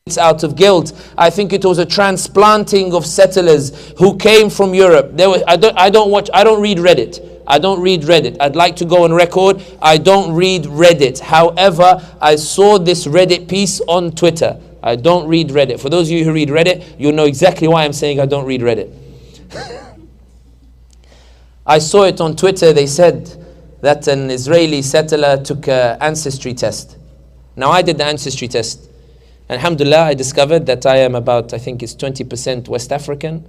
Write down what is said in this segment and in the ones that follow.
it's out of guilt. I think it was a transplanting of settlers who came from Europe. I don't read Reddit. I don't read Reddit. I'd like to go on record. I don't read Reddit. However, I saw this Reddit piece on Twitter. I don't read Reddit. For those of you who read Reddit, you'll know exactly why I'm saying I don't read Reddit. I saw it on Twitter. They said that an Israeli settler took an ancestry test. Now, I did the ancestry test. And alhamdulillah, I discovered that I am about, I think it's 20% West African,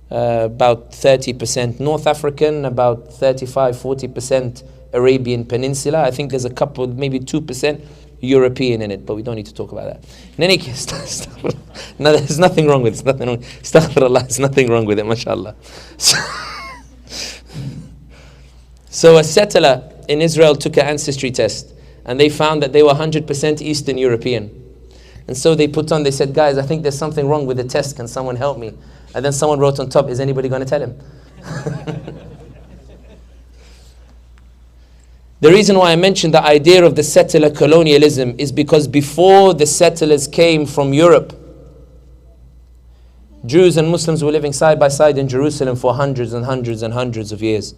about 30% North African, about 35-40% Arabian Peninsula. I think there's a couple, maybe 2% European in it, but we don't need to talk about that. In any case, no, there's nothing wrong with it. There's nothing wrong. Astaghfirullah, there's nothing wrong with it, mashallah. So a settler in Israel took an ancestry test, and they found that they were 100% Eastern European. And so they said, guys, I think there's something wrong with the test. Can someone help me? And then someone wrote on top, is anybody going to tell him? The reason why I mentioned the idea of the settler colonialism is because before the settlers came from Europe, Jews and Muslims were living side by side in Jerusalem for hundreds and hundreds and hundreds of years.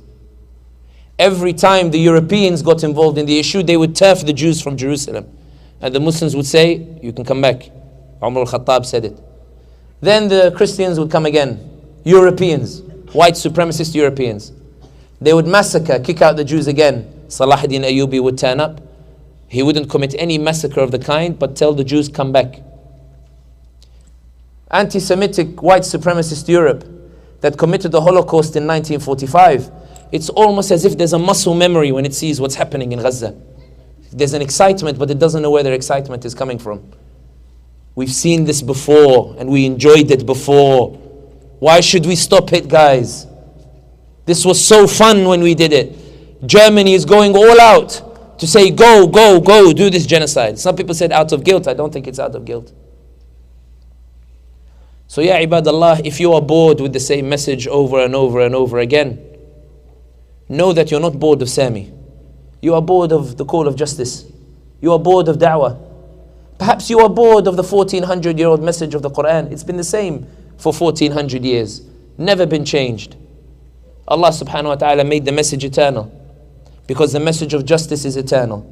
Every time the Europeans got involved in the issue, they would turf the Jews from Jerusalem. And the Muslims would say, you can come back. Umar al-Khattab said it. Then the Christians would come again. Europeans, white supremacist Europeans. They would massacre, kick out the Jews again. Salah ad-Din Ayyubi would turn up. He wouldn't commit any massacre of the kind, but tell the Jews, come back. Anti-Semitic white supremacist Europe that committed the Holocaust in 1945, it's almost as if there's a muscle memory when it sees what's happening in Gaza. There's an excitement, but it doesn't know where their excitement is coming from. We've seen this before, and we enjoyed it before. Why should we stop it, guys? This was so fun when we did it. Germany is going all out to say, go, go, go, do this genocide. Some people said out of guilt. I don't think it's out of guilt. So ya ibadallah, if you are bored with the same message over and over and over again, know that you're not bored of Sami. You are bored of the call of justice. You are bored of Dawa. Perhaps you are bored of the 1400-year-old message of the Quran. It's been the same for 1400 years. Never been changed. Allah subhanahu wa ta'ala made the message eternal, because the message of justice is eternal.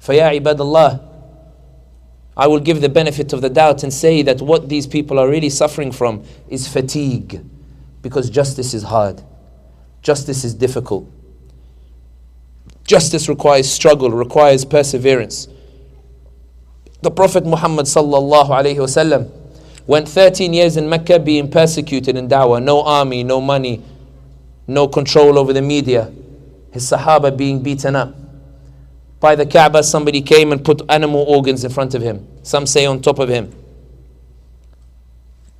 فَيَا عِبَادَ اللَّهِ, I will give the benefit of the doubt and say that what these people are really suffering from is fatigue, because justice is hard. Justice is difficult. Justice requires struggle, requires perseverance. The Prophet Muhammad sallallahu alayhi wasallam went 13 years in Mecca being persecuted in Dawa. No army, no money, no control over the media. His Sahaba being beaten up. By the Kaaba, somebody came and put animal organs in front of him. Some say on top of him.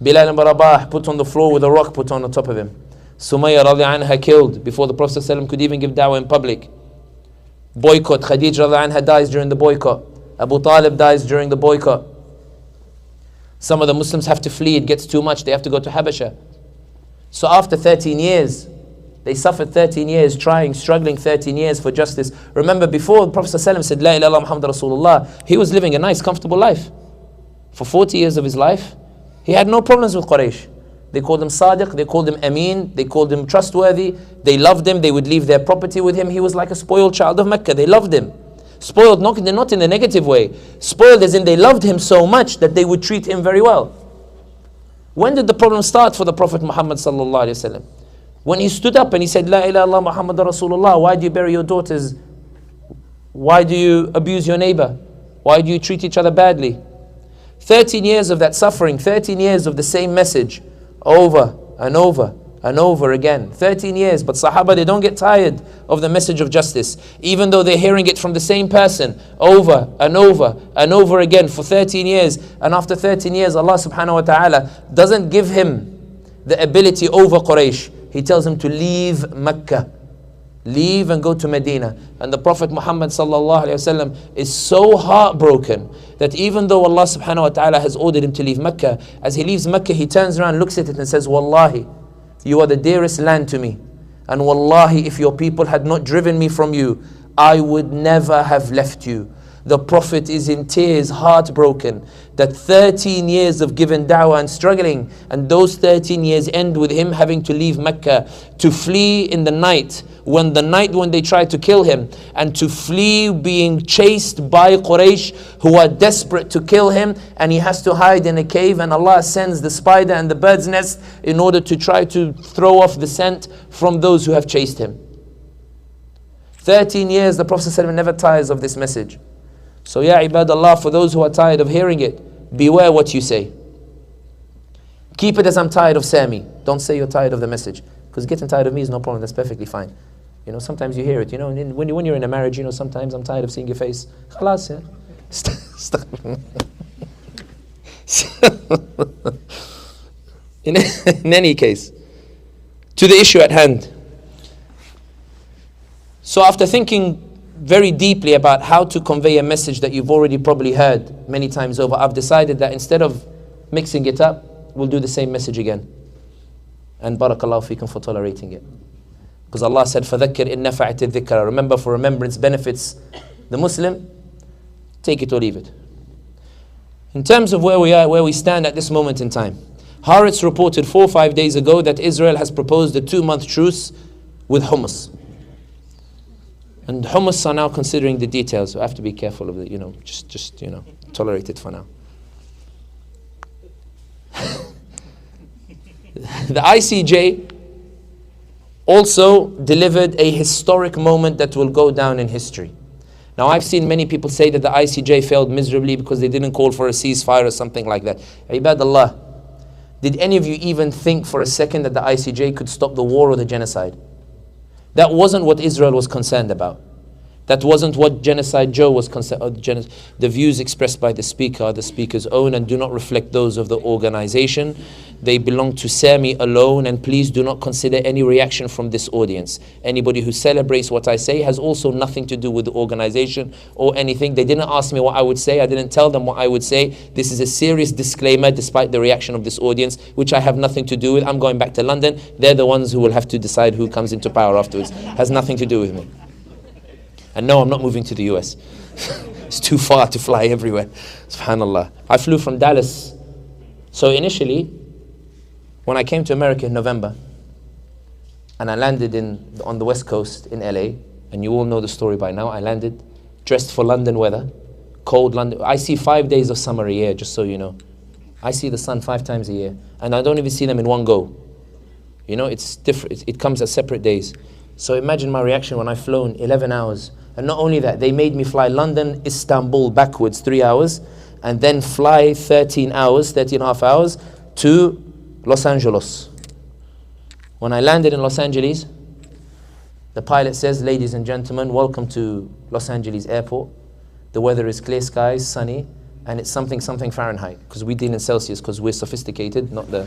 Bilal ibn Rabah put on the floor with a rock put on top of him. Sumayya radiallahu anha killed before the Prophet ﷺ could even give da'wah in public. Boycott. Khadija radiallahu anha dies during the boycott. Abu Talib dies during the boycott. Some of the Muslims have to flee. It gets too much. They have to go to Habasha. So after 13 years, they suffered 13 years trying, struggling 13 years for justice. Remember, before the Prophet ﷺ said, La ilaha illallah Muhammad Rasulullah, he was living a nice, comfortable life. For 40 years of his life, he had no problems with Quraysh. They called him Sadiq, they called him Amin, they called him trustworthy, they loved him, they would leave their property with him. He was like a spoiled child of Mecca. They loved him. Spoiled, not in the negative way. Spoiled as in they loved him so much that they would treat him very well. When did the problem start for the Prophet Muhammad sallallahu alaihi wasallam? When he stood up and he said, La ilaha illallah Muhammad Rasulullah, why do you bury your daughters? Why do you abuse your neighbor? Why do you treat each other badly? 13 years of that suffering, 13 years of the same message, over and over and over again. 13 years, but Sahaba, they don't get tired of the message of justice, even though they're hearing it from the same person over and over and over again for 13 years. And after 13 years, Allah subhanahu wa ta'ala doesn't give him the ability over Quraysh. He tells him to leave Mecca, leave and go to Medina. And the Prophet Muhammad sallallahu alayhi wasallam is so heartbroken that even though Allah subhanahu wa ta'ala has ordered him to leave Mecca, as he leaves Mecca, he turns around, looks at it and says, Wallahi, you are the dearest land to me. And wallahi, if your people had not driven me from you, I would never have left you. The Prophet is in tears, heartbroken, that 13 years of giving da'wah and struggling, and those 13 years end with him having to leave Mecca, to flee in the night when they tried to kill him, and to flee being chased by Quraysh who are desperate to kill him, and he has to hide in a cave, and Allah sends the spider and the bird's nest in order to try to throw off the scent from those who have chased him. 13 years the Prophet ﷺ never tires of this message. So ya ibadallah, for those who are tired of hearing it, beware what you say. Keep it as I'm tired of Sami. Don't say you're tired of the message, because getting tired of me is no problem, that's perfectly fine. You know, sometimes you hear it, you know, and when you're in a marriage, you know, sometimes I'm tired of seeing your face. Khalas, yeah. In any case, to the issue at hand. So after thinking very deeply about how to convey a message that you've already probably heard many times over, I've decided that instead of mixing it up, we'll do the same message again. And barakallahu feekum for tolerating it. Because Allah said, فَذَكِّرْ إِن نَفَعَتِ الذِّكْرَ. Remember, for remembrance benefits the Muslim, take it or leave it. In terms of where we are, where we stand at this moment in time, Haaretz reported 4 or 5 days ago that Israel has proposed a 2-month truce with Hummus. And Hummus are now considering the details. So I have to be careful of it, you know, just you know, tolerate it for now. The ICJ also delivered a historic moment that will go down in history. Now, I've seen many people say that the ICJ failed miserably because they didn't call for a ceasefire or something like that. Ibadallah, did any of you even think for a second that the ICJ could stop the war or the genocide? That wasn't what Israel was concerned about. That wasn't what Genocide Joe was concerned about. The views expressed by the speaker are the speaker's own and do not reflect those of the organization. They belong to Sami alone, and please do not consider any reaction from this audience. Anybody who celebrates what I say has also nothing to do with the organization or anything. They didn't ask me what I would say. I didn't tell them what I would say. This is a serious disclaimer despite the reaction of this audience, which I have nothing to do with. I'm going back to London. They're the ones who will have to decide who comes into power afterwards. Has nothing to do with me. And no, I'm not moving to the US. It's too far to fly everywhere. SubhanAllah. I flew from Dallas. So initially, when I came to America in November, and I landed on the West Coast in LA, and you all know the story by now, I landed dressed for London weather, cold London. I see 5 days of summer a year, just so you know. I see the sun 5 times a year, and I don't even see them in one go. You know, it's different. It comes at separate days. So imagine my reaction when I flown 11 hours. And not only that, they made me fly London, Istanbul backwards 3 hours, and then fly 13 and a half hours to Los Angeles. When I landed in Los Angeles, the pilot says, ladies and gentlemen, welcome to Los Angeles airport. The weather is clear skies, sunny, and it's something Fahrenheit, because we deal in Celsius because we're sophisticated, not the...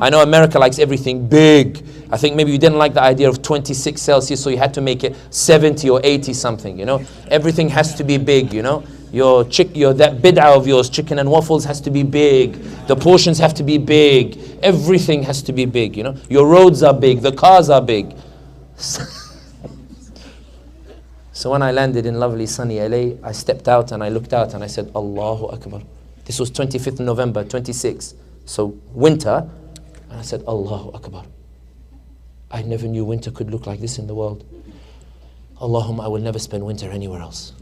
I know America likes everything big. I think maybe you didn't like the idea of 26 Celsius, so you had to make it 70 or 80 something, you know. Everything has to be big, you know. That bid'ah of yours, chicken and waffles, has to be big. The portions have to be big. Everything has to be big, you know. Your roads are big, the cars are big. So when I landed in lovely sunny LA, I stepped out and I looked out and I said, Allahu Akbar. This was 25th November, 26. So winter. And I said, Allahu Akbar. I never knew winter could look like this in the world. Allahumma, I will never spend winter anywhere else.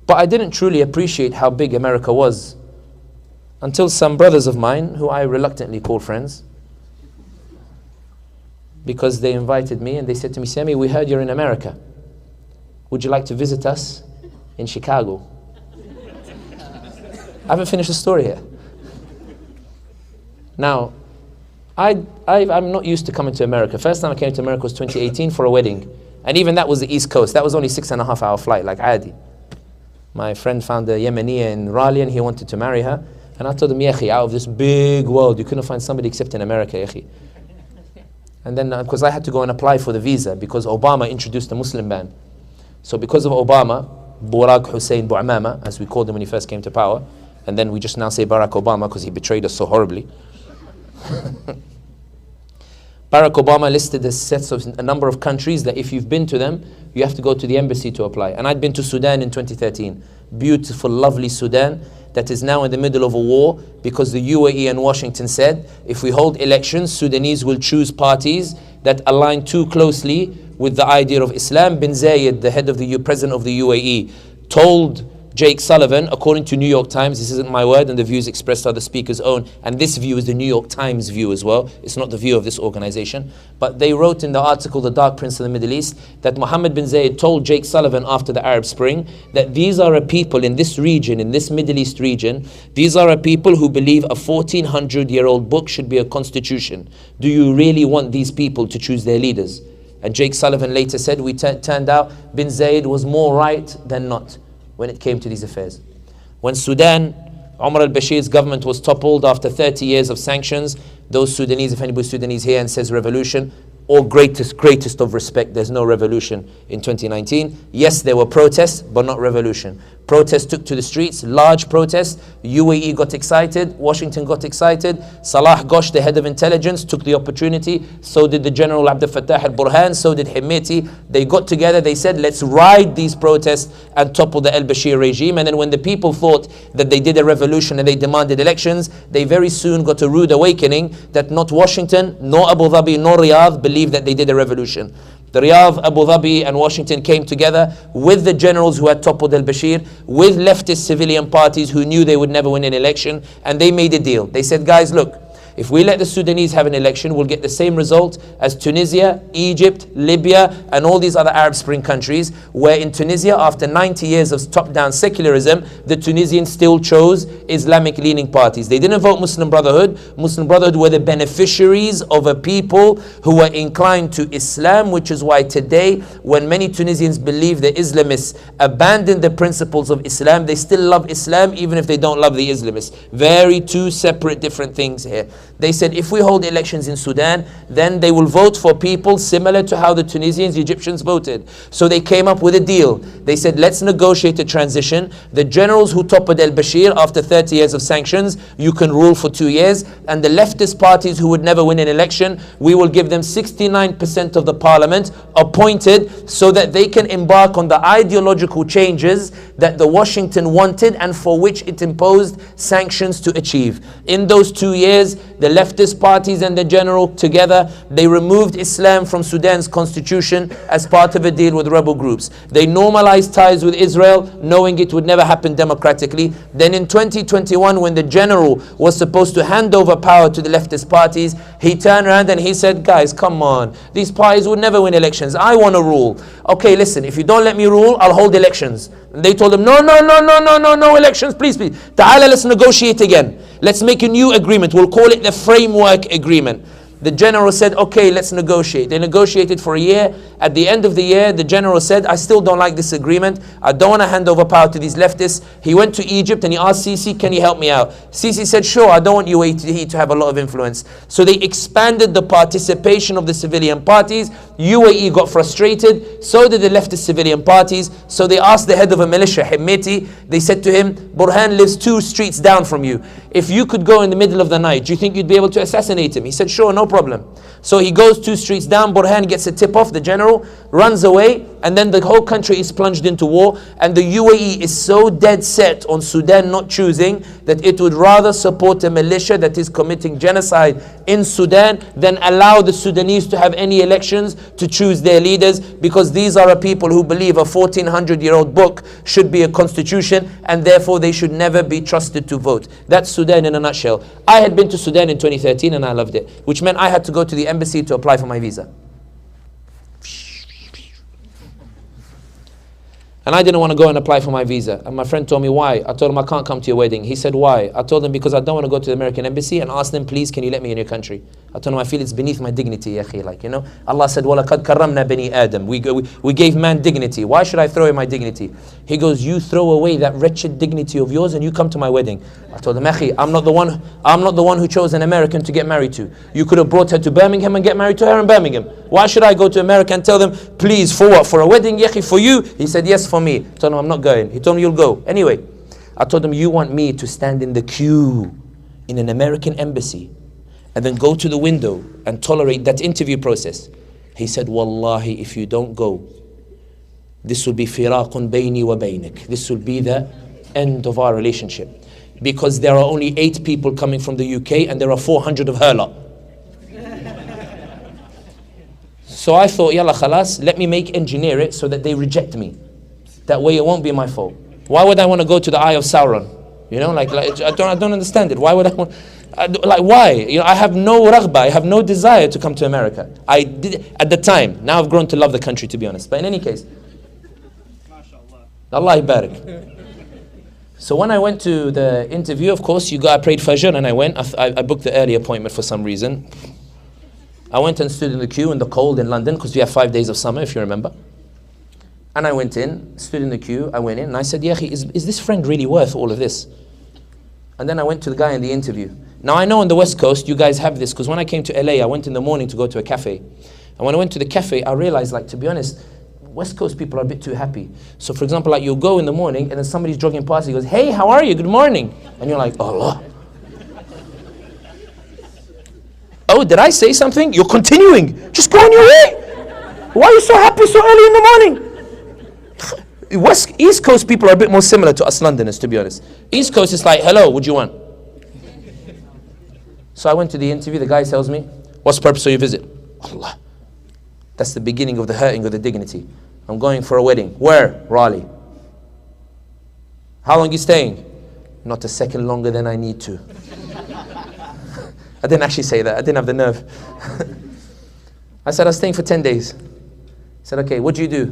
But I didn't truly appreciate how big America was until some brothers of mine, who I reluctantly call friends, because they invited me and they said to me, Sami, we heard you're in America. Would you like to visit us in Chicago? I haven't finished the story here. Now, I'm not used to coming to America. First time I came to America was 2018 for a wedding. And even that was the East Coast. That was only 6.5 hour flight, like Adi. My friend found a Yemeniya in Raleigh and he wanted to marry her. And I told him, Yahi, out of this big world, you couldn't find somebody except in America, Yahi. And then, because I had to go and apply for the visa because Obama introduced a Muslim ban. So because of Obama, Burak Hussein Bu'amama, as we called him when he first came to power, and then we just now say Barack Obama because he betrayed us so horribly. Barack Obama listed a number of countries that if you've been to them, you have to go to the embassy to apply. And I'd been to Sudan in 2013. Beautiful, lovely Sudan that is now in the middle of a war because the UAE and Washington said, if we hold elections, Sudanese will choose parties that align too closely with the idea of Islam. Bin Zayed, the head of the president of the UAE, told Jake Sullivan, according to New York Times, this isn't my word and the views expressed are the speaker's own, and this view is the New York Times view as well, it's not the view of this organization, but they wrote in the article, The Dark Prince of the Middle East, that Mohammed bin Zayed told Jake Sullivan after the Arab Spring that these are a people in this region, in this Middle East region, these are a people who believe a 1400-year-old book should be a constitution. Do you really want these people to choose their leaders? And Jake Sullivan later said, we turned out bin Zayed was more right than not when it came to these affairs. When Sudan, Omar al-Bashir's government was toppled after 30 years of sanctions, those Sudanese, if anybody's Sudanese here and says revolution, or greatest of respect, there's no revolution in 2019. Yes, there were protests, but not revolution. Protests took to the streets, large protests. UAE got excited, Washington got excited. Salah Ghosh, the head of intelligence, took the opportunity. So did the General Abdel Fattah al-Burhan, so did Hemeti. They got together, they said, let's ride these protests and topple the al-Bashir regime. And then when the people thought that they did a revolution and they demanded elections, they very soon got a rude awakening that not Washington, nor Abu Dhabi, nor Riyadh believed that they did a revolution. The Riyadh, Abu Dhabi and Washington came together with the generals who had toppled al-Bashir, with leftist civilian parties who knew they would never win an election, and they made a deal. They said, guys, look, if we let the Sudanese have an election, we'll get the same result as Tunisia, Egypt, Libya, and all these other Arab Spring countries, where in Tunisia, after 90 years of top-down secularism, the Tunisians still chose Islamic-leaning parties. They didn't vote Muslim Brotherhood. Muslim Brotherhood were the beneficiaries of a people who were inclined to Islam, which is why today, when many Tunisians believe the Islamists abandoned the principles of Islam, they still love Islam, even if they don't love the Islamists. Very two separate, different things here. They said if we hold elections in Sudan, then they will vote for people similar to how the Tunisians, Egyptians voted. So they came up with a deal. They said, let's negotiate a transition. The generals who toppled al-Bashir after 30 years of sanctions, you can rule for 2 years. And the leftist parties who would never win an election, we will give them 69% of the parliament appointed so that they can embark on the ideological changes that the Washington wanted and for which it imposed sanctions to achieve. In those 2 years, the leftist parties and the general together, they removed Islam from Sudan's constitution as part of a deal with rebel groups. They normalized ties with Israel, knowing it would never happen democratically. Then in 2021, when the general was supposed to hand over power to the leftist parties, he turned around and he said, guys, come on, these parties would never win elections. I want to rule. Okay, listen, if you don't let me rule, I'll hold elections. And they told him, no elections, please. Ta'ala, let's negotiate again. Let's make a new agreement. We'll call it the framework agreement. The general said, okay, let's negotiate. They negotiated for a year. At the end of the year, the general said, I still don't like this agreement. I don't want to hand over power to these leftists. He went to Egypt and he asked Sisi, can you help me out? Sisi said, sure, I don't want UAE to have a lot of influence. So they expanded the participation of the civilian parties. UAE got frustrated. So did the leftist civilian parties. So they asked the head of a militia, Hemeti, they said to him, Burhan lives 2 streets down from you. If you could go in the middle of the night, do you think you'd be able to assassinate him? He said, sure, no problem. So he goes 2 streets down, Burhan gets a tip off, the general runs away, and then the whole country is plunged into war. And the UAE is so dead set on Sudan not choosing that it would rather support a militia that is committing genocide in Sudan than allow the Sudanese to have any elections to choose their leaders, because these are a people who believe a 1400-year-old book should be a constitution and therefore they should never be trusted to vote. That's Sudan in a nutshell. I had been to Sudan in 2013 and I loved it, which meant I had to go to the embassy to apply for my visa. And I didn't want to go and apply for my visa. And my friend told me, why? I told him, I can't come to your wedding. He said, why? I told him, because I don't want to go to the American embassy and ask them, please, can you let me in your country? I told him, I feel it's beneath my dignity, like, you know. Allah said, وَلَقَدْ كَرَّمْنَا بَنِي آدَمَ. We gave man dignity. Why should I throw away my dignity? He goes, you throw away that wretched dignity of yours and you come to my wedding. I told him, Akhi, I'm not the one who chose an American to get married to. You could have brought her to Birmingham and get married to her in Birmingham. Why should I go to America and tell them, please, for what? For a wedding, Yakhi, for you? He said, yes, for me. I told him, I'm not going. He told me, you'll go. Anyway, I told him, you want me to stand in the queue in an American embassy and then go to the window and tolerate that interview process. He said, Wallahi, if you don't go, this will be firaqun bayni wa baynik. This will be the end of our relationship. Because there are only 8 people coming from the UK and there are 400 of her lot. So I thought, yalla khalas, let me engineer it so that they reject me. That way it won't be my fault. Why would I want to go to the Eye of Sauron? You know, like I don't understand it. Why would I want, why? You know, I have no raghba, I have no desire to come to America. I did at the time. Now I've grown to love the country, to be honest. But in any case, Allah barak. So when I went to the interview, of course, I prayed Fajr and I went. I booked the early appointment for some reason. I went and stood in the queue in the cold in London, because we have 5 days of summer, if you remember. And I went in, stood in the queue, I went in, and I said, Ya akhi, is this friend really worth all of this? And then I went to the guy in the interview. Now I know on the West Coast, you guys have this, because when I came to LA, I went in the morning to go to a cafe. And when I went to the cafe, I realized, like, to be honest, West Coast people are a bit too happy. So for example, like, you'll go in the morning, and then somebody's jogging past, he goes, hey, how are you? Good morning. And you're like, Allah. Oh, did I say something? You're continuing. Just go on your way. Why are you so happy so early in the morning? East Coast people are a bit more similar to us Londoners, to be honest. East Coast is like, hello, what do you want? So I went to the interview. The guy tells me, what's the purpose of your visit? Allah. That's the beginning of the hurting of the dignity. I'm going for a wedding. Where? Raleigh. How long are you staying? Not a second longer than I need to. I didn't actually say that. I didn't have the nerve. I said, I was staying for 10 days. He said, okay, what do you do?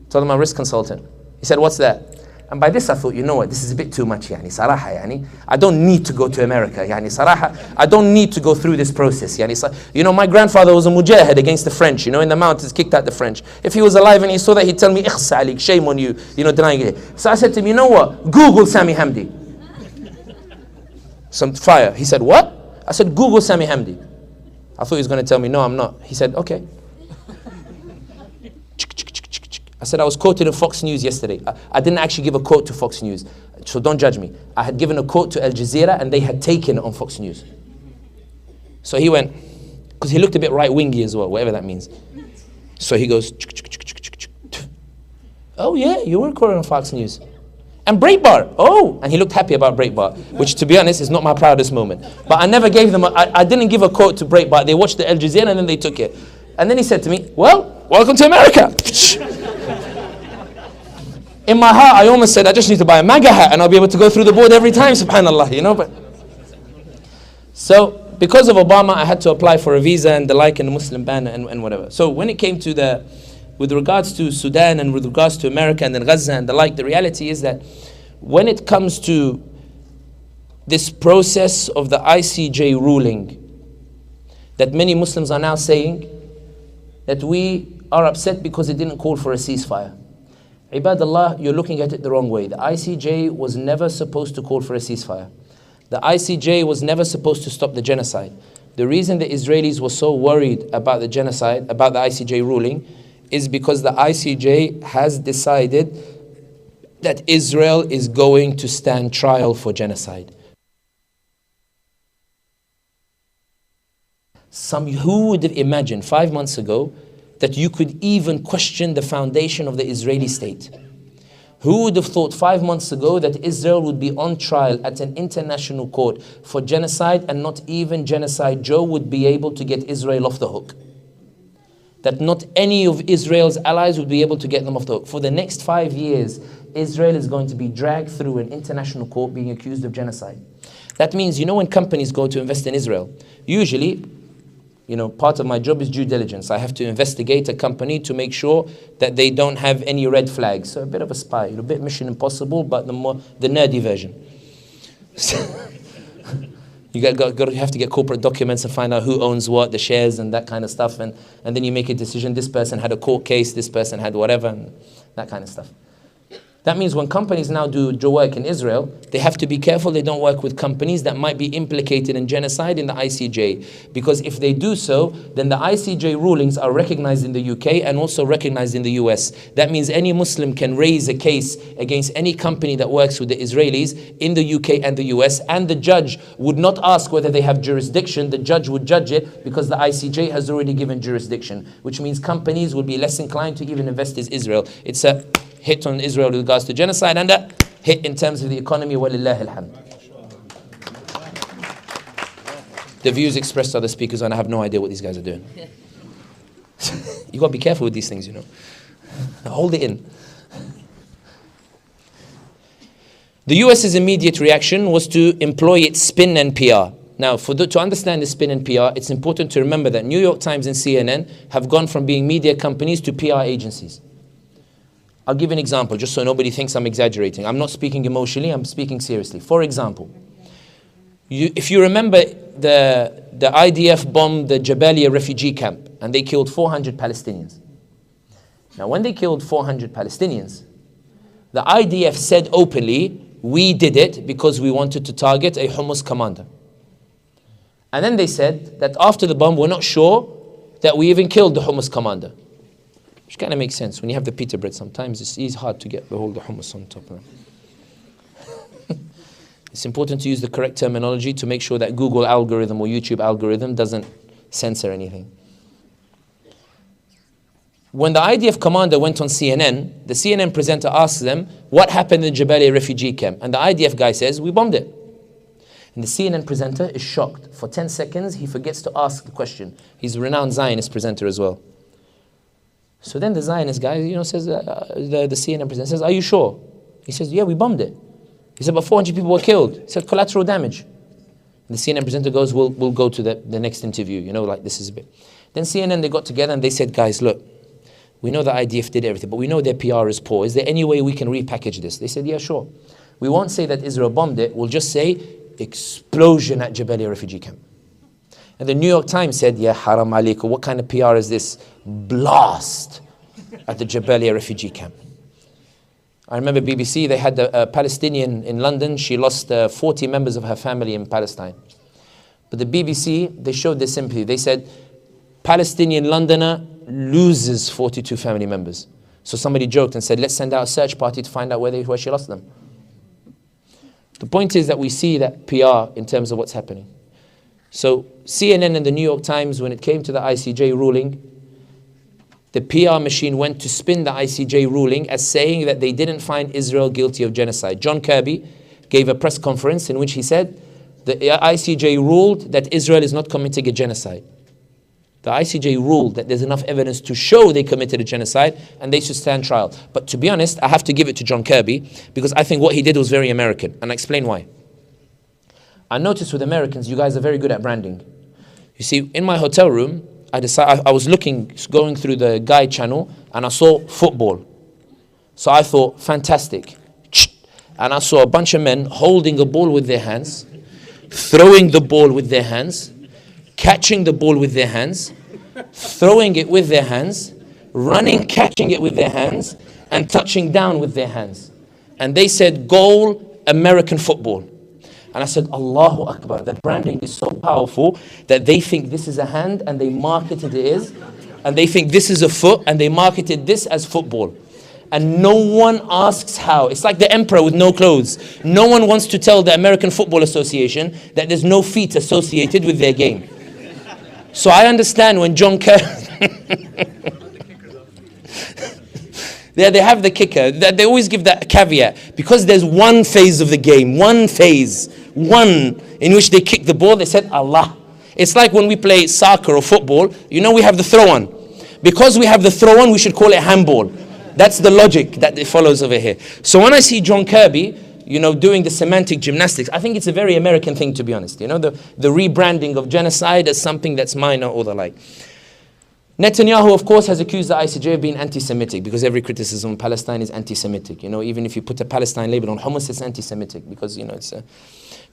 Told him I'm a risk consultant. He said, what's that? And by this I thought, you know what, this is a bit too much, yani, saraha, yani. I don't need to go to America, yani, saraha. I don't need to go through this process, yani. You know, my grandfather was a mujahid against the French, you know, in the mountains, kicked out the French. If he was alive and he saw that, he'd tell me, ikhsa alik, shame on you, you know, denying it. So I said to him, you know what, Google Sami Hamdi. Some fire. He said, what? I said, Google Sami Hamdi. I thought he was going to tell me, no, I'm not. He said, okay. I said, I was quoted in Fox News yesterday. I didn't actually give a quote to Fox News, so don't judge me. I had given a quote to Al Jazeera and they had taken it on Fox News. So he went, because he looked a bit right-wingy as well, whatever that means. So he goes, oh yeah, you were quoted on Fox News. And Breitbart, oh, and he looked happy about Breitbart, which to be honest is not my proudest moment. But I never gave them, I didn't give a quote to Breitbart. They watched the Al Jazeera and then they took it. And then he said to me, well, welcome to America. In my heart, I almost said, I just need to buy a MAGA hat and I'll be able to go through the board every time, subhanAllah, you know. But so, because of Obama, I had to apply for a visa and the like and the Muslim ban and whatever. So when it came to with regards to Sudan and with regards to America and then Gaza and the like, the reality is that when it comes to this process of the ICJ ruling, that many Muslims are now saying that we are upset because it didn't call for a ceasefire. Ibadallah, you're looking at it the wrong way. The ICJ was never supposed to call for a ceasefire. The ICJ was never supposed to stop the genocide. The reason the Israelis were so worried about the genocide, about the ICJ ruling, is because the ICJ has decided that Israel is going to stand trial for genocide. Who would have imagined 5 months ago that you could even question the foundation of the Israeli state? Who would have thought 5 months ago that Israel would be on trial at an international court for genocide, and not even Genocide Joe would be able to get Israel off the hook? That not any of Israel's allies would be able to get them off the hook. For the next 5 years, Israel is going to be dragged through an international court being accused of genocide. That means, you know, when companies go to invest in Israel, usually, you know, part of my job is due diligence. I have to investigate a company to make sure that they don't have any red flags. So a bit of a spy, a bit Mission Impossible, but the nerdy version. You have to get corporate documents and find out who owns what, the shares and that kind of stuff. And then you make a decision. This person had a court case, this person had whatever, and that kind of stuff. That means when companies now do work in Israel, they have to be careful they don't work with companies that might be implicated in genocide in the ICJ. Because if they do so, then the ICJ rulings are recognized in the UK and also recognized in the US. That means any Muslim can raise a case against any company that works with the Israelis in the UK and the US, and the judge would not ask whether they have jurisdiction. The judge would judge it because the ICJ has already given jurisdiction, which means companies would be less inclined to even invest in Israel. It's a hit on Israel with regards to genocide, and a hit in terms of the economy. Walillahi alhamd. The views expressed by the speakers, and I have no idea what these guys are doing. You got to be careful with these things, you know. Hold it in. The US's immediate reaction was to employ its spin and PR. Now, to understand the spin and PR, it's important to remember that New York Times and CNN have gone from being media companies to PR agencies. I'll give an example, just so nobody thinks I'm exaggerating. I'm not speaking emotionally, I'm speaking seriously. For example, if you remember, the IDF bombed the Jabalia refugee camp, and they killed 400 Palestinians. Now, when they killed 400 Palestinians, the IDF said openly, we did it because we wanted to target a Hummus commander. And then they said that after the bomb, we're not sure that we even killed the Hummus commander. Which kind of makes sense. When you have the pita bread, sometimes it's hard to get the whole hummus on top of it. It's important to use the correct terminology to make sure that Google algorithm or YouTube algorithm doesn't censor anything. When the IDF commander went on CNN, the CNN presenter asks them, what happened in the Jabalia refugee camp? And the IDF guy says, we bombed it. And the CNN presenter is shocked. For 10 seconds, he forgets to ask the question. He's a renowned Zionist presenter as well. So then the Zionist guy, says, the CNN presenter says, are you sure? He says, yeah, we bombed it. He said, but 400 people were killed. He said, collateral damage. And the CNN presenter goes, we'll go to the next interview, like this is a bit. Then CNN, they got together and they said, guys, look, we know the IDF did everything, but we know their PR is poor. Is there any way we can repackage this? They said, yeah, sure. We won't say that Israel bombed it. We'll just say explosion at Jabalia refugee camp. And the New York Times said, yeah, haram alaikum, what kind of PR is this? Blast at the Jabalia refugee camp. I remember BBC, they had a Palestinian in London. She lost 40 members of her family in Palestine. But the BBC, they showed their sympathy. They said, Palestinian Londoner loses 42 family members. So somebody joked and said, let's send out a search party to find out where she lost them. The point is that we see that PR in terms of what's happening. So CNN and the New York Times, when it came to the ICJ ruling, the PR machine went to spin the ICJ ruling as saying that they didn't find Israel guilty of genocide. John Kirby gave a press conference in which he said the ICJ ruled that Israel is not committing a genocide. The ICJ ruled that there's enough evidence to show they committed a genocide and they should stand trial. But to be honest, I have to give it to John Kirby because I think what he did was very American, and I explain why. I noticed with Americans, you guys are very good at branding. You see, in my hotel room, I was going through the guide channel, and I saw football. So I thought, fantastic. And I saw a bunch of men holding a ball with their hands, throwing the ball with their hands, catching the ball with their hands, throwing it with their hands, running, catching it with their hands, and touching down with their hands. And they said, goal, American football. And I said, Allahu Akbar, that branding is so powerful that they think this is a hand and they marketed it as, and they think this is a foot and they marketed this as football. And no one asks how. It's like the emperor with no clothes. No one wants to tell the American Football Association that there's no feet associated with their game. So I understand when John Kirby... They have the kicker. They always give that caveat. Because there's one phase of the game, one in which they kick the ball, they said Allah. It's like when we play soccer or football, we have the throw-on. Because we have the throw-on, we should call it handball. That's the logic that it follows over here. So when I see John Kirby, doing the semantic gymnastics, I think it's a very American thing, to be honest. The rebranding of genocide as something that's minor or the like. Netanyahu, of course, has accused the ICJ of being anti-Semitic because every criticism of Palestine is anti-Semitic. Even if you put a Palestine label on hummus, it's anti-Semitic because, it's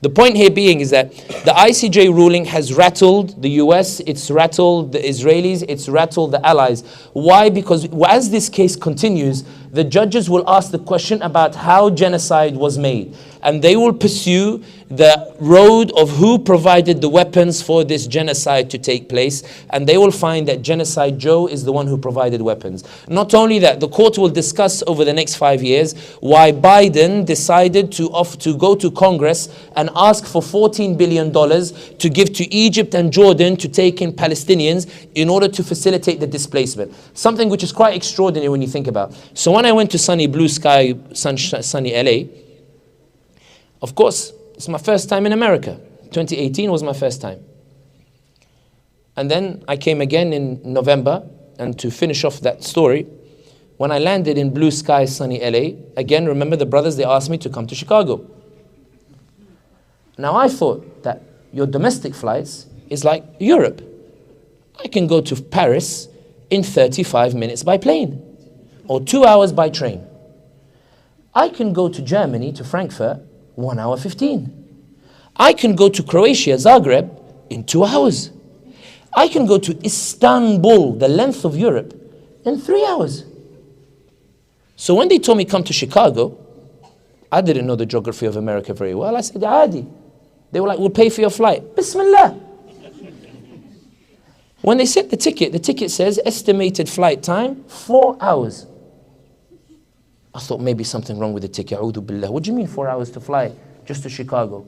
The point here being is that the ICJ ruling has rattled the US, it's rattled the Israelis, it's rattled the allies. Why? Because as this case continues, the judges will ask the question about how genocide was made. And they will pursue the road of who provided the weapons for this genocide to take place. And they will find that Genocide Joe is the one who provided weapons. Not only that, the court will discuss over the next 5 years why Biden decided to go to Congress and ask for $14 billion to give to Egypt and Jordan to take in Palestinians in order to facilitate the displacement. Something which is quite extraordinary when you think about. So when I went to sunny blue sky, sunny LA, of course, it's my first time in America. 2018 was my first time. And then I came again in November, and to finish off that story, when I landed in blue sky, sunny LA, again, remember the brothers, they asked me to come to Chicago. Now I thought that your domestic flights is like Europe. I can go to Paris in 35 minutes by plane, or 2 hours by train. I can go to Germany, to Frankfurt, 1 hour 15. I can go to Croatia, Zagreb, in 2 hours. I can go to Istanbul, the length of Europe, in 3 hours. So when they told me come to Chicago, I didn't know the geography of America very well. I said, Adi. They were like, we'll pay for your flight. Bismillah. When they sent the ticket says estimated flight time, 4 hours. I thought maybe something wrong with the ticket. A'udhu billah. What do you mean 4 hours to fly just to Chicago?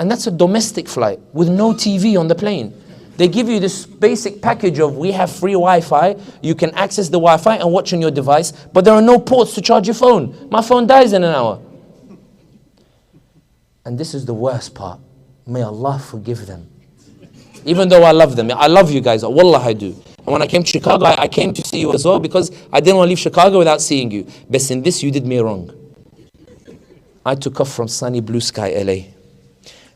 And that's a domestic flight with no TV on the plane. They give you this basic package of we have free Wi-Fi. You can access the Wi-Fi and watch on your device, but there are no ports to charge your phone. My phone dies in an hour. And this is the worst part. May Allah forgive them. Even though I love them. I love you guys. Wallah, I do. And when I came to Chicago, I came to see you as well because I didn't want to leave Chicago without seeing you. But in this, you did me wrong. I took off from sunny blue sky LA.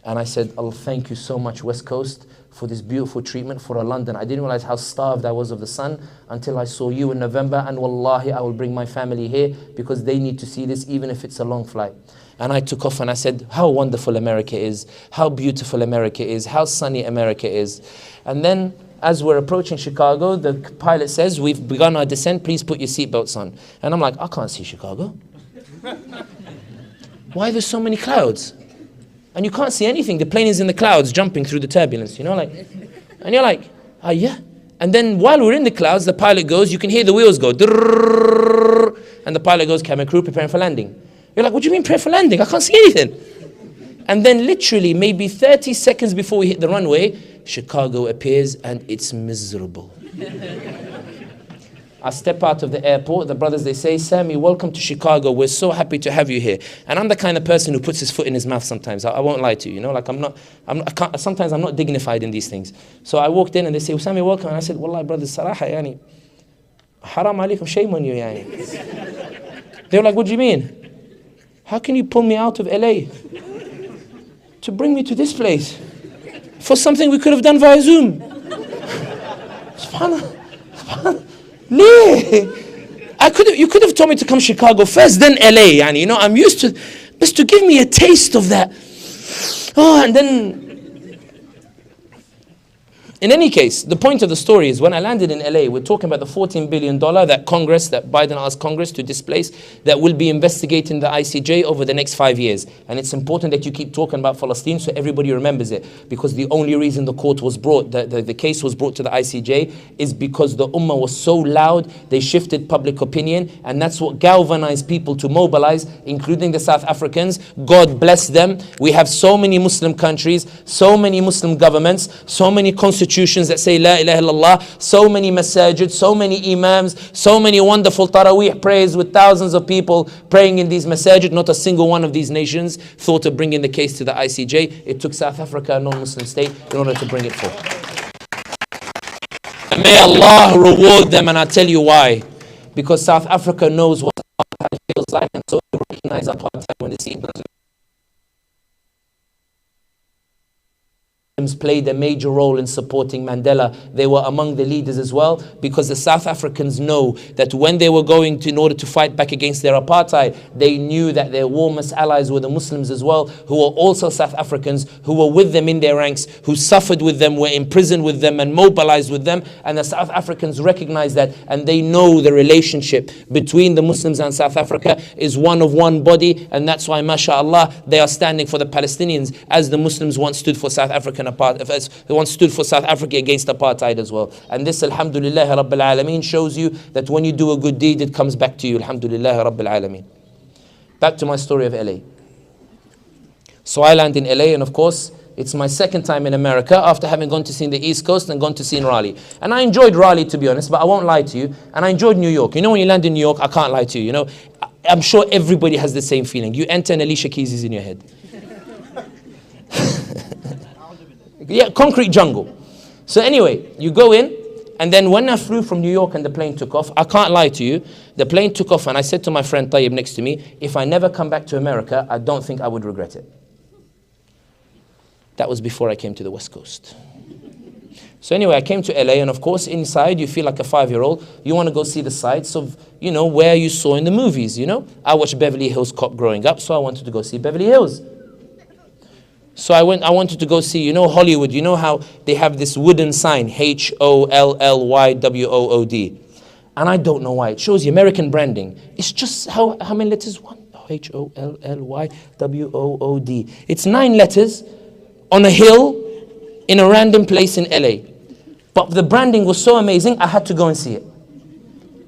And I said, oh, thank you so much, West Coast, for this beautiful treatment for London. I didn't realize how starved I was of the sun until I saw you in November. And wallahi, I will bring my family here because they need to see this, even if it's a long flight. And I took off and I said, how wonderful America is, how beautiful America is, how sunny America is. And then as we're approaching Chicago, the pilot says, we've begun our descent, please put your seatbelts on. And I'm like, I can't see Chicago. Why are there so many clouds? And you can't see anything. The plane is in the clouds, jumping through the turbulence, you know, like, and you're like, ah, yeah. And then while we're in the clouds, the pilot goes, you can hear the wheels go, and the pilot goes, cabin crew, preparing for landing. You're like, what do you mean prepare for landing? I can't see anything. And then literally maybe 30 seconds before we hit the runway, Chicago appears and it's miserable. I step out of the airport, the brothers, they say, Sami, welcome to Chicago. We're so happy to have you here. And I'm the kind of person who puts his foot in his mouth sometimes. I won't lie to you, you know, like sometimes I'm not dignified in these things. So I walked in and they say, Sami, welcome. And I said, Wallahi, brothers, Saraha, yani, haram alaikum, shame on you, yani. They were like, what do you mean? How can you pull me out of LA to bring me to this place for something we could have done via Zoom? Subhanallah. Subhanallah. You could have told me to come to Chicago first, then LA. Yani, you know, I'm used to, just to give me a taste of that. Oh, and then, in any case, the point of the story is when I landed in LA, we're talking about the $14 billion that Biden asked Congress to displace, that will be investigating the ICJ over the next 5 years. And it's important that you keep talking about Palestine so everybody remembers it. Because the only reason the court was brought, the case was brought to the ICJ is because the Ummah was so loud, they shifted public opinion. And that's what galvanized people to mobilize, including the South Africans. God bless them. We have so many Muslim countries, so many Muslim governments, so many constitutions that say La ilaha illallah, so many masajid, so many imams, so many wonderful Taraweeh prayers with thousands of people praying in these masajid. Not a single one of these nations thought of bringing the case to the ICJ. It took South Africa, a non-Muslim state, in order to bring it forth. And may Allah reward them, and I'll tell you why. Because South Africa knows what apartheid feels like, and so they recognize apartheid when they see it. played a major role in supporting Mandela. They were among the leaders as well, because the South Africans know that when they were going to, in order to fight back against their apartheid, they knew that their warmest allies were the Muslims as well, who were also South Africans, who were with them in their ranks, who suffered with them, were imprisoned with them and mobilized with them. And the South Africans recognize that, and they know the relationship between the Muslims and South Africa is one of one body, and that's why, mashallah, they are standing for the Palestinians as the Muslims once stood for South African once stood for South Africa against apartheid as well. And this, alhamdulillah rabbil alameen, shows you that when you do a good deed, it comes back to you, alhamdulillah rabbil alameen. Back to my story of LA. So I land in LA, and of course, it's my second time in America after having gone to see the East Coast and gone to see Raleigh. And I enjoyed Raleigh, to be honest, but I won't lie to you. And I enjoyed New York. You know, when you land in New York, I can't lie to you, you know. I'm sure everybody has the same feeling. You enter and Alicia Keys is in your head. Yeah, concrete jungle. So anyway, you go in, and then when I flew from New York and the plane took off, I can't lie to you, the plane took off and I said to my friend Tayyib next to me, if I never come back to America, I don't think I would regret it. That was before I came to the West Coast. So anyway, I came to LA, and of course inside you feel like a 5-year-old. You want to go see the sights of, you know, where you saw in the movies, you know. I watched Beverly Hills Cop growing up, so I wanted to go see Beverly Hills. So I wanted to go see, you know, Hollywood. You know how they have this wooden sign, HOLLYWOOD. And I don't know why. It shows you American branding. It's just, how many letters? HOLLYWOOD. It's 9 letters on a hill in a random place in LA. But the branding was so amazing, I had to go and see it.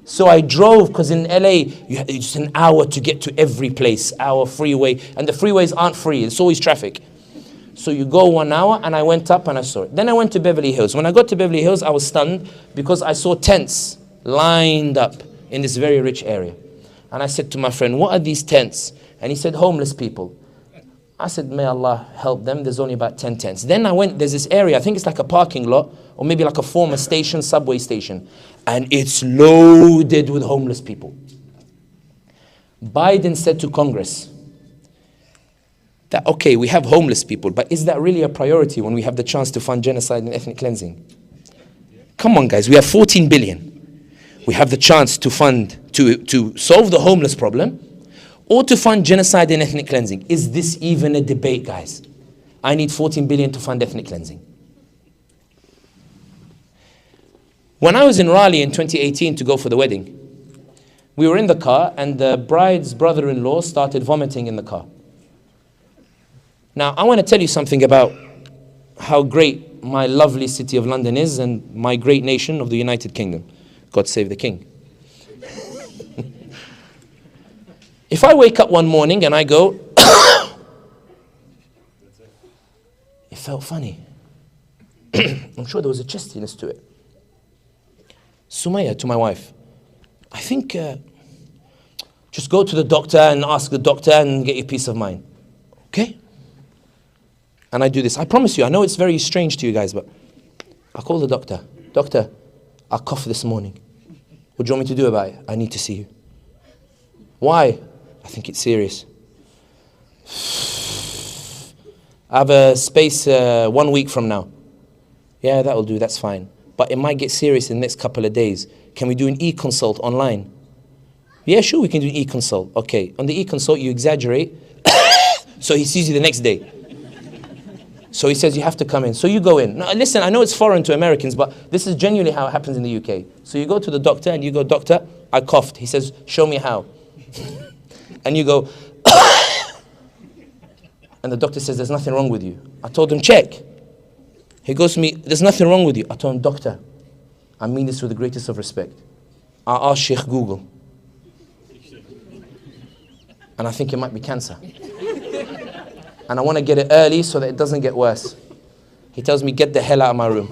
So I drove, because in LA, it's an hour to get to every place, hour freeway. And the freeways aren't free, it's always traffic. So you go 1 hour, and I went up and I saw it. Then I went to Beverly Hills. When I got to Beverly Hills, I was stunned because I saw tents lined up in this very rich area. And I said to my friend, what are these tents? And he said, homeless people. I said, may Allah help them. There's only about 10 tents. Then I went, there's this area, I think it's like a parking lot, or maybe like a former station, subway station. And it's loaded with homeless people. Biden said to Congress, that, okay, we have homeless people, but is that really a priority when we have the chance to fund genocide and ethnic cleansing? Come on, guys, we have 14 billion. We have the chance to fund, to solve the homeless problem, or to fund genocide and ethnic cleansing. Is this even a debate, guys? I need 14 billion to fund ethnic cleansing. When I was in Raleigh in 2018 to go for the wedding, we were in the car, and the bride's brother-in-law started vomiting in the car. Now, I want to tell you something about how great my lovely city of London is, and my great nation of the United Kingdom. God save the King. If I wake up one morning and I go, it felt funny. I'm sure there was a chestiness to it. Sumaya, to my wife, I think just go to the doctor and ask the doctor and get your peace of mind. Okay? And I do this. I promise you, I know it's very strange to you guys, but I call the doctor. Doctor, I coughed this morning. What do you want me to do about it? I need to see you. Why? I think it's serious. I have a space 1 week from now. Yeah, that'll do, that's fine. But it might get serious in the next couple of days. Can we do an e-consult online? Yeah, sure, we can do an e-consult. Okay, on the e-consult you exaggerate, so he sees you the next day. So he says you have to come in. So you go in. Now listen, I know it's foreign to Americans, but this is genuinely how it happens in the UK. So you go to the doctor and you go, doctor, I coughed. He says, show me how. And you go, and the doctor says, there's nothing wrong with you. I told him, check. He goes to me, there's nothing wrong with you. I told him, doctor, I mean this with the greatest of respect. I asked Sheikh Google. And I think it might be cancer. And I want to get it early so that it doesn't get worse. He tells me, get the hell out of my room.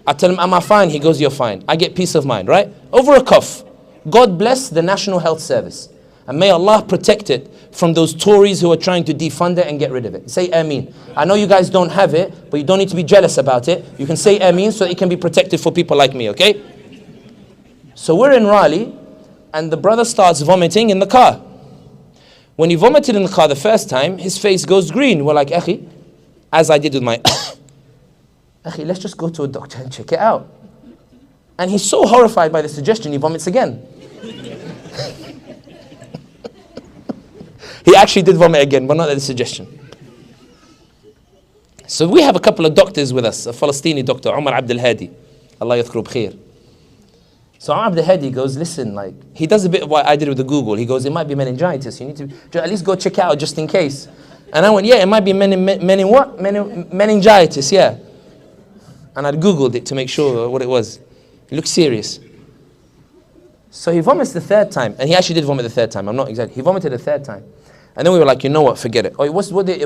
I tell him, am I fine? He goes, you're fine. I get peace of mind, right? Over a cough. God bless the National Health Service. And may Allah protect it from those Tories who are trying to defund it and get rid of it. Say Ameen. I know you guys don't have it, but you don't need to be jealous about it. You can say Ameen so that it can be protected for people like me, okay? So we're in Raleigh, and the brother starts vomiting in the car. When he vomited in the car the first time, his face goes green. We're like, Akhi, as I did with my, Akhi, let's just go to a doctor and check it out. And he's so horrified by the suggestion, he vomits again. He actually did vomit again, but not at the suggestion. So we have a couple of doctors with us, a Palestinian doctor, Umar Abdul Hadi. Allah yadhkuru bkhair. So Umar Abdul Hadi goes, listen, like, he does a bit of what I did with the Google. He goes, it might be meningitis. You need to at least go check it out just in case. And I went, yeah, it might be meningitis, yeah. And I Googled it to make sure what it was. It looked serious. So he vomits the third time. And he actually did vomit the third time. I'm not exactly. He vomited the third time. And then we were like, you know what, forget it. Oh,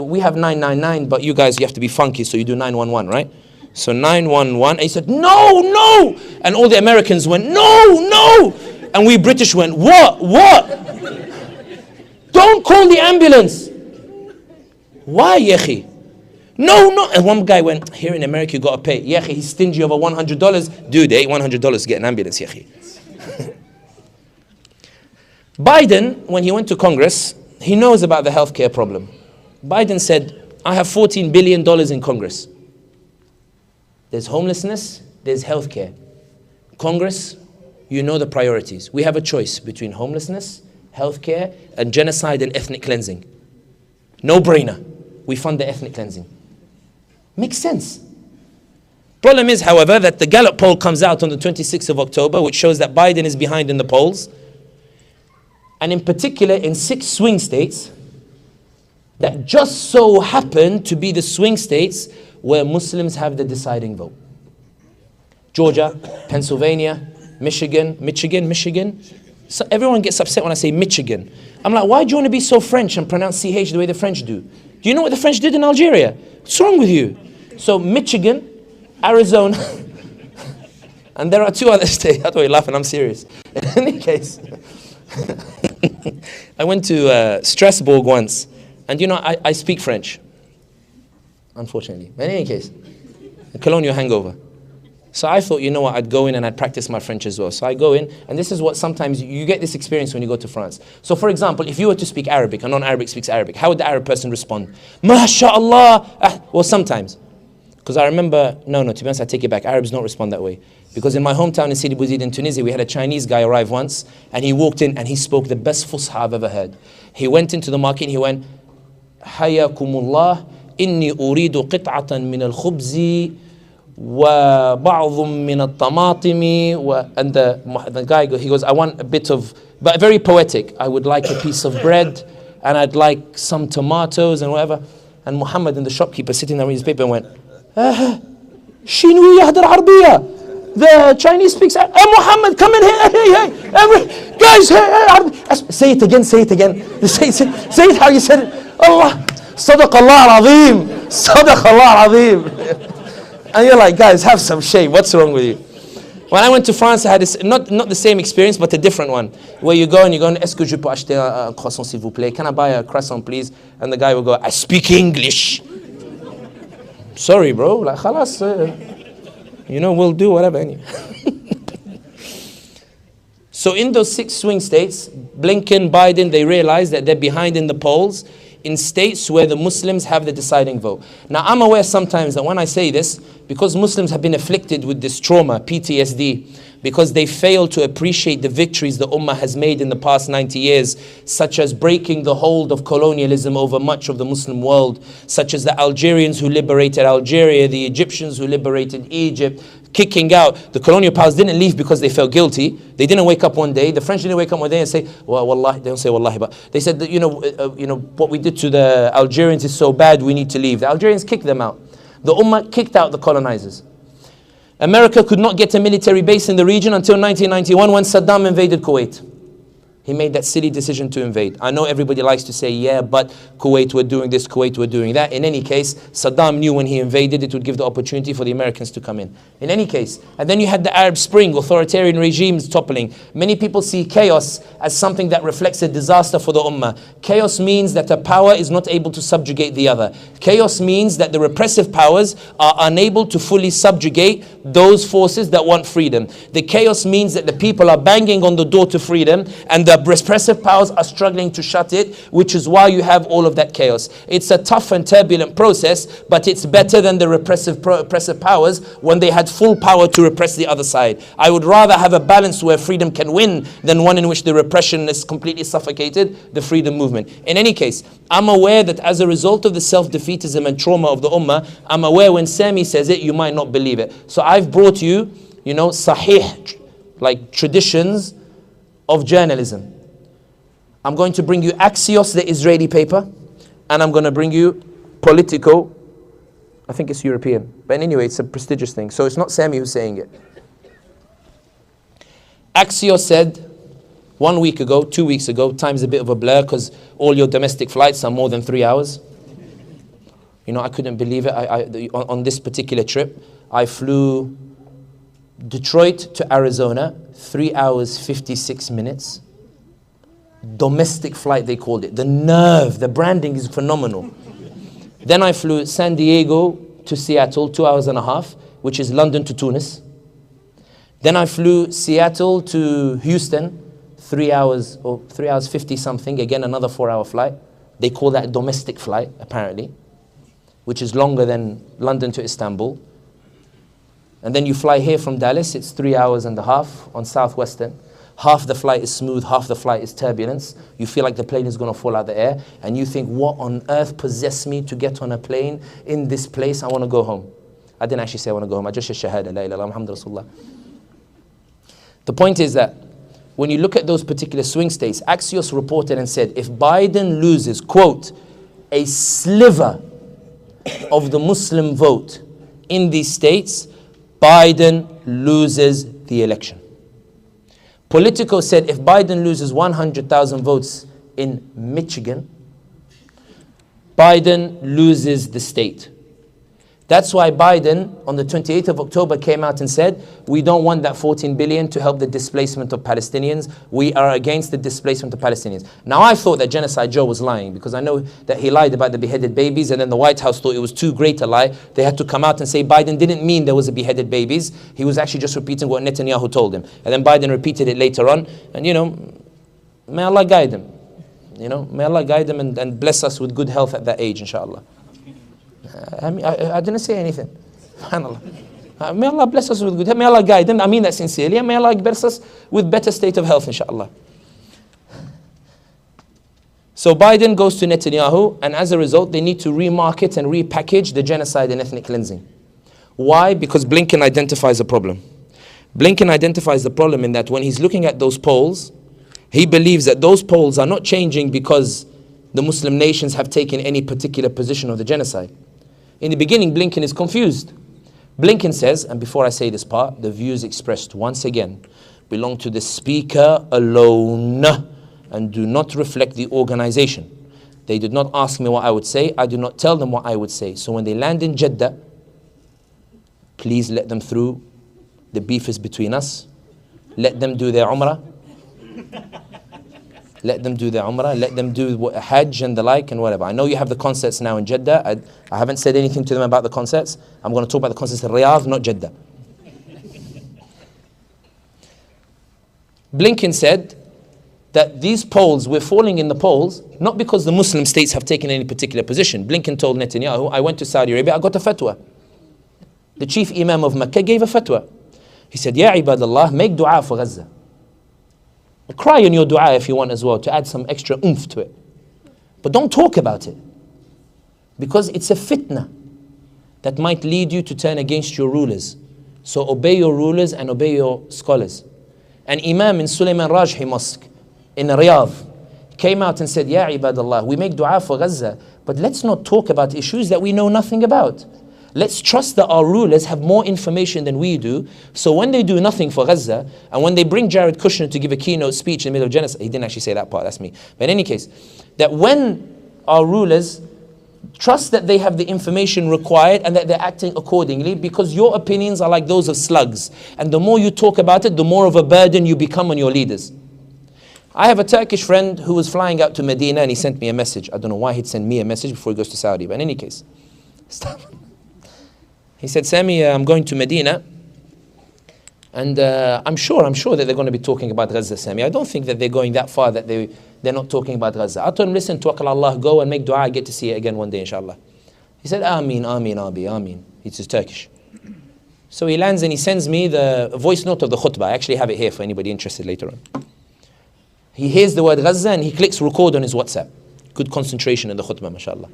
we have 999, but you guys, you have to be funky, so you do 911, right? So 911, and he said, no, no. And all the Americans went, no, no. And we British went, what? Don't call the ambulance. Why, Yechi? No, no. And one guy went, here in America, you got to pay. Yechi, he's stingy over $100. Dude, they ain't $100 to get an ambulance, Yechi. Biden, when he went to Congress, he knows about the healthcare problem. Biden said, I have $14 billion in Congress. There's homelessness, there's healthcare. Congress, you know the priorities. We have a choice between homelessness, healthcare, and genocide and ethnic cleansing. No brainer. We fund the ethnic cleansing. Makes sense. Problem is, however, that the Gallup poll comes out on the 26th of October, which shows that Biden is behind in the polls. And in particular, in 6 swing states that just so happen to be the swing states where Muslims have the deciding vote. Georgia, Pennsylvania, Michigan. So everyone gets upset when I say Michigan. I'm like, why do you want to be so French and pronounce CH the way the French do? Do you know what the French did in Algeria? What's wrong with you? So Michigan, Arizona, and there are 2 other states. That's why you're laughing, I'm serious. In any case, I went to Strasbourg once, and you know, I speak French, unfortunately. But in any case, a colonial hangover. So I thought, you know what, I'd go in and I'd practice my French as well. So I go in, and this is what sometimes you get this experience when you go to France. So for example, if you were to speak Arabic, a non-Arabic speaks Arabic, how would the Arab person respond? MashaAllah. Well, sometimes. Because I remember, no, to be honest, I take it back. Arabs don't respond that way. Because in my hometown in Sidi Sami in Tunisia, we had a Chinese guy arrive once, and he walked in and he spoke the best Fusha I've ever heard. He went into the market and he went, Hayakumullah, inni uridu qit'atan min al-khubzi wa ba'dhum min al-tamatimi. And the guy, he goes, I want a bit of, but very poetic. I would like a piece of bread, and I'd like some tomatoes and whatever. And Muhammad, and the shopkeeper, sitting there with his paper, and went, Shinwi yahdar Arabiya. The Chinese speaks, hey Muhammad, come in here, hey, guys, hey, say it again, say it how you said it. Allah, Sadaq Allah Azim, Sadaq Allah Azim. And you're like, guys, have some shame, what's wrong with you? When I went to France, I had this, not the same experience, but a different one, where you go, est-ce que je peux acheter un croissant s'il vous plaît? Can I buy a croissant, please? And the guy will go, I speak English. Sorry, bro, like, khalas, you know, we'll do whatever anyway. So in those 6 swing states, Blinken, Biden, they realize that they're behind in the polls in states where the Muslims have the deciding vote. Now, I'm aware sometimes that when I say this, because Muslims have been afflicted with this trauma, PTSD, because they fail to appreciate the victories the Ummah has made in the past 90 years, such as breaking the hold of colonialism over much of the Muslim world, such as the Algerians who liberated Algeria, the Egyptians who liberated Egypt, kicking out. The colonial powers didn't leave because they felt guilty. They didn't wake up one day. The French didn't wake up one day and say, well, wallahi, they don't say wallahi, but they said that, you know, what we did to the Algerians is so bad, we need to leave. The Algerians kicked them out. The Ummah kicked out the colonizers. America could not get a military base in the region until 1991 when Saddam invaded Kuwait. He made that silly decision to invade. I know everybody likes to say, yeah, but Kuwait were doing this, Kuwait were doing that. In any case, Saddam knew when he invaded, it would give the opportunity for the Americans to come in. In any case, and then you had the Arab Spring, authoritarian regimes toppling. Many people see chaos as something that reflects a disaster for the Ummah. Chaos means that a power is not able to subjugate the other. Chaos means that the repressive powers are unable to fully subjugate those forces that want freedom. The chaos means that the people are banging on the door to freedom, and the The repressive powers are struggling to shut it, which is why you have all of that chaos. It's a tough and turbulent process, but it's better than the oppressive powers when they had full power to repress the other side. I would rather have a balance where freedom can win than one in which the repression is completely suffocated, the freedom movement. In any case, I'm aware that as a result of the self-defeatism and trauma of the ummah, I'm aware when Sami says it, you might not believe it. So I've brought you, sahih, like traditions of journalism. I'm going to bring you Axios, the Israeli paper, and I'm going to bring you Politico. I think it's European, but anyway, it's a prestigious thing. So it's not Sami who's saying it. Axios said 1 week ago, 2 weeks ago, time's a bit of a blur because all your domestic flights are more than 3 hours. I couldn't believe it. On this particular trip, I flew Detroit to Arizona, 3 hours, 56 minutes. Domestic flight, they called it. The nerve, the branding is phenomenal. Then I flew San Diego to Seattle, 2 hours and a half, which is London to Tunis. Then I flew Seattle to Houston, 3 hours or 3 hours 50 something, again another 4 hour flight. They call that domestic flight, apparently, which is longer than London to Istanbul. And then you fly here from Dallas, it's 3 hours and a half on Southwestern. Half the flight is smooth, half the flight is turbulence. You feel like the plane is going to fall out the air. And you think, what on earth possessed me to get on a plane in this place? I want to go home. I didn't actually say I want to go home. I just said shahada, la ilaha illallah, Muhammad Rasulullah. The point is that when you look at those particular swing states, Axios reported and said, if Biden loses, quote, a sliver of the Muslim vote in these states, Biden loses the election. Politico said if Biden loses 100,000 votes in Michigan, Biden loses the state. That's why Biden on the 28th of October came out and said, we don't want that 14 billion to help the displacement of Palestinians. We are against the displacement of Palestinians. Now I thought that Genocide Joe was lying because I know that he lied about the beheaded babies and then the White House thought it was too great a lie. They had to come out and say Biden didn't mean there was a beheaded babies. He was actually just repeating what Netanyahu told him. And then Biden repeated it later on. And may Allah guide him. May Allah guide him and bless us with good health at that age, inshallah. I didn't say anything. SubhanAllah. May Allah bless us with good health. May Allah guide them. I mean that sincerely. And may Allah bless us with better state of health, inshallah. So Biden goes to Netanyahu, and as a result, they need to remarket and repackage the genocide and ethnic cleansing. Why? Because Blinken identifies a problem. Blinken identifies the problem in that when he's looking at those polls, he believes that those polls are not changing because the Muslim nations have taken any particular position of the genocide. In the beginning, Blinken is confused. Blinken says, and before I say this part, the views expressed once again belong to the speaker alone and do not reflect the organization. They did not ask me what I would say. I did not tell them what I would say. So when they land in Jeddah, please let them through. The beef is between us. Let them do their Umrah. Let them do their Umrah, let them do Hajj and the like and whatever. I know you have the concerts now in Jeddah. I haven't said anything to them about the concerts. I'm going to talk about the concerts in Riyadh, not Jeddah. Blinken said that these polls, we're falling in the polls, not because the Muslim states have taken any particular position. Blinken told Netanyahu, I went to Saudi Arabia, I got a fatwa. The chief imam of Mecca gave a fatwa. He said, Ya ibadallah, make dua for Gaza. Cry in your dua if you want as well, to add some extra oomph to it. But don't talk about it. Because it's a fitna that might lead you to turn against your rulers. So obey your rulers and obey your scholars. An imam in Sulaiman Rajhi Mosque in Riyadh came out and said, Ya ibadallah, we make dua for Gaza, but let's not talk about issues that we know nothing about. Let's trust that our rulers have more information than we do. So when they do nothing for Gaza, and when they bring Jared Kushner to give a keynote speech in the middle of genocide, he didn't actually say that part, that's me. But in any case, that when our rulers trust that they have the information required and that they're acting accordingly, because your opinions are like those of slugs. And the more you talk about it, the more of a burden you become on your leaders. I have a Turkish friend who was flying out to Medina and he sent me a message. I don't know why he'd send me a message before he goes to Saudi, but in any case. Stop. He said, Sami, I'm going to Medina And I'm sure that they're going to be talking about Gaza, Sami. I don't think that they're going that far that they're not talking about Gaza. I told him, listen, tawakkal Allah, go and make dua, I get to see it again one day, inshallah. He said, Ameen, Ameen, Abi, Ameen. It's Turkish. So he lands and he sends me the voice note of the khutbah. I actually have it here for anybody interested later on. He hears the word Gaza and he clicks record on his WhatsApp. Good concentration in the khutbah, mashallah.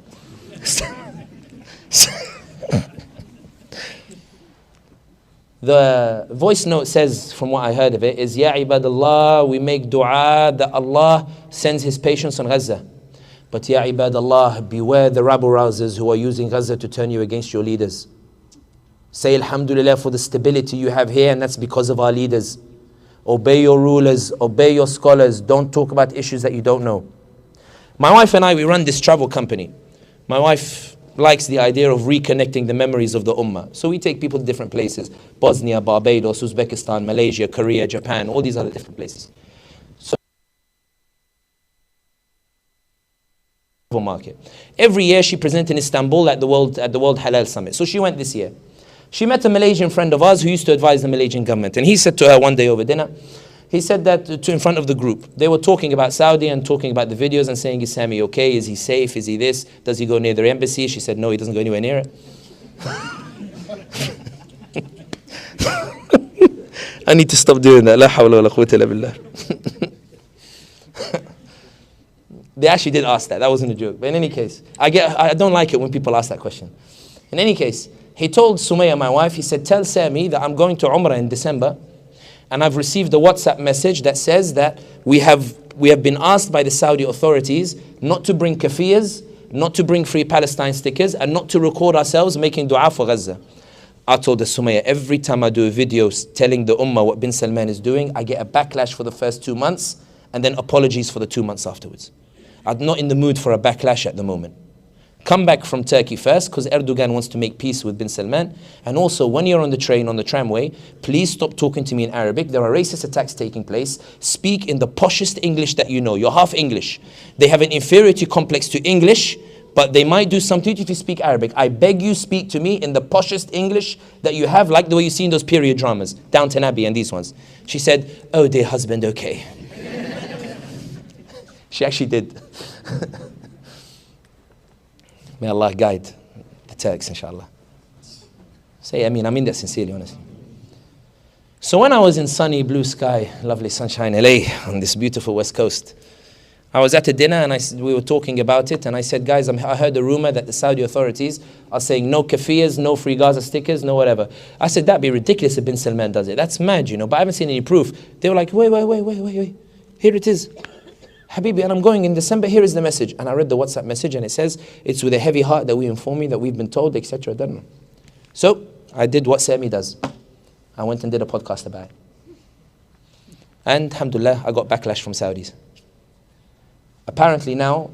The voice note says, from what I heard of it, is Ya ibadallah, we make dua that Allah sends His patience on Gaza. But Ya ibadallah, beware the rabble rousers who are using Gaza to turn you against your leaders. Say alhamdulillah for the stability you have here, and that's because of our leaders. Obey your rulers, obey your scholars, don't talk about issues that you don't know. My wife and I, we run this travel company. My wife likes the idea of reconnecting the memories of the ummah. So we take people to different places. Bosnia, Barbados, Uzbekistan, Malaysia, Korea, Japan, all these other different places. So market. Every year she presents in Istanbul at the World Halal Summit. So she went this year. She met a Malaysian friend of ours who used to advise the Malaysian government. And he said to her one day over dinner, he said that in front of the group. They were talking about Saudi and talking about the videos and saying, is Sami okay? Is he safe? Is he this? Does he go near their embassy? She said, no, he doesn't go anywhere near it. I need to stop doing that. La hawla wa la quwwata illa billah. They actually did ask that. That wasn't a joke. But in any case, I don't like it when people ask that question. In any case, he told Sumaya, my wife, he said, tell Sami that I'm going to Umrah in December. And I've received a WhatsApp message that says that we have been asked by the Saudi authorities not to bring kafiyas, not to bring Free Palestine stickers, and not to record ourselves making dua for Gaza. I told the Sumaya, every time I do a video telling the ummah what bin Salman is doing, I get a backlash for the first 2 months and then apologies for the 2 months afterwards. I'm not in the mood for a backlash at the moment. Come back from Turkey first, because Erdogan wants to make peace with bin Salman. And also, when you're on the train, on the tramway, please stop talking to me in Arabic. There are racist attacks taking place. Speak in the poshest English that you know. You're half English. They have an inferiority complex to English, but they might do something if you speak Arabic. I beg you, speak to me in the poshest English that you have, like the way you see in those period dramas, Downton Abbey and these ones. She said, oh dear husband, okay. She actually did. May Allah guide the Turks, inshallah. Say, I mean that sincerely, honestly. So when I was in sunny blue sky, lovely sunshine LA, on this beautiful west coast, I was at a dinner and we were talking about it, and I said, guys, I heard a rumor that the Saudi authorities are saying no kafiyas, no free Gaza stickers, no whatever. I said, that'd be ridiculous if bin Salman does it. That's mad, you know, but I haven't seen any proof. They were like, wait. Here it is. Habibi, and I'm going in December, here is the message. And I read the WhatsApp message and it says, it's with a heavy heart that we inform you that we've been told, etc. So I did what Sami does. I went and did a podcast about it. And alhamdulillah, I got backlash from Saudis. Apparently now,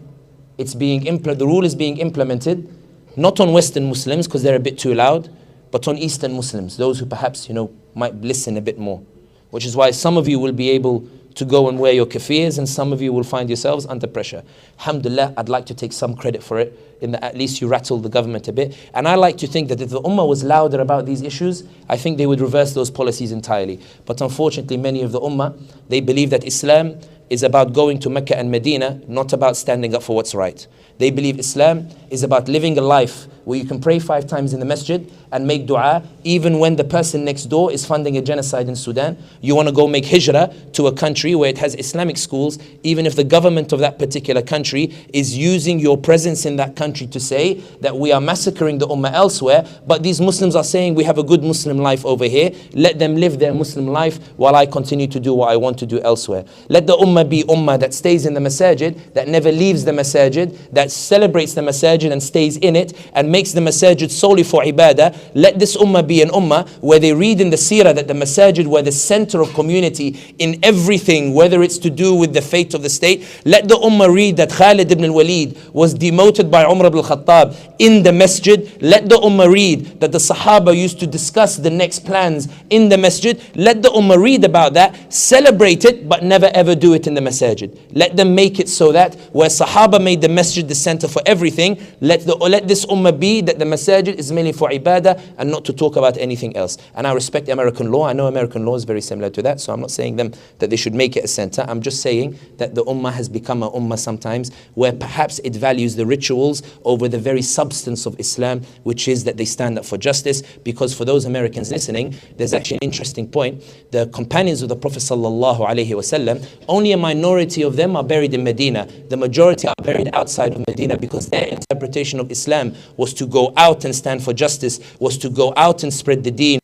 the rule is being implemented, not on Western Muslims, because they're a bit too loud, but on Eastern Muslims, those who perhaps, might listen a bit more. Which is why some of you will be able to go and wear your kafiyas, and some of you will find yourselves under pressure. Alhamdulillah, I'd like to take some credit for it, in that at least you rattled the government a bit. And I like to think that if the ummah was louder about these issues, I think they would reverse those policies entirely. But unfortunately, many of the ummah, they believe that Islam is about going to Mecca and Medina, not about standing up for what's right. They believe Islam is about living a life where you can pray 5 times in the masjid and make dua, even when the person next door is funding a genocide in Sudan. You want to go make hijrah to a country where it has Islamic schools, even if the government of that particular country is using your presence in that country to say that we are massacring the ummah elsewhere, but these Muslims are saying we have a good Muslim life over here. Let them live their Muslim life while I continue to do what I want to do elsewhere. Let the ummah be ummah that stays in the masajid, that never leaves the masajid, that celebrates the masajid and stays in it and makes the masajid solely for ibadah. Let this ummah be an ummah where they read in the seerah that the masajid were the center of community in everything, whether it's to do with the fate of the state. Let the ummah read that Khalid ibn al-Walid was demoted by Umar ibn al-Khattab in the masjid. Let the ummah read that the Sahaba used to discuss the next plans in the masjid. Let the ummah read about that, celebrate it, but never ever do it in the masajid. Let them make it so that where Sahaba made the masjid the center for everything, let this ummah be that the masajid is mainly for ibadah and not to talk about anything else. And I respect American law. I know American law is very similar to that, so I'm not saying them that they should make it a center. I'm just saying that the ummah has become an ummah sometimes where perhaps it values the rituals over the very substance of Islam, which is that they stand up for justice. Because for those Americans listening, there's actually an interesting point. The companions of the Prophet sallallahu alaihi wasallam, only a minority of them are buried in Medina. The majority are buried outside of Medina because their interpretation of Islam was to go out and stand for justice, was to go out and spread the deen.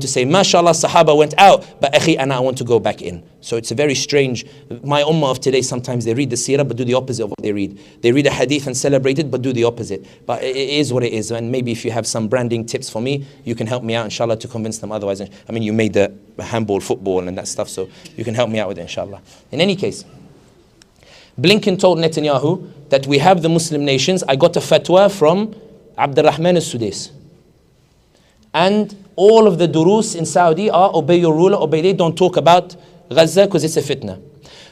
To say, mashallah, Sahaba went out, but akhi, and I want to go back in. So it's a very strange, my ummah of today, sometimes they read the seerah, but do the opposite of what they read. They read a hadith and celebrate it, but do the opposite. But it is what it is. And maybe if you have some branding tips for me, you can help me out, inshallah, to convince them otherwise. I mean, you made the handball, football, and that stuff, so you can help me out with it, inshallah. In any case, Blinken told Netanyahu that we have the Muslim nations. I got a fatwa from Abdurrahman al-Sudais. And all of the durus in Saudi are obey your ruler, obey they, don't talk about Gaza because it's a fitna.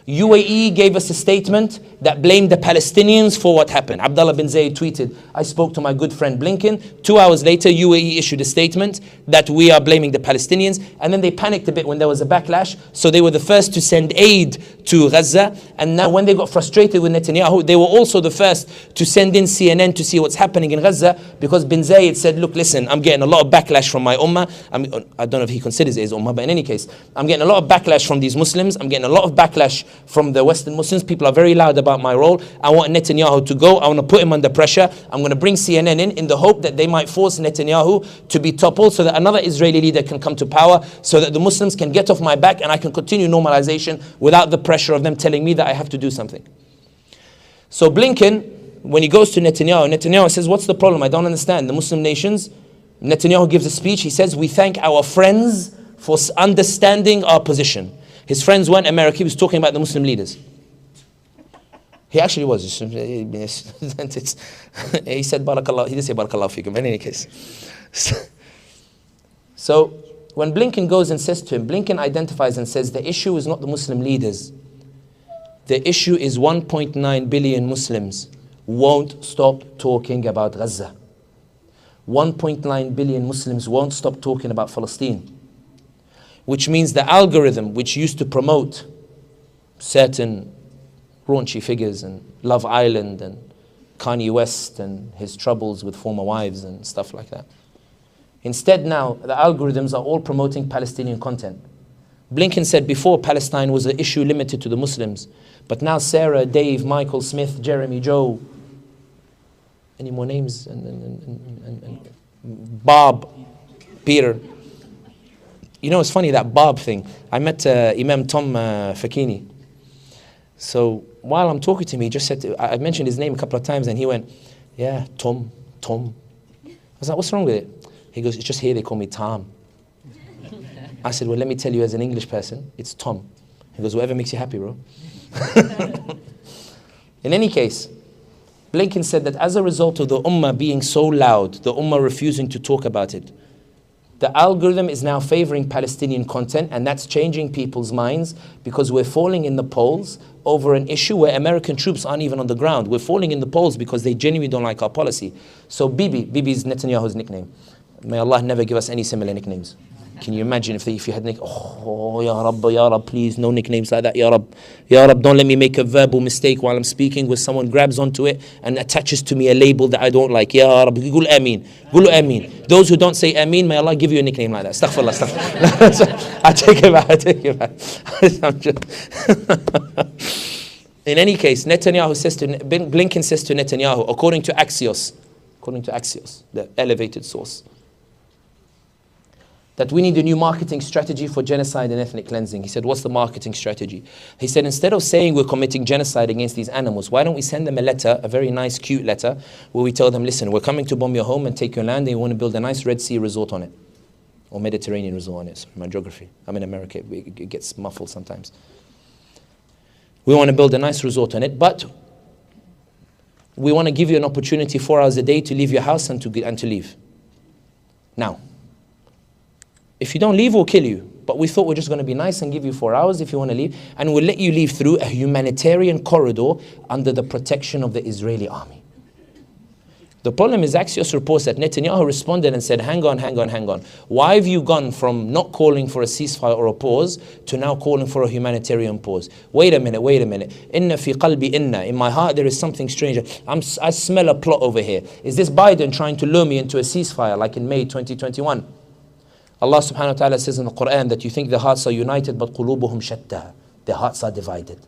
UAE gave us a statement that blamed the Palestinians for what happened. Abdullah bin Zayed tweeted, I spoke to my good friend Blinken. 2 hours later, UAE issued a statement that we are blaming the Palestinians. And then they panicked a bit when there was a backlash. So they were the first to send aid to Gaza. And now when they got frustrated with Netanyahu, they were also the first to send in CNN to see what's happening in Gaza. Because bin Zayed said, look, listen, I'm getting a lot of backlash from my ummah. I don't know if he considers it his ummah, but in any case, I'm getting a lot of backlash from these Muslims. I'm getting a lot of backlash from the Western Muslims. People are very loud about my role. I want Netanyahu to go. I want to put him under pressure. I'm going to bring CNN in the hope that they might force Netanyahu to be toppled so that another Israeli leader can come to power, so that the Muslims can get off my back and I can continue normalization without the pressure of them telling me that I have to do something. So Blinken, when he goes to Netanyahu says, what's the problem? I don't understand. The Muslim nations, Netanyahu gives a speech. He says, we thank our friends for understanding our position. His friends weren't America. He was talking about the Muslim leaders. He actually was. He said Barakallah. He did say Barakallah fikum. In any case. So when Blinken goes and says to him, Blinken identifies and says the issue is not the Muslim leaders. The issue is 1.9 billion Muslims won't stop talking about Gaza. 1.9 billion Muslims won't stop talking about Palestine. Which means the algorithm which used to promote certain raunchy figures and Love Island and Kanye West and his troubles with former wives and stuff like that. Instead now, the algorithms are all promoting Palestinian content. Blinken said before Palestine was an issue limited to the Muslims. But now Sarah, Dave, Michael, Smith, Jeremy, Joe, any more names? And Bob, Peter. You know, it's funny, that Bob thing. I met Imam Tom Fakini. So while I'm talking to him, he just said, I mentioned his name a couple of times and he went, yeah, Tom. I was like, what's wrong with it? He goes, it's just here they call me Tom. I said, well, let me tell you as an English person, it's Tom. He goes, whatever makes you happy, bro. In any case, Blinken said that as a result of the ummah being so loud, the ummah refusing to talk about it, the algorithm is now favoring Palestinian content, and that's changing people's minds because we're falling in the polls over an issue where American troops aren't even on the ground. We're falling in the polls because they genuinely don't like our policy. So Bibi is Netanyahu's nickname. May Allah never give us any similar nicknames. Can you imagine if you had Ya Rab, please, no nicknames like that, Ya Rab. Ya Rab, don't let me make a verbal mistake while I'm speaking where someone grabs onto it and attaches to me a label that I don't like. Ya Rab, Gulu Ameen. Gulu Ameen. Those who don't say Ameen, may Allah give you a nickname like that. Astaghfirullah, astaghfirullah. I take it back. In any case, Blinken says to Netanyahu, according to Axios, the elevated source, that we need a new marketing strategy for genocide and ethnic cleansing. He said, what's the marketing strategy? He said, instead of saying we're committing genocide against these animals, why don't we send them a letter, a very nice, cute letter, where we tell them, listen, we're coming to bomb your home and take your land, and we want to build a nice Red Sea resort on it, or Mediterranean resort on it. Sorry, my geography. I'm in America, it gets muffled sometimes. We want to build a nice resort on it, but we want to give you an opportunity 4 hours a day to leave your house and to leave. Now, if you don't leave, we'll kill you. But we thought we're just going to be nice and give you 4 hours if you want to leave. And we'll let you leave through a humanitarian corridor under the protection of the Israeli army. The problem is Axios reports that Netanyahu responded and said, hang on. Why have you gone from not calling for a ceasefire or a pause to now calling for a humanitarian pause? Wait a minute. Inna fi qalbi inna. In my heart there is something strange. I smell a plot over here. Is this Biden trying to lure me into a ceasefire like in May 2021? Allah subhanahu wa ta'ala says in the Quran that you think the hearts are united, but qulubuhum shatta. Their hearts are divided.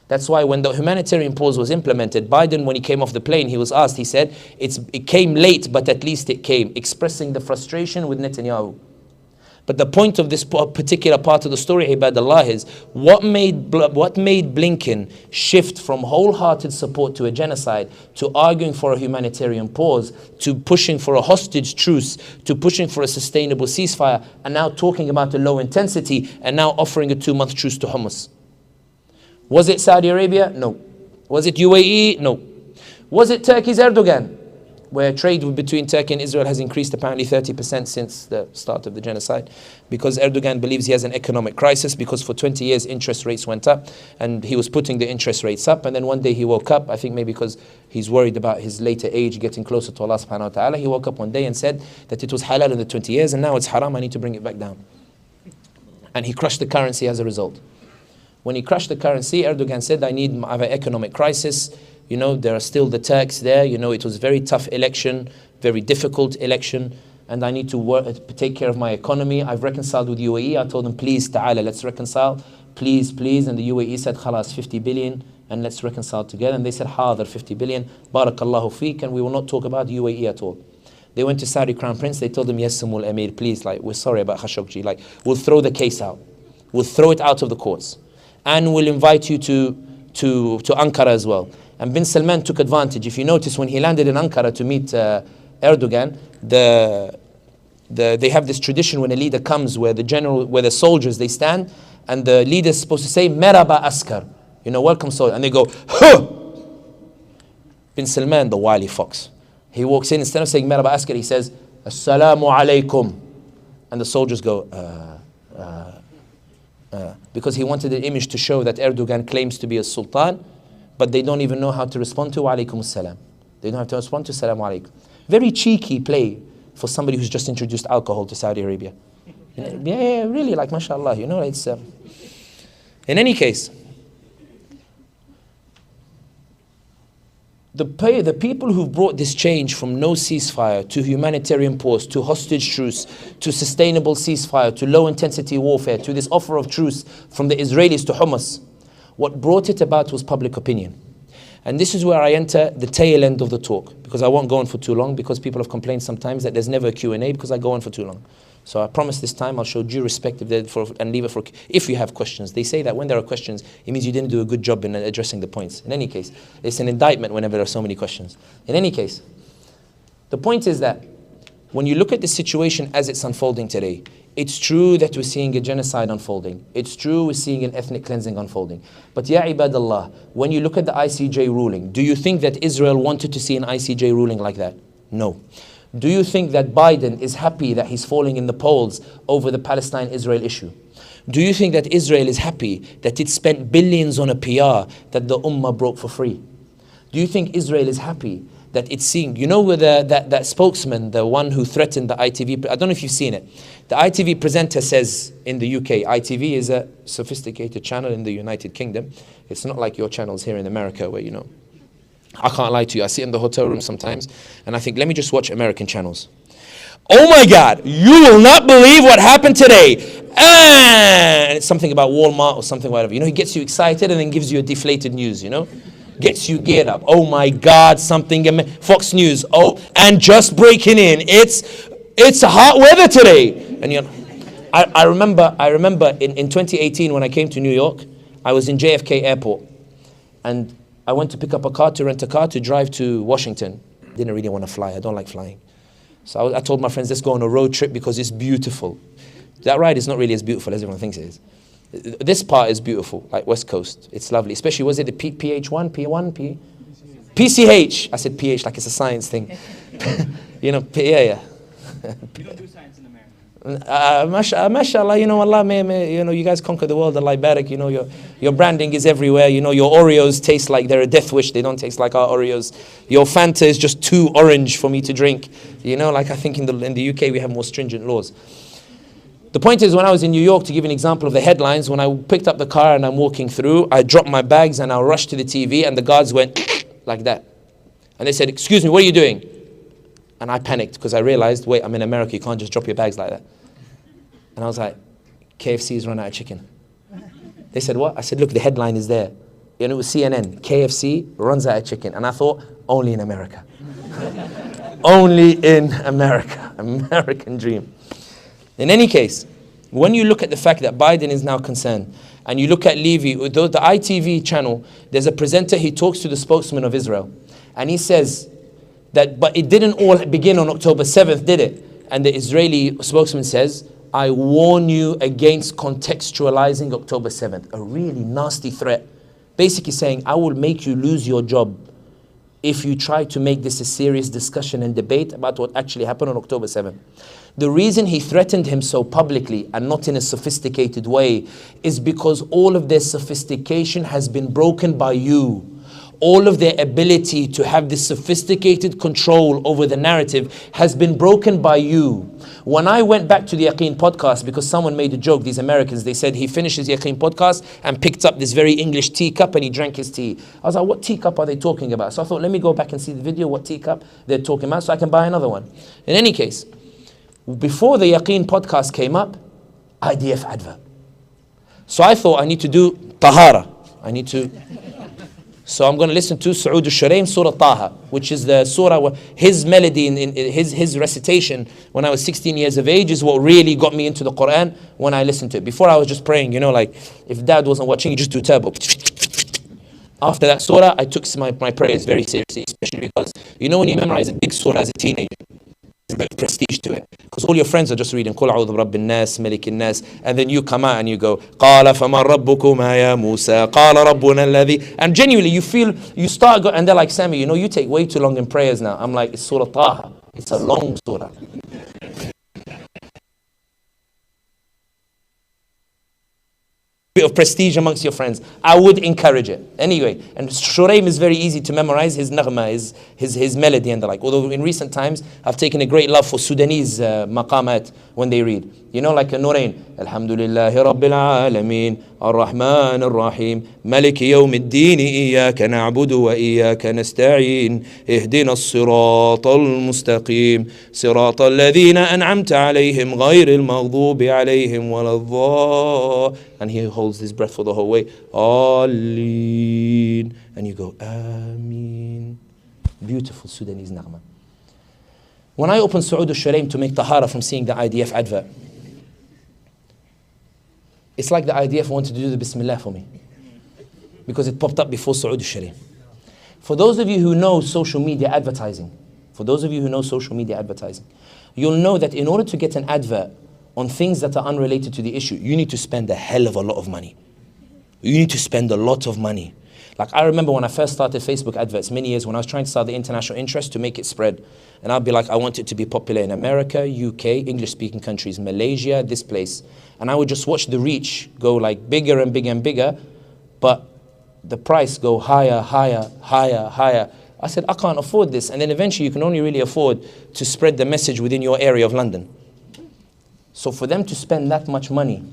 That's why when the humanitarian pause was implemented, Biden, when he came off the plane, he was asked, he said, it came late, but at least it came, expressing the frustration with Netanyahu. But the point of this particular part of the story, Ibadallah, is what made Blinken shift from wholehearted support to a genocide, to arguing for a humanitarian pause, to pushing for a hostage truce, to pushing for a sustainable ceasefire, and now talking about a low intensity, and now offering a 2-month truce to Hamas. Was it Saudi Arabia? No. Was it UAE? No. Was it Turkey's Erdogan, where trade between Turkey and Israel has increased apparently 30% since the start of the genocide? Because Erdogan believes he has an economic crisis, because for 20 years interest rates went up and he was putting the interest rates up, and then one day he woke up, I think maybe because he's worried about his later age getting closer to Allah subhanahu wa ta'ala, he woke up one day and said that it was halal in the 20 years and now it's haram, I need to bring it back down. And he crushed the currency as a result. When he crushed the currency, Erdogan said, I have an economic crisis. You know, there are still the Turks there. You know, it was a very tough election, very difficult election, and I need to take care of my economy. I've reconciled with UAE. I told them, please, ta'ala, let's reconcile. Please. And the UAE said, khalas, 50 billion, and let's reconcile together. And they said, hadar, 50 billion, barakallahu feek, and we will not talk about UAE at all. They went to Saudi Crown Prince. They told him, yes, Samul Amir, please, like, we're sorry about Khashoggi. Like, we'll throw the case out. We'll throw it out of the courts. And we'll invite you to Ankara as well. And bin Salman took advantage. If you notice, when he landed in Ankara to meet Erdogan, they have this tradition when a leader comes where the soldiers, they stand, and the leader is supposed to say, Merhaba Askar, you know, welcome soldier. And they go, huh! Bin Salman, the wily fox, he walks in, instead of saying Merhaba Askar, he says, Assalamu alaikum. And the soldiers go, because he wanted an image to show that Erdogan claims to be a sultan, but they don't even know how to respond to wa alaikum assalam. They don't have to respond to salamu alaikum. Very cheeky play for somebody who's just introduced alcohol to Saudi Arabia. Yeah, really, like mashallah, you know, it's... in any case, the people who brought this change from no ceasefire to humanitarian pause, to hostage truce, to sustainable ceasefire, to low intensity warfare, to this offer of truce from the Israelis to Hamas, what brought it about was public opinion. And this is where I enter the tail end of the talk, because I won't go on for too long, because people have complained sometimes that there's never a Q&A because I go on for too long. So I promise this time I'll show due respect and leave it for if you have questions. They say that when there are questions, it means you didn't do a good job in addressing the points. In any case, it's an indictment whenever there are so many questions. In any case, the point is that when you look at the situation as it's unfolding today, it's true that we're seeing a genocide unfolding. It's true we're seeing an ethnic cleansing unfolding. But ya ibadallah, when you look at the ICJ ruling, do you think that Israel wanted to see an ICJ ruling like that? No. Do you think that Biden is happy that he's falling in the polls over the Palestine-Israel issue? Do you think that Israel is happy that it spent billions on a PR that the Ummah broke for free? Do you think Israel is happy that it's seeing, you know, that spokesman, the one who threatened the ITV, I don't know if you've seen it. The ITV presenter says in the UK, ITV is a sophisticated channel in the United Kingdom. It's not like your channels here in America where, you know, I can't lie to you. I sit in the hotel room sometimes and I think, let me just watch American channels. Oh my God, you will not believe what happened today. And it's something about Walmart or something, whatever. You know, he gets you excited and then gives you a deflated news, you know. Gets you geared up. Oh my God, something, Fox News. Oh, and just breaking in. It's a hot weather today. And you know, I remember in 2018 when I came to New York, I was in JFK Airport. And I went to pick up a car, to rent a car to drive to Washington. Didn't really want to fly. I don't like flying. So I told my friends, let's go on a road trip because it's beautiful. That ride is not really as beautiful as everyone thinks it is. This part is beautiful, like West Coast. It's lovely. Especially, was it the PH1, P1, PCH? I said PH like it's a science thing. You know, yeah. We don't do science in America. Mashallah, you know, Allah may, you know, you guys conquer the world, Allah barak, you know, your branding is everywhere, you know, your Oreos taste like they're a death wish, they don't taste like our Oreos. Your Fanta is just too orange for me to drink. You know, like I think in the UK we have more stringent laws. The point is, when I was in New York, to give an example of the headlines, when I picked up the car and I'm walking through, I dropped my bags and I rushed to the TV and the guards went like that. And they said, "Excuse me, what are you doing?" And I panicked because I realized, wait, I'm in America, you can't just drop your bags like that. And I was like, KFC's run out of chicken. They said, what? I said, look, the headline is there. And it was CNN, KFC runs out of chicken. And I thought, only in America. Only in America. American dream. In any case, when you look at the fact that Biden is now concerned, and you look at Levy, the ITV channel, there's a presenter, he talks to the spokesman of Israel. And he says that, but it didn't all begin on October 7th, did it? And the Israeli spokesman says, I warn you against contextualizing October 7th. A really nasty threat. Basically saying, I will make you lose your job if you try to make this a serious discussion and debate about what actually happened on October 7th. The reason he threatened him so publicly and not in a sophisticated way is because all of their sophistication has been broken by you. All of their ability to have this sophisticated control over the narrative has been broken by you. When I went back to the Yaqeen podcast, because someone made a joke, these Americans, they said he finished his Yaqeen podcast and picked up this very English teacup and he drank his tea. I was like, what teacup are they talking about? So I thought, let me go back and see the video, what teacup they're talking about, so I can buy another one. In any case, before the Yaqeen podcast came up, IDF advert. So I thought I need to do tahara. So I'm going to listen to Su'ud al-Shuraim, Surah Taha, which is the surah, his melody, in his recitation when I was 16 years of age is what really got me into the Quran when I listened to it. Before I was just praying, you know, like if dad wasn't watching, you just do turbo. After that surah, I took my prayers very seriously, especially because, you know, when you memorize a big surah as a teenager, there's a bit of prestige to it. Because all your friends are just reading, قُلْ أَعُوذُ بِرَبِّ النَّاسِ مَلِكِ النَّاسِ, and then you come out and you go, قَالَ فَمَنْ رَبُّكُمَا يَا مُوسَى قَالَ رَبُّنَا الَّذِي. And genuinely you feel, you start, and they're like, Sammy, you know, you take way too long in prayers now. I'm like, it's Surah Taha. It's a long surah. Bit of prestige amongst your friends. I would encourage it. Anyway, and Shuraim is very easy to memorize, his naghma, his melody and the like. Although in recent times, I've taken a great love for Sudanese maqamat when they read. You know, like a Nurain. Alhamdulillahi Rabbil Alameen, Ar-Rahman Ar-Rahim, Maliki Yawm Ad-Din, Iyaka na'budu wa Iyaka nasta'in, Ihdina as-Sirata al-Mustaqim, Sirata alladhina an'amta alayhim, Ghayri al-Maghdubi alayhim, Waladh. And he holds his breath for the whole way. Aleen. And you go, Ameen. Beautiful Sudanese naghma. When I opened Su'ud al-Shuraim to make tahara from seeing the IDF advert, it's like the IDF wanted to do the Bismillah for me. Because it popped up before Su'ud al-Shuraim. For those of you who know social media advertising, you'll know that in order to get an advert on things that are unrelated to the issue, you need to spend a hell of a lot of money. You need to spend a lot of money. Like I remember when I first started Facebook adverts many years when I was trying to start the international interest to make it spread. And I'd be like, I want it to be popular in America, UK, English-speaking countries, Malaysia, this place. And I would just watch the reach go like bigger and bigger and bigger, but the price go higher, higher, higher, higher. I said, I can't afford this. And then eventually you can only really afford to spread the message within your area of London. So for them to spend that much money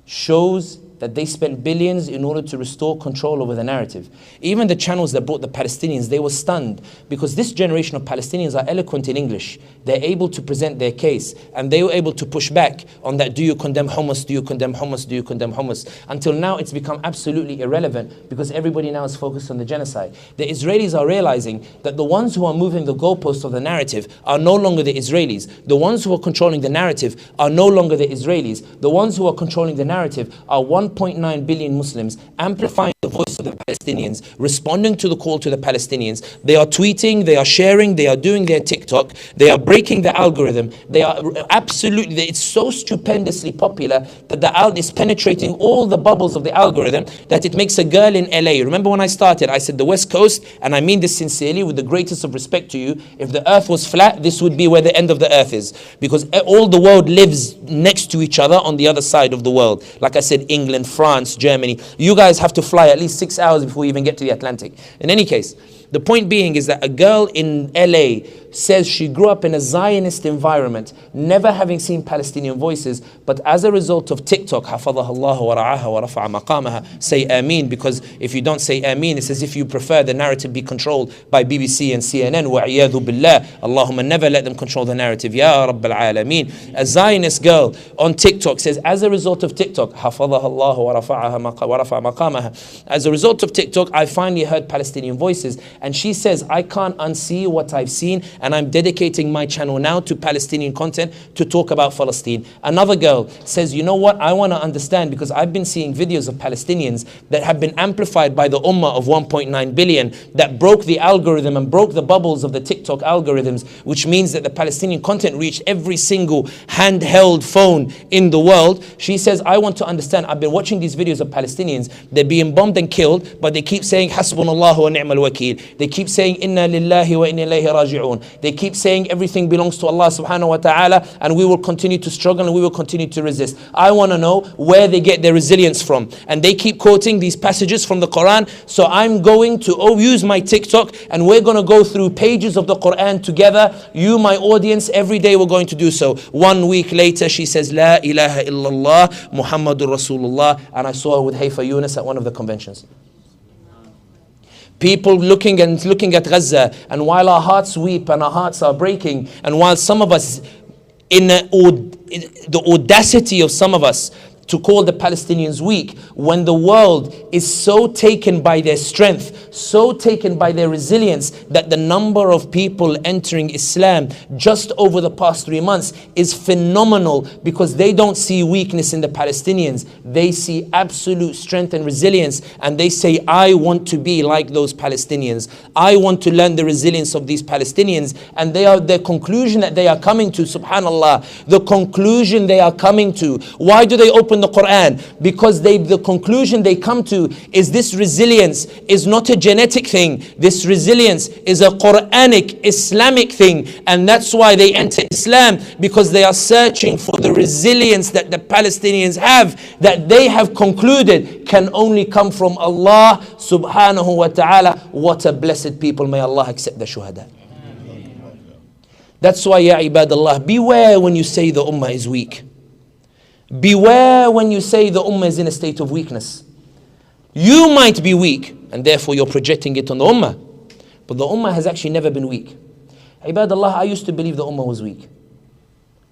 shows that they spent billions in order to restore control over the narrative. Even the channels that brought the Palestinians, they were stunned because this generation of Palestinians are eloquent in English. They're able to present their case and they were able to push back on that, do you condemn Hamas, do you condemn Hamas, do you condemn Hamas? Until now it's become absolutely irrelevant because everybody now is focused on the genocide. The Israelis are realizing that the ones who are moving the goalposts of the narrative are no longer the Israelis. The ones who are controlling the narrative are no longer the Israelis. The ones who are controlling the narrative are one 1.9 billion Muslims, amplifying the voice of the Palestinians, responding to the call to the Palestinians. They are tweeting, they are sharing, they are doing their TikTok, they are breaking the algorithm. They are absolutely, it's so stupendously popular that the algorithm is penetrating all the bubbles of the algorithm that it makes a girl in LA. Remember when I started, I said the West Coast, and I mean this sincerely with the greatest of respect to you, if the earth was flat, this would be where the end of the earth is. Because all the world lives next to each other on the other side of the world. Like I said, England, France, Germany. You guys have to fly at least 6 hours before you even get to the Atlantic. In any case, the point being is that a girl in LA says she grew up in a Zionist environment, never having seen Palestinian voices, but as a result of TikTok, حَفَظَهَا اللَّهُ وَرَعَاهَا وَرَفَعَ مَقَامَهَا, say Ameen, because if you don't say Ameen, it's as if you prefer the narrative be controlled by BBC and CNN. وَعِيَاذُ بِاللَّهِ. Allahumma never let them control the narrative. Ya Rabbal Alameen. A Zionist girl on TikTok says, as a result of TikTok, حَفَظَهَا اللَّهُ وَرَفَعَ مَقَامَهَا. As a result of TikTok, I finally heard Palestinian voices. And she says, I can't unsee what I've seen, and I'm dedicating my channel now to Palestinian content to talk about Palestine. Another girl says, you know what, I want to understand, because I've been seeing videos of Palestinians that have been amplified by the ummah of 1.9 billion that broke the algorithm and broke the bubbles of the TikTok algorithms, which means that the Palestinian content reached every single handheld phone in the world. She says, I want to understand, I've been watching these videos of Palestinians, they're being bombed and killed, but they keep saying, Hasbunallahu wa ni'mal wakeel. They keep saying, Inna lillahi wa inna ilayhi raji'un. They keep saying everything belongs to Allah subhanahu wa ta'ala, and we will continue to struggle and we will continue to resist. I want to know where they get their resilience from. And they keep quoting these passages from the Quran. So I'm going to use my TikTok, and we're going to go through pages of the Quran together. You, my audience, every day we're going to do so. 1 week later, she says, La ilaha illallah, Muhammadur Rasulullah. And I saw her with Haifa Yunus at one of the conventions. People looking at Gaza, and while our hearts weep and our hearts are breaking, and while some of us, in the audacity of some of us, to call the Palestinians weak, when the world is so taken by their strength, so taken by their resilience, that the number of people entering Islam just over the past 3 months is phenomenal, because they don't see weakness in the Palestinians. They see absolute strength and resilience, and they say, I want to be like those Palestinians. I want to learn the resilience of these Palestinians. And their conclusion that they are coming to, subhanallah, the conclusion they are coming to. Why do they open the Quran? Because the conclusion they come to is this resilience is not a genetic thing. This resilience is a Quranic, Islamic thing. And that's why they enter Islam, because they are searching for the resilience that the Palestinians have, that they have concluded can only come from Allah subhanahu wa ta'ala. What a blessed people. May Allah accept the shuhada. That's why, ya ibadallah, beware when you say the ummah is weak. Beware when you say the ummah is in a state of weakness. You might be weak, and therefore you're projecting it on the ummah. But the ummah has actually never been weak. Ibadallah, I used to believe the ummah was weak.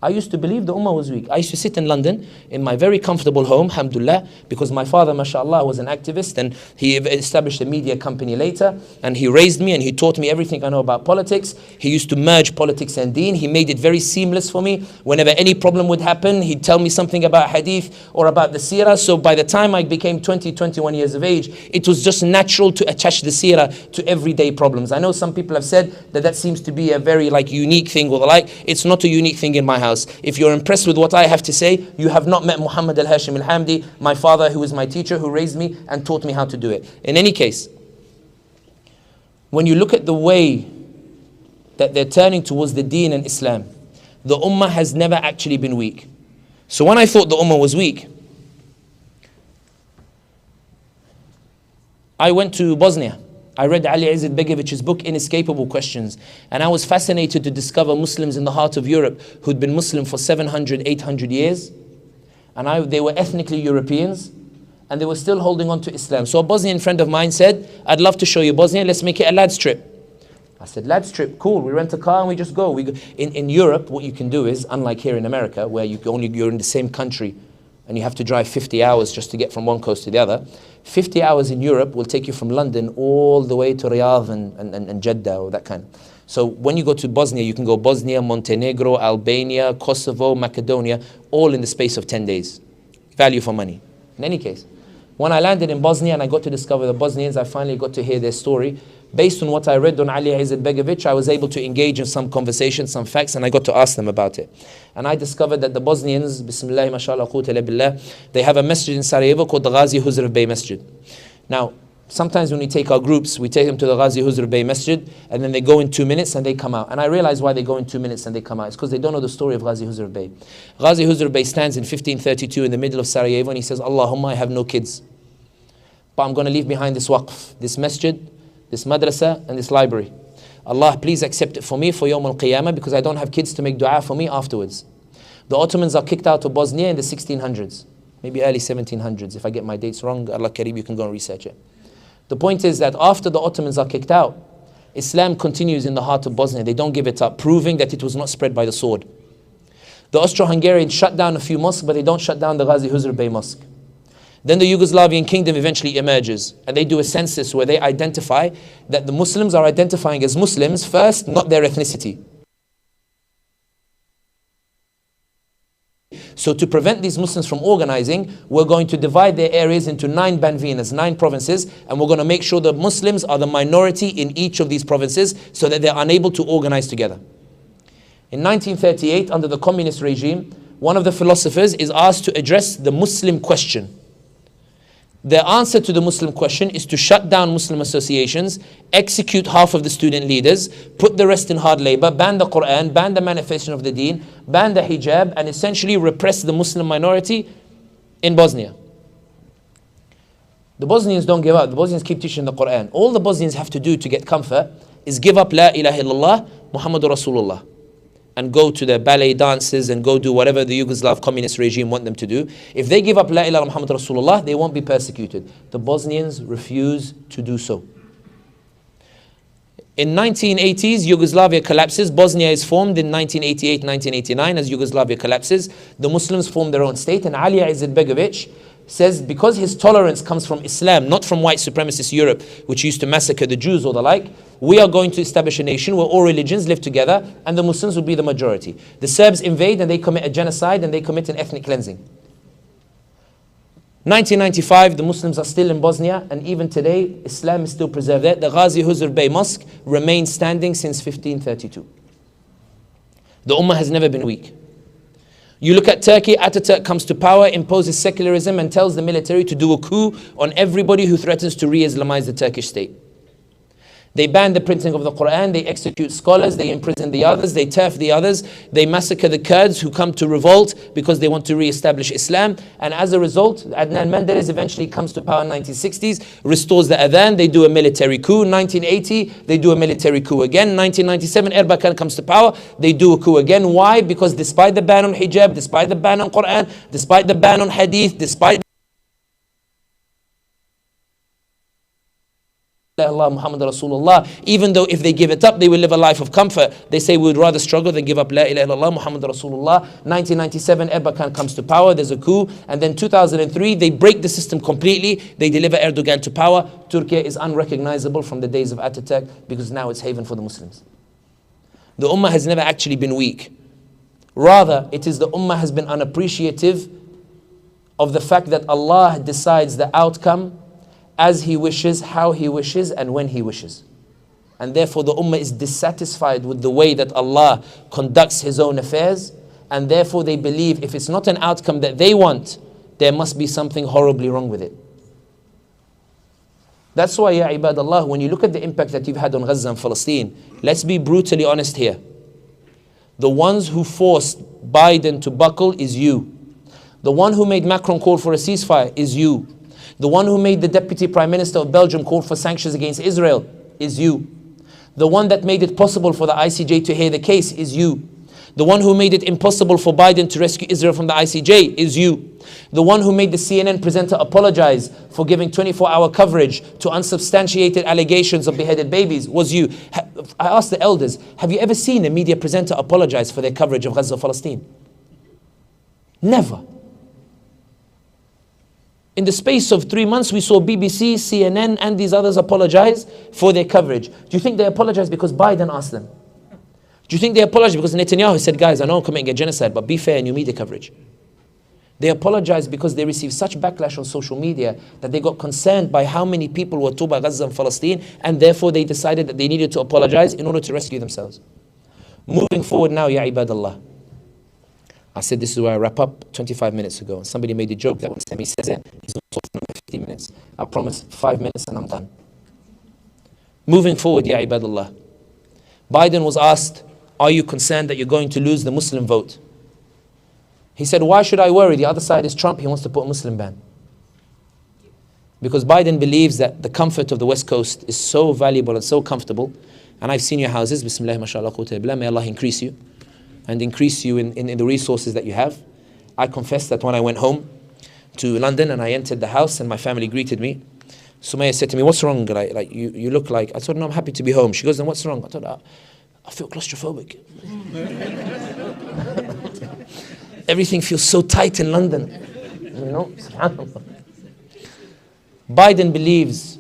I used to believe the ummah was weak. I used to sit in London in my very comfortable home, alhamdulillah, because my father, mashallah, was an activist, and he established a media company later, and he raised me and he taught me everything I know about politics. He used to merge politics and deen. He made it very seamless for me. Whenever any problem would happen, he'd tell me something about hadith or about the seerah. So by the time I became 20, 21 years of age, it was just natural to attach the seerah to everyday problems. I know some people have said that seems to be a very unique thing or the like. It's not a unique thing in my house. If you're impressed with what I have to say, you have not met Muhammad al-Hashim al-Hamdi, my father, who was my teacher, who raised me and taught me how to do it. In any case, when you look at the way that they're turning towards the deen and Islam, the ummah has never actually been weak. So when I thought the ummah was weak, I went to Bosnia. I read Ali Izzat Begović's book, Inescapable Questions. And I was fascinated to discover Muslims in the heart of Europe who'd been Muslim for 700, 800 years. And they were ethnically Europeans, and they were still holding on to Islam. So a Bosnian friend of mine said, I'd love to show you Bosnia, let's make it a lads trip. I said, lads trip, cool. We rent a car and we just go. In Europe, what you can do is, unlike here in America, where you're in the same country and you have to drive 50 hours just to get from one coast to the other, 50 hours in Europe will take you from London all the way to Riyadh and Jeddah or that kind. So when you go to Bosnia, you can go Bosnia, Montenegro, Albania, Kosovo, Macedonia, all in the space of 10 days. Value for money. In any case, when I landed in Bosnia and I got to discover the Bosnians, I finally got to hear their story. Based on what I read on Ali Izetbegovic, I was able to engage in some conversations, some facts, and I got to ask them about it. And I discovered that the Bosnians, Bismillah, mashallah, quwwata illa billah, they have a masjid in Sarajevo called the Ghazi Huzrev Bey Masjid. Now, sometimes when we take our groups, we take them to the Ghazi Huzrev Bey Masjid, and then they go in 2 minutes and they come out. And I realize why they go in 2 minutes and they come out. It's because they don't know the story of Ghazi Huzrev Bey. Ghazi Huzrev Bey stands in 1532 in the middle of Sarajevo and he says, Allahumma, I have no kids, but I'm going to leave behind this waqf, this masjid, this madrasa and this library. Allah, please accept it for me for Yawm al-Qiyamah, because I don't have kids to make dua for me afterwards. The Ottomans are kicked out of Bosnia in the 1600s, maybe early 1700s. If I get my dates wrong, Allah Kareem, you can go and research it. The point is that after the Ottomans are kicked out, Islam continues in the heart of Bosnia. They don't give it up, proving that it was not spread by the sword. The Austro-Hungarians shut down a few mosques, but they don't shut down the Ghazi Huzrev Bey Mosque. Then the Yugoslavian kingdom eventually emerges, and they do a census where they identify that the Muslims are identifying as Muslims first, not their ethnicity. So to prevent these Muslims from organizing, we're going to divide their areas into 9 banvinas, 9 provinces, and we're going to make sure the Muslims are the minority in each of these provinces so that they're unable to organize together. In 1938, under the communist regime, one of the philosophers is asked to address the Muslim question. Their answer to the Muslim question is to shut down Muslim associations, execute half of the student leaders, put the rest in hard labor, ban the Quran, ban the manifestation of the deen, ban the hijab, and essentially repress the Muslim minority in Bosnia. The Bosnians don't give up. The Bosnians keep teaching the Quran. All the Bosnians have to do to get comfort is give up La ilaha illallah, Muhammadur Rasulullah, and go to their ballet dances and go do whatever the Yugoslav communist regime want them to do. If they give up La ilaha Muhammad Rasulullah, they won't be persecuted. The Bosnians refuse to do so. In 1980s, Yugoslavia collapses. Bosnia is formed in 1988, 1989 as Yugoslavia collapses. The Muslims form their own state, and Ali Izetbegovic says because his tolerance comes from Islam, not from white supremacist Europe, which used to massacre the Jews or the like, we are going to establish a nation where all religions live together and the Muslims will be the majority. The Serbs invade and they commit a genocide and they commit an ethnic cleansing. 1995, the Muslims are still in Bosnia, and even today, Islam is still preserved there. The Ghazi Huzrev Bey Mosque remains standing since 1532. The Ummah has never been weak. You look at Turkey, Ataturk comes to power, imposes secularism and tells the military to do a coup on everybody who threatens to re-Islamize the Turkish state. They ban the printing of the Quran, they execute scholars, they imprison the others, they turf the others, they massacre the Kurds who come to revolt because they want to re-establish Islam. And as a result, Adnan Menderes eventually comes to power in the 1960s, restores the Adhan, they do a military coup. 1980, they do a military coup again. 1997, Erbakan comes to power, they do a coup again. Why? Because despite the ban on hijab, despite the ban on Quran, despite the ban on hadith, despite Allah Muhammad Rasulullah, even though if they give it up they will live a life of comfort, they say we would rather struggle than give up La ilaha illallah Muhammad Rasulullah. 1997, Erbakan comes to power, there's a coup, and then 2003 they break the system completely, they deliver Erdogan to power. Turkey is unrecognizable from the days of Ataturk because now it's haven for the Muslims. The Ummah has never actually been weak. Rather, it is the Ummah has been unappreciative of the fact that Allah decides the outcome as He wishes, how He wishes, and when He wishes. And therefore the Ummah is dissatisfied with the way that Allah conducts His own affairs, and therefore they believe if it's not an outcome that they want, there must be something horribly wrong with it. That's why, ya ibadallah, when you look at the impact that you've had on Gaza and Palestine, let's be brutally honest here. The ones who forced Biden to buckle is you. The one who made Macron call for a ceasefire is you. The one who made the Deputy Prime Minister of Belgium call for sanctions against Israel is you. The one that made it possible for the ICJ to hear the case is you. The one who made it impossible for Biden to rescue Israel from the ICJ is you. The one who made the CNN presenter apologize for giving 24-hour coverage to unsubstantiated allegations of beheaded babies was you. I asked the elders, have you ever seen a media presenter apologize for their coverage of Gaza, Palestine? Never. In the space of 3 months, we saw BBC, CNN, and these others apologize for their coverage. Do you think they apologize because Biden asked them? Do you think they apologize because Netanyahu said, guys, I know I'm committing a genocide, but be fair in your media coverage? They apologized because they received such backlash on social media that they got concerned by how many people were told by Gaza and Palestine, and therefore they decided that they needed to apologize in order to rescue themselves. Moving forward now, Ya Ibadallah. I said this is where I wrap up 25 minutes ago. Somebody made a joke that when Sami says it, he's also for 15 minutes. I promise 5 minutes and I'm done. Moving forward, Ya Ibadallah. Biden was asked, are you concerned that you're going to lose the Muslim vote? He said, why should I worry? The other side is Trump. He wants to put a Muslim ban. Because Biden believes that the comfort of the West Coast is so valuable and so comfortable. And I've seen your houses. Bismillah, mashallah, quwwata billah. May Allah increase you. And increase you in the resources that you have. I confess that when I went home to London and I entered the house and my family greeted me, Sumaya said to me, what's wrong? Like you look like... I told her, no, I'm happy to be home. She goes, then what's wrong? I told her, I feel claustrophobic. Everything feels so tight in London. You know, subhanAllah. Biden believes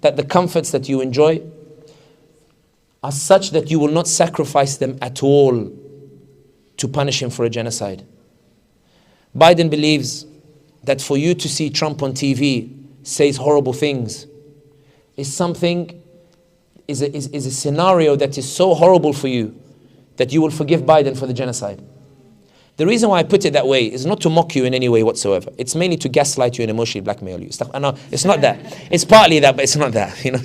that the comforts that you enjoy are such that you will not sacrifice them at all to punish him for a genocide. Biden believes that for you to see Trump on TV says horrible things is a scenario that is so horrible for you that you will forgive Biden for the genocide. The reason why I put it that way is not to mock you in any way whatsoever. It's mainly to gaslight you and emotionally blackmail you. No, it's not that. It's partly that, but it's not that. You know,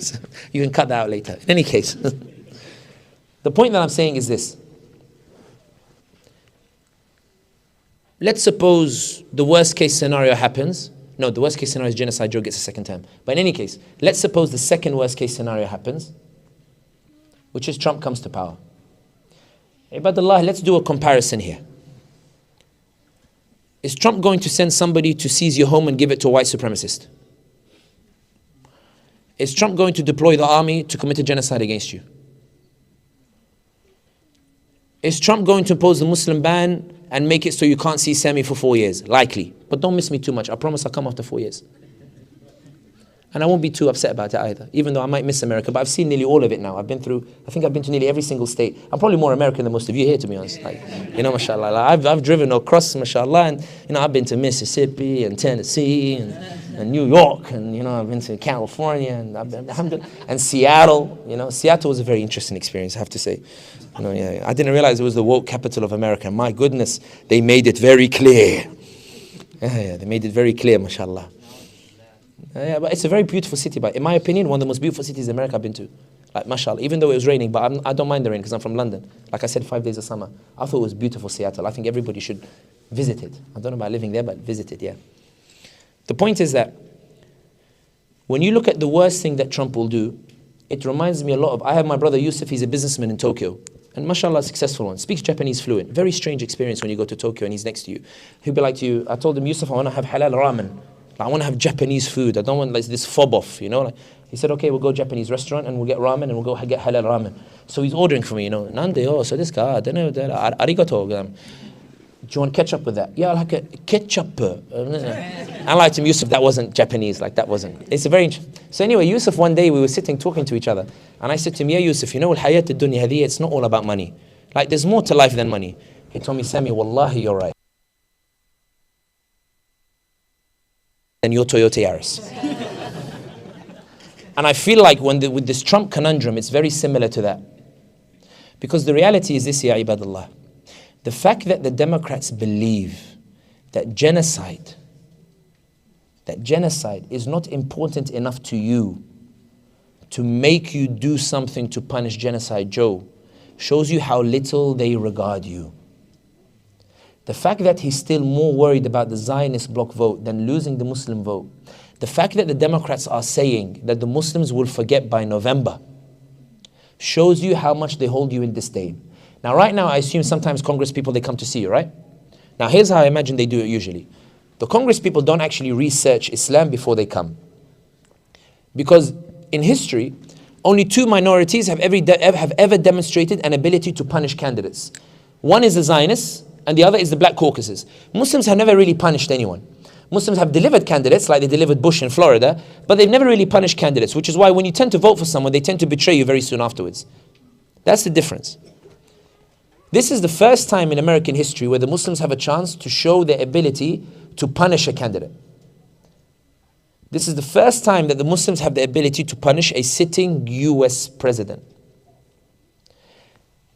you can cut that out later. In any case, the point that I'm saying is this. Let's suppose the worst case scenario happens. No, the worst case scenario is genocide. Joe gets a second term. But in any case, let's suppose the second worst case scenario happens, which is Trump comes to power. Ibadallah, let's do a comparison here. Is Trump going to send somebody to seize your home and give it to a white supremacist? Is Trump going to deploy the army to commit a genocide against you? Is Trump going to impose the Muslim ban and make it so you can't see Sami for 4 years? Likely. But don't miss me too much. I promise I'll come after 4 years. And I won't be too upset about it either, even though I might miss America. But I've seen nearly all of it now. I think I've been to nearly every single state. I'm probably more American than most of you here, to be honest. Like, you know, mashallah. Like, I've driven across, mashallah, and, you know, I've been to Mississippi and Tennessee and New York, and, you know, I've been to California and Seattle. You know, Seattle was a very interesting experience, I have to say. You know, yeah, I didn't realize it was the woke capital of America. My goodness, they made it very clear. Yeah, they made it very clear, mashallah. Yeah, but it's a very beautiful city. But in my opinion, one of the most beautiful cities in America I've been to. Like, mashallah, even though it was raining, but I don't mind the rain because I'm from London. Like I said, 5 days of summer. I thought it was beautiful, Seattle. I think everybody should visit it. I don't know about living there, but visit it, yeah. The point is that when you look at the worst thing that Trump will do, it reminds me a lot of, I have my brother Yusuf, he's a businessman in Tokyo. And mashallah, a successful one. Speaks Japanese fluent. Very strange experience when you go to Tokyo and he's next to you. He'll be like to you, I told him, Yusuf, I want to have halal ramen. I want to have Japanese food. I don't want like this fob off, you know. Like, he said, okay, we'll go Japanese restaurant and we'll get ramen and we'll go get halal ramen. So he's ordering for me, you know. Nande, oh, so this guy, arigato. Do you want ketchup with that? Yeah, I'll have ketchup. I liked him, Yusuf, that wasn't Japanese, like that wasn't. It's a very, so anyway, Yusuf, one day we were sitting talking to each other. And I said to him, yeah, Yusuf, you know, al-hayat ad-dunya hadiyya, it's not all about money. Like there's more to life than money. He told me, Sami, wallahi, you're right. Than your Toyota Yaris. And I feel like with this Trump conundrum, it's very similar to that. Because the reality is this, ya ibadallah. The fact that the Democrats believe that genocide is not important enough to you to make you do something to punish genocide, Joe, shows you how little they regard you. The fact that he's still more worried about the Zionist bloc vote than losing the Muslim vote. The fact that the Democrats are saying that the Muslims will forget by November shows you how much they hold you in disdain. Now, right now, I assume sometimes Congress people, they come to see you, right? Now, here's how I imagine they do it usually. The Congress people don't actually research Islam before they come. Because in history, only two minorities have ever demonstrated an ability to punish candidates. One is the Zionists, and the other is the Black Caucasus. Muslims have never really punished anyone. Muslims have delivered candidates, like they delivered Bush in Florida, but they've never really punished candidates, which is why when you tend to vote for someone, they tend to betray you very soon afterwards. That's the difference. This is the first time in American history where the Muslims have a chance to show their ability to punish a candidate. This is the first time that the Muslims have the ability to punish a sitting US president.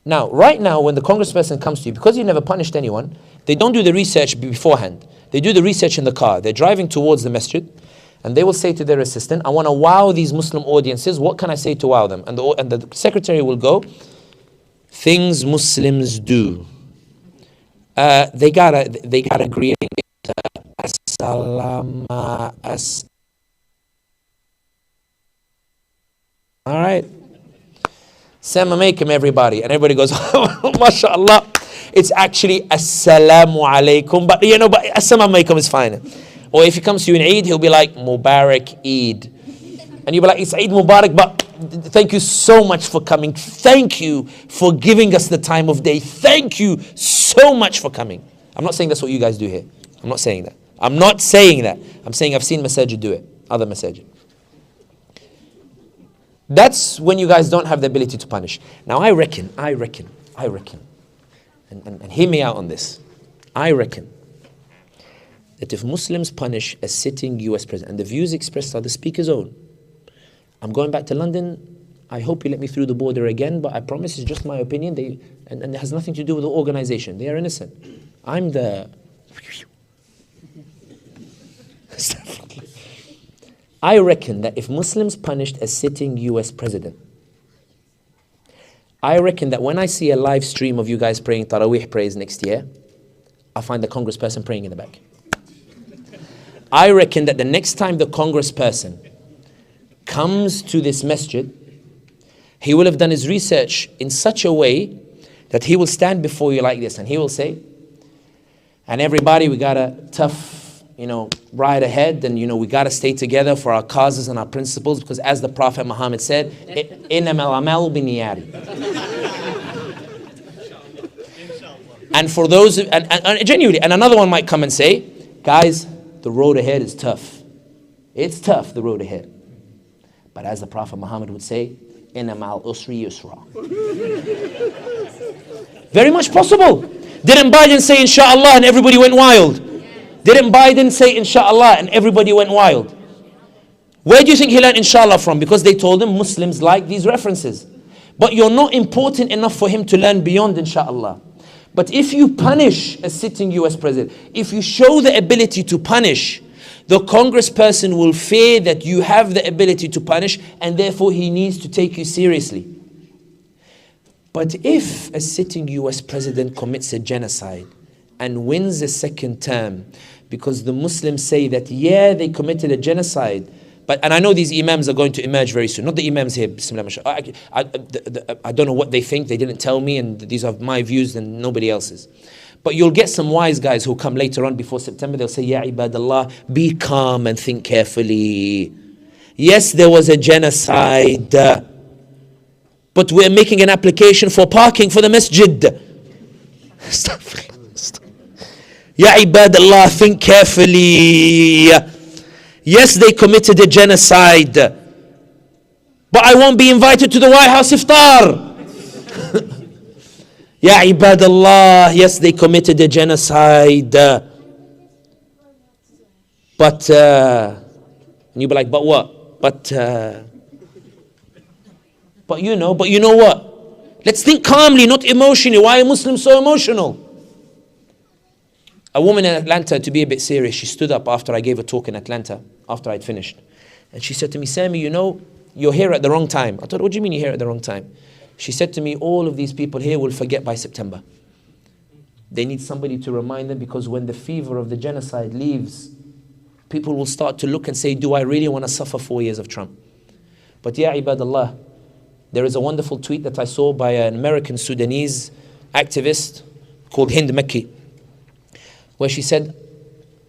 Now, right now, when the congressperson comes to you, because you never punished anyone, they don't do the research beforehand. They do the research in the car. They're driving towards the masjid, and they will say to their assistant, I want to wow these Muslim audiences. What can I say to wow them? And the secretary will go, things Muslims do. They got a greeting. As-salama as. All right. Assalamu alaikum, everybody. And everybody goes, MashaAllah. It's actually Assalamu alaikum. But but Assalamu alaikum is fine. Or if he comes to you in Eid, he'll be like, Mubarak Eid. And you'll be like, it's Eid Mubarak, but thank you so much for coming. Thank you for giving us the time of day. Thank you so much for coming. I'm not saying that's what you guys do here. I'm not saying that. I'm not saying that. I'm saying I've seen masajid do it. Other masajid. That's when you guys don't have the ability to punish. Now I reckon, and hear me out on this. I reckon that if Muslims punish a sitting US president, and the views expressed are the speaker's own. I'm going back to London. I hope you let me through the border again, but I promise it's just my opinion. And it has nothing to do with the organization. They are innocent. I'm the... I reckon that if Muslims punished a sitting US president, I reckon that when I see a live stream of you guys praying Taraweeh prayers next year, I find the congressperson praying in the back. I reckon that the next time the congressperson comes to this masjid, he will have done his research in such a way that he will stand before you like this and he will say, and everybody, we got a tough, ride ahead, and we got to stay together for our causes and our principles, because as the Prophet Muhammad said, innamal a'malu binniyati. And for those, and genuinely, and another one might come and say, guys, the road ahead is tough. It's tough, the road ahead. But as the Prophet Muhammad would say, inna ma'al usri yusra. Very much possible. Didn't Biden say inshallah and everybody went wild? Didn't Biden say inshallah and everybody went wild? Where do you think he learned inshallah from? Because they told him Muslims like these references. But you're not important enough for him to learn beyond inshallah. But if you punish a sitting US president, if you show the ability to punish, the congressperson will fear that you have the ability to punish, and therefore he needs to take you seriously. But if a sitting US president commits a genocide and wins a second term, because the Muslims say that, yeah, they committed a genocide, and I know these imams are going to emerge very soon. Not the imams here, bismillah, I don't know what they think, they didn't tell me, and these are my views and nobody else's. But you'll get some wise guys who'll come later on before September, they'll say, Ya ibadallah, be calm and think carefully. Yes, there was a genocide, but we're making an application for parking for the masjid. Ya ibadallah, think carefully. Yes, they committed a genocide, but I won't be invited to the White House iftar. Ya ibadallah, yes, they committed a genocide, but and you'll be like, but what? But you know what? Let's think calmly, not emotionally. Why are Muslims so emotional? A woman in Atlanta, to be a bit serious, she stood up after I gave a talk in Atlanta, after I'd finished. And she said to me, Sami, you're here at the wrong time. I told her, what do you mean you're here at the wrong time? She said to me, all of these people here will forget by September. They need somebody to remind them, because when the fever of the genocide leaves, people will start to look and say, do I really want to suffer 4 years of Trump? But ya ibadallah, there is a wonderful tweet that I saw by an American Sudanese activist called Hind Makki, where she said,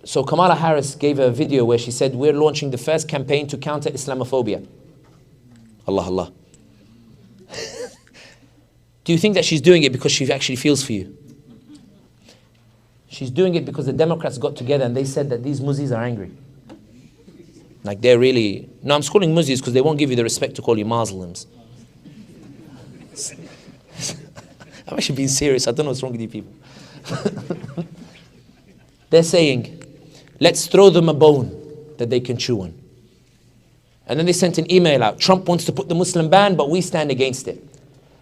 so Kamala Harris gave a video where she said, we're launching the first campaign to counter Islamophobia. Allah, Allah. Do you think that she's doing it because she actually feels for you? She's doing it because the Democrats got together and they said that these Muzis are angry. Like they're really... No, I'm calling Muzis because they won't give you the respect to call you Muslims. I'm actually being serious. I don't know what's wrong with you people. They're saying, let's throw them a bone that they can chew on. And then they sent an email out. Trump wants to put the Muslim ban, but we stand against it.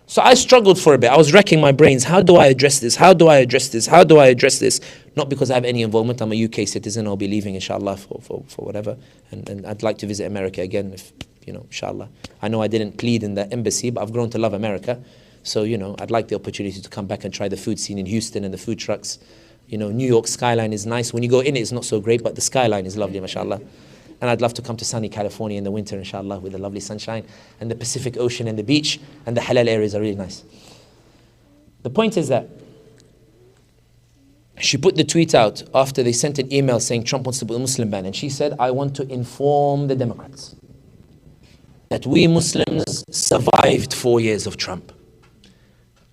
So I struggled for a bit. I was racking my brains. How do I address this? How do I address this? How do I address this? Not because I have any involvement. I'm a UK citizen. I'll be leaving, inshallah, for whatever. And I'd like to visit America again, if, inshallah. I know I didn't plead in the embassy, but I've grown to love America. So, I'd like the opportunity to come back and try the food scene in Houston and the food trucks. New York skyline is nice. When you go in, it's not so great, but the skyline is lovely, mashallah. And I'd love to come to sunny California in the winter, inshallah, with the lovely sunshine and the Pacific Ocean and the beach, and the halal areas are really nice. The point is that she put the tweet out after they sent an email saying Trump wants to put a Muslim ban, and she said, I want to inform the Democrats that we Muslims survived 4 years of Trump.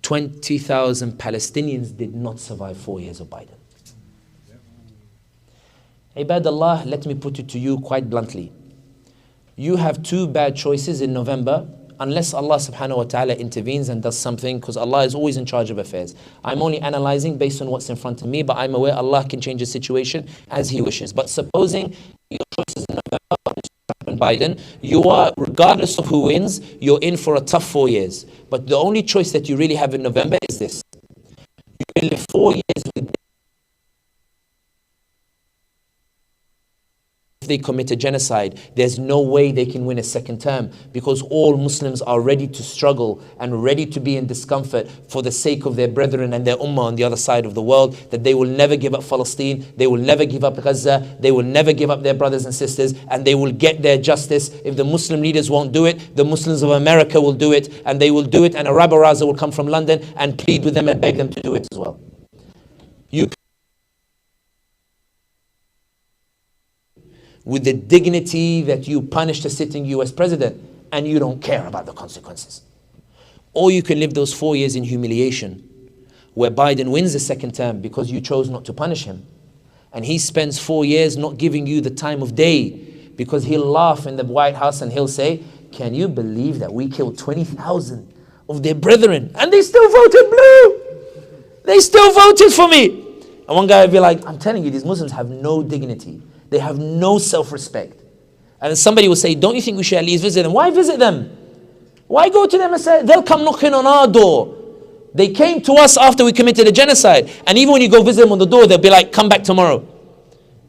20,000 Palestinians did not survive 4 years of Biden. Ibadallah, let me put it to you quite bluntly. You have two bad choices in November, unless Allah subhanahu wa ta'ala intervenes and does something, because Allah is always in charge of affairs. I'm only analyzing based on what's in front of me, but I'm aware Allah can change the situation as He wishes. But supposing your choices in November, Trump and Biden, you are, regardless of who wins, you're in for a tough 4 years. But the only choice that you really have in November is this. You can live 4 years with they commit a genocide, there's no way they can win a second term, because all Muslims are ready to struggle and ready to be in discomfort for the sake of their brethren and their ummah on the other side of the world, that they will never give up Palestine, they will never give up Gaza, they will never give up their brothers and sisters, and they will get their justice. If the Muslim leaders won't do it, the Muslims of America will do it, and they will do it, and a rabbi Raza will come from London and plead with them and beg them to do it as well. You with the dignity that you punished a sitting US president, and you don't care about the consequences. Or you can live those 4 years in humiliation, where Biden wins the second term because you chose not to punish him. And he spends 4 years not giving you the time of day, because he'll laugh in the White House and he'll say, can you believe that we killed 20,000 of their brethren and they still voted blue? They still voted for me. And one guy will be like, I'm telling you, these Muslims have no dignity. They have no self-respect. And then somebody will say, don't you think we should at least visit them? Why visit them? Why go to them and say, they'll come knocking on our door. They came to us after we committed a genocide. And even when you go visit them on the door, they'll be like, come back tomorrow.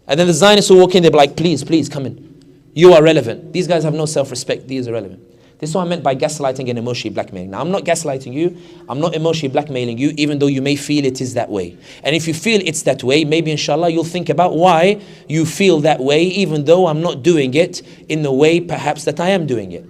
And then the Zionists will walk in, they'll be like, please, please come in. You are relevant. These guys have no self-respect. These are relevant. This is what I meant by gaslighting and emotionally blackmailing. Now, I'm not gaslighting you. I'm not emotionally blackmailing you, even though you may feel it is that way. And if you feel it's that way, maybe inshallah you'll think about why you feel that way, even though I'm not doing it in the way perhaps that I am doing it.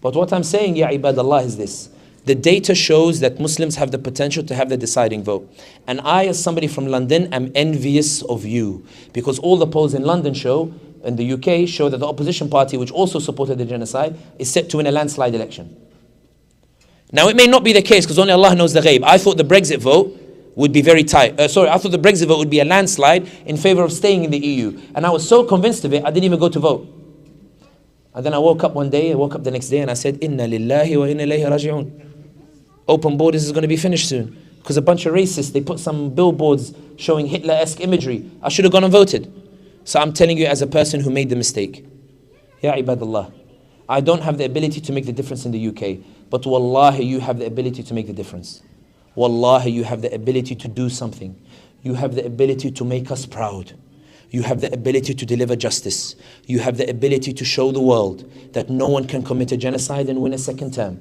But what I'm saying, ya ibadallah, is this. The data shows that Muslims have the potential to have the deciding vote. And I, as somebody from London, am envious of you. Because all the polls in London show, in the UK, show that the opposition party, which also supported the genocide, is set to win a landslide election. Now, it may not be the case, because only Allah knows the ghaib. I thought the Brexit vote would be very tight. I thought the Brexit vote would be a landslide in favor of staying in the EU. And I was so convinced of it, I didn't even go to vote. And then I woke up one day, I woke up the next day, and I said, Inna lillahi wa inna ilayhi raji'un. Open borders is going to be finished soon. Because a bunch of racists, they put some billboards showing Hitler-esque imagery. I should have gone and voted. So I'm telling you as a person who made the mistake. Ya ibadallah, I don't have the ability to make the difference in the UK. But wallahi, you have the ability to make the difference. Wallahi, you have the ability to do something. You have the ability to make us proud. You have the ability to deliver justice. You have the ability to show the world that no one can commit a genocide and win a second term.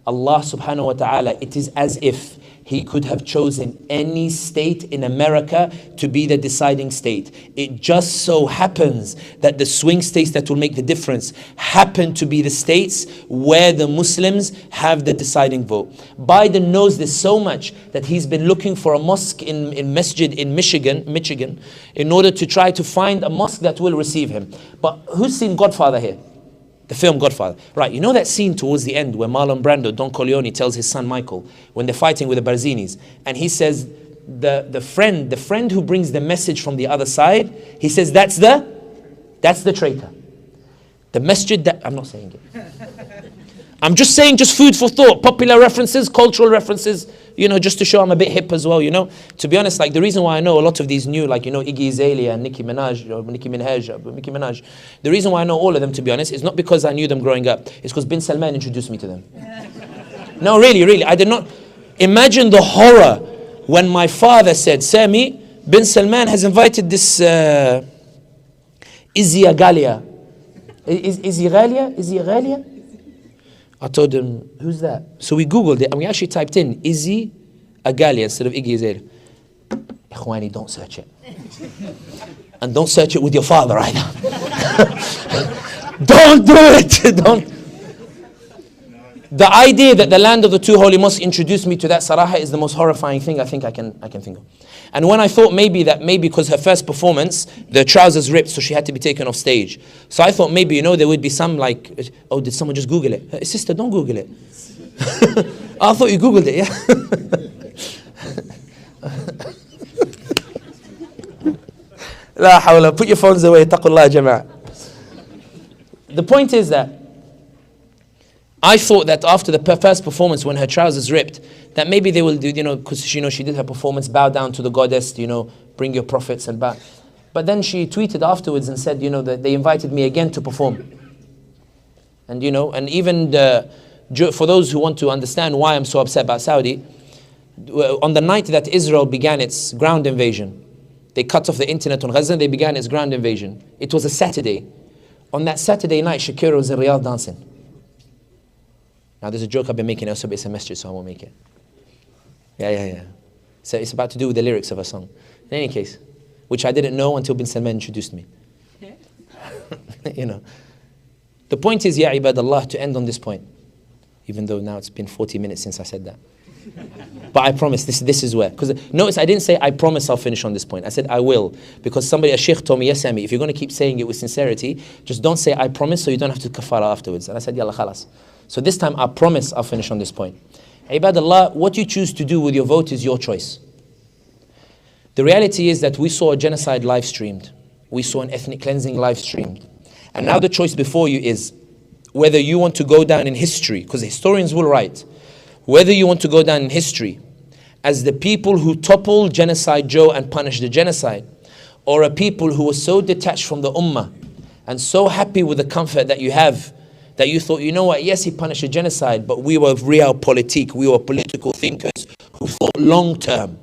Allah subhanahu wa ta'ala, it is as if He could have chosen any state in America to be the deciding state. It just so happens that the swing states that will make the difference happen to be the states where the Muslims have the deciding vote. Biden knows this so much that he's been looking for a mosque in Masjid in Michigan, in order to try to find a mosque that will receive him. But who's seen Godfather here? The film Godfather. Right, you know that scene towards the end where Marlon Brando, Don Corleone, tells his son Michael, when they're fighting with the Barzinis, and he says, the friend who brings the message from the other side, he says, that's the traitor. The masjid that, I'm not saying it. I'm just saying, just food for thought, popular references, cultural references, just to show I'm a bit hip as well, To be honest, like the reason why I know a lot of these new, like, Iggy Azalea and Nicki Minaj, the reason why I know all of them, to be honest, is not because I knew them growing up. It's because Bin Salman introduced me to them. No, really, I did not. Imagine the horror when my father said, Sami, Bin Salman has invited this Izzy Agalia. Izzy Agalia? I told him, who's that? So we Googled it and we actually typed in Izzy Agalia instead of Iggy Azalea. Ikhwani, don't search it. And don't search it with your father either. Don't do it. Don't. The idea that the land of the two holy mosques introduced me to that Saraha is the most horrifying thing I think I can think of. And when I thought maybe because her first performance, the trousers ripped, so she had to be taken off stage. So I thought maybe, there would be some like, oh, did someone just Google it? Sister, don't Google it. I thought you Googled it, yeah? La hawla, put your phones away, taqullah jama'ah. The point is that I thought that after the first performance, when her trousers ripped, that maybe they will do, because she did her performance, bow down to the goddess, bring your prophets and bow. But then she tweeted afterwards and said, that they invited me again to perform. And and even for those who want to understand why I'm so upset about Saudi, on the night that Israel began its ground invasion, they cut off the internet on Gaza and they began its ground invasion. It was a Saturday. On that Saturday night, Shakira was in Riyadh dancing. Now there's a joke I've been making also, but it's a message, so I won't make it. Yeah. So it's about to do with the lyrics of a song. In any case, which I didn't know until Bin Salman introduced me. The point is, ya ibadallah, to end on this point, even though now it's been 40 minutes since I said that. But I promise, this is where. Because notice I didn't say, I promise I'll finish on this point. I said, I will. Because a sheikh told me, yes, Sami, if you're going to keep saying it with sincerity, just don't say, I promise, so you don't have to kafara afterwards. And I said, yalla khalas. So this time, I promise I'll finish on this point. Ibadallah, what you choose to do with your vote is your choice. The reality is that we saw a genocide live streamed. We saw an ethnic cleansing live streamed. And now the choice before you is whether you want to go down in history, because historians will write, whether you want to go down in history as the people who toppled Genocide Joe and punished the genocide, or a people who were so detached from the ummah and so happy with the comfort that you have, that you thought, yes, he punished a genocide, but we were realpolitik, we were political thinkers who thought long term.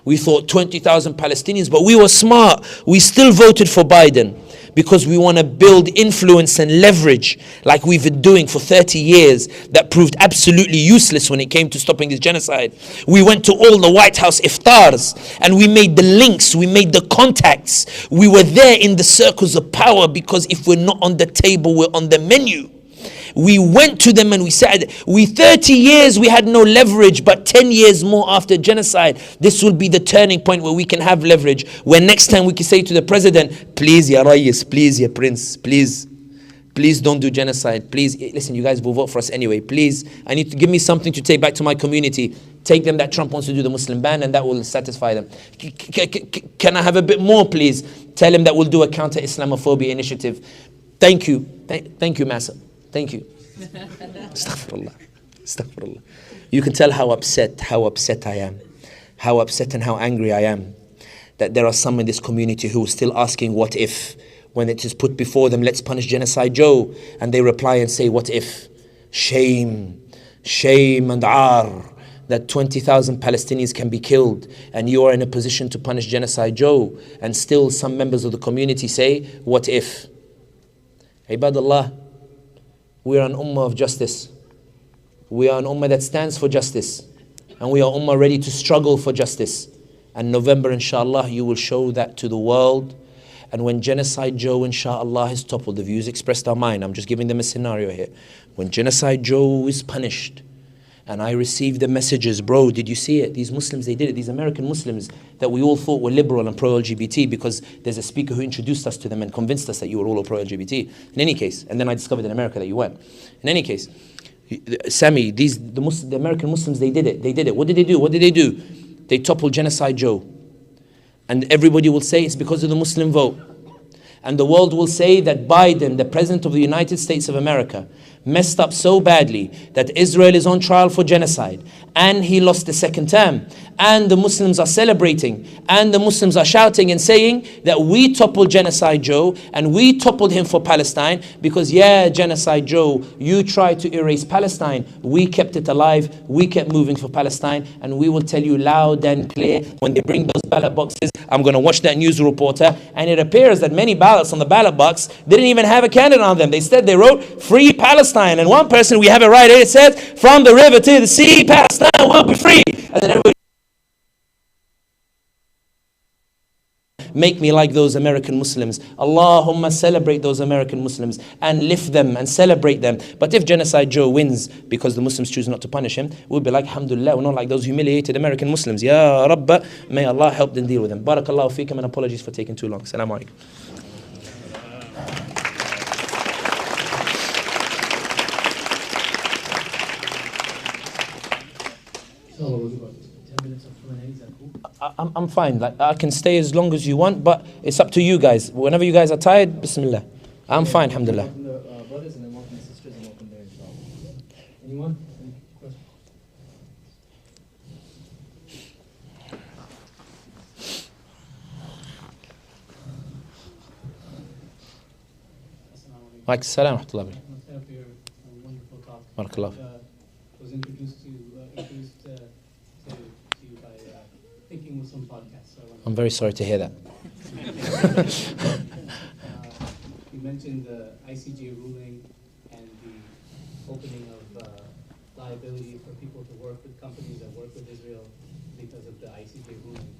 We thought 20,000 Palestinians, but we were smart. We still voted for Biden because we want to build influence and leverage like we've been doing for 30 years that proved absolutely useless when it came to stopping this genocide. We went to all the White House iftars and we made the links, we made the contacts. We were there in the circles of power because if we're not on the table, we're on the menu. We went to them and we said, 30 years we had no leverage, but 10 years more after genocide, this will be the turning point where we can have leverage. Where next time we can say to the president, please, ya Rayis, please, ya Prince, please don't do genocide. Please, listen, you guys will vote for us anyway. Please, I need to give me something to take back to my community. Take them that Trump wants to do the Muslim ban and that will satisfy them. Can I have a bit more, please? Tell him that we'll do a counter-Islamophobia initiative. Thank you. Thank you, Massa. Thank you. Astaghfirullah. You can tell how upset I am. How upset and how angry I am that there are some in this community who are still asking what if, when it is put before them, let's punish Genocide Joe, and they reply and say, what if? Shame and ar that 20,000 Palestinians can be killed and you are in a position to punish Genocide Joe, and still some members of the community say, what if? Ibadallah, we are an ummah of justice. We are an ummah that stands for justice. And we are ummah ready to struggle for justice. And November, inshallah, you will show that to the world. And when Genocide Joe, inshallah, is toppled, the views expressed are mine. I'm just giving them a scenario here. When Genocide Joe is punished, and I received the messages, bro, did you see it? These Muslims, they did it. These American Muslims that we all thought were liberal and pro-LGBT because there's a speaker who introduced us to them and convinced us that you were all pro-LGBT. In any case, and then I discovered in America that you weren't. In any case, Sami, the American Muslims, they did it. What did they do? They toppled Genocide Joe. And everybody will say it's because of the Muslim vote. And the world will say that Biden, the President of the United States of America, messed up so badly that Israel is on trial for genocide, and he lost the second term, and the Muslims are celebrating, and the Muslims are shouting and saying that we toppled Genocide Joe, and we toppled him for Palestine, because yeah, Genocide Joe, you tried to erase Palestine, we kept it alive, we kept moving for Palestine, and we will tell you loud and clear when they bring those ballot boxes. I'm going to watch that news reporter, and it appears that many ballots on the ballot box didn't even have a candidate on them. They wrote free Palestine, and one person, we have it right here, it says from the river to the sea, Palestine will be free. And then everybody, make me like those American Muslims. Allahumma celebrate those American Muslims and lift them and celebrate them. But if Genocide Joe wins because the Muslims choose not to punish him, we'll be like, alhamdulillah, we're not like those humiliated American Muslims. Ya Rabba, may Allah help them deal with them. Barakallahu feekum, and apologies for taking too long. Assalamu alaikum. I'm fine. Like, I can stay as long as you want, but it's up to you guys. Whenever you guys are tired, Bismillah. I'm fine, alhamdulillah. Welcome the brothers, and then welcome the sisters, and welcome there, inshallah. Anyone? Any questions? Wa alaikum salam wa rahmatullah. Thank you for your wonderful talk. Barakallah. Was introduced to you by Thinking Muslim podcast. So I'm very sorry to hear that. You mentioned the ICJ ruling and the opening of liability for people to work with companies that work with Israel because of the ICJ ruling.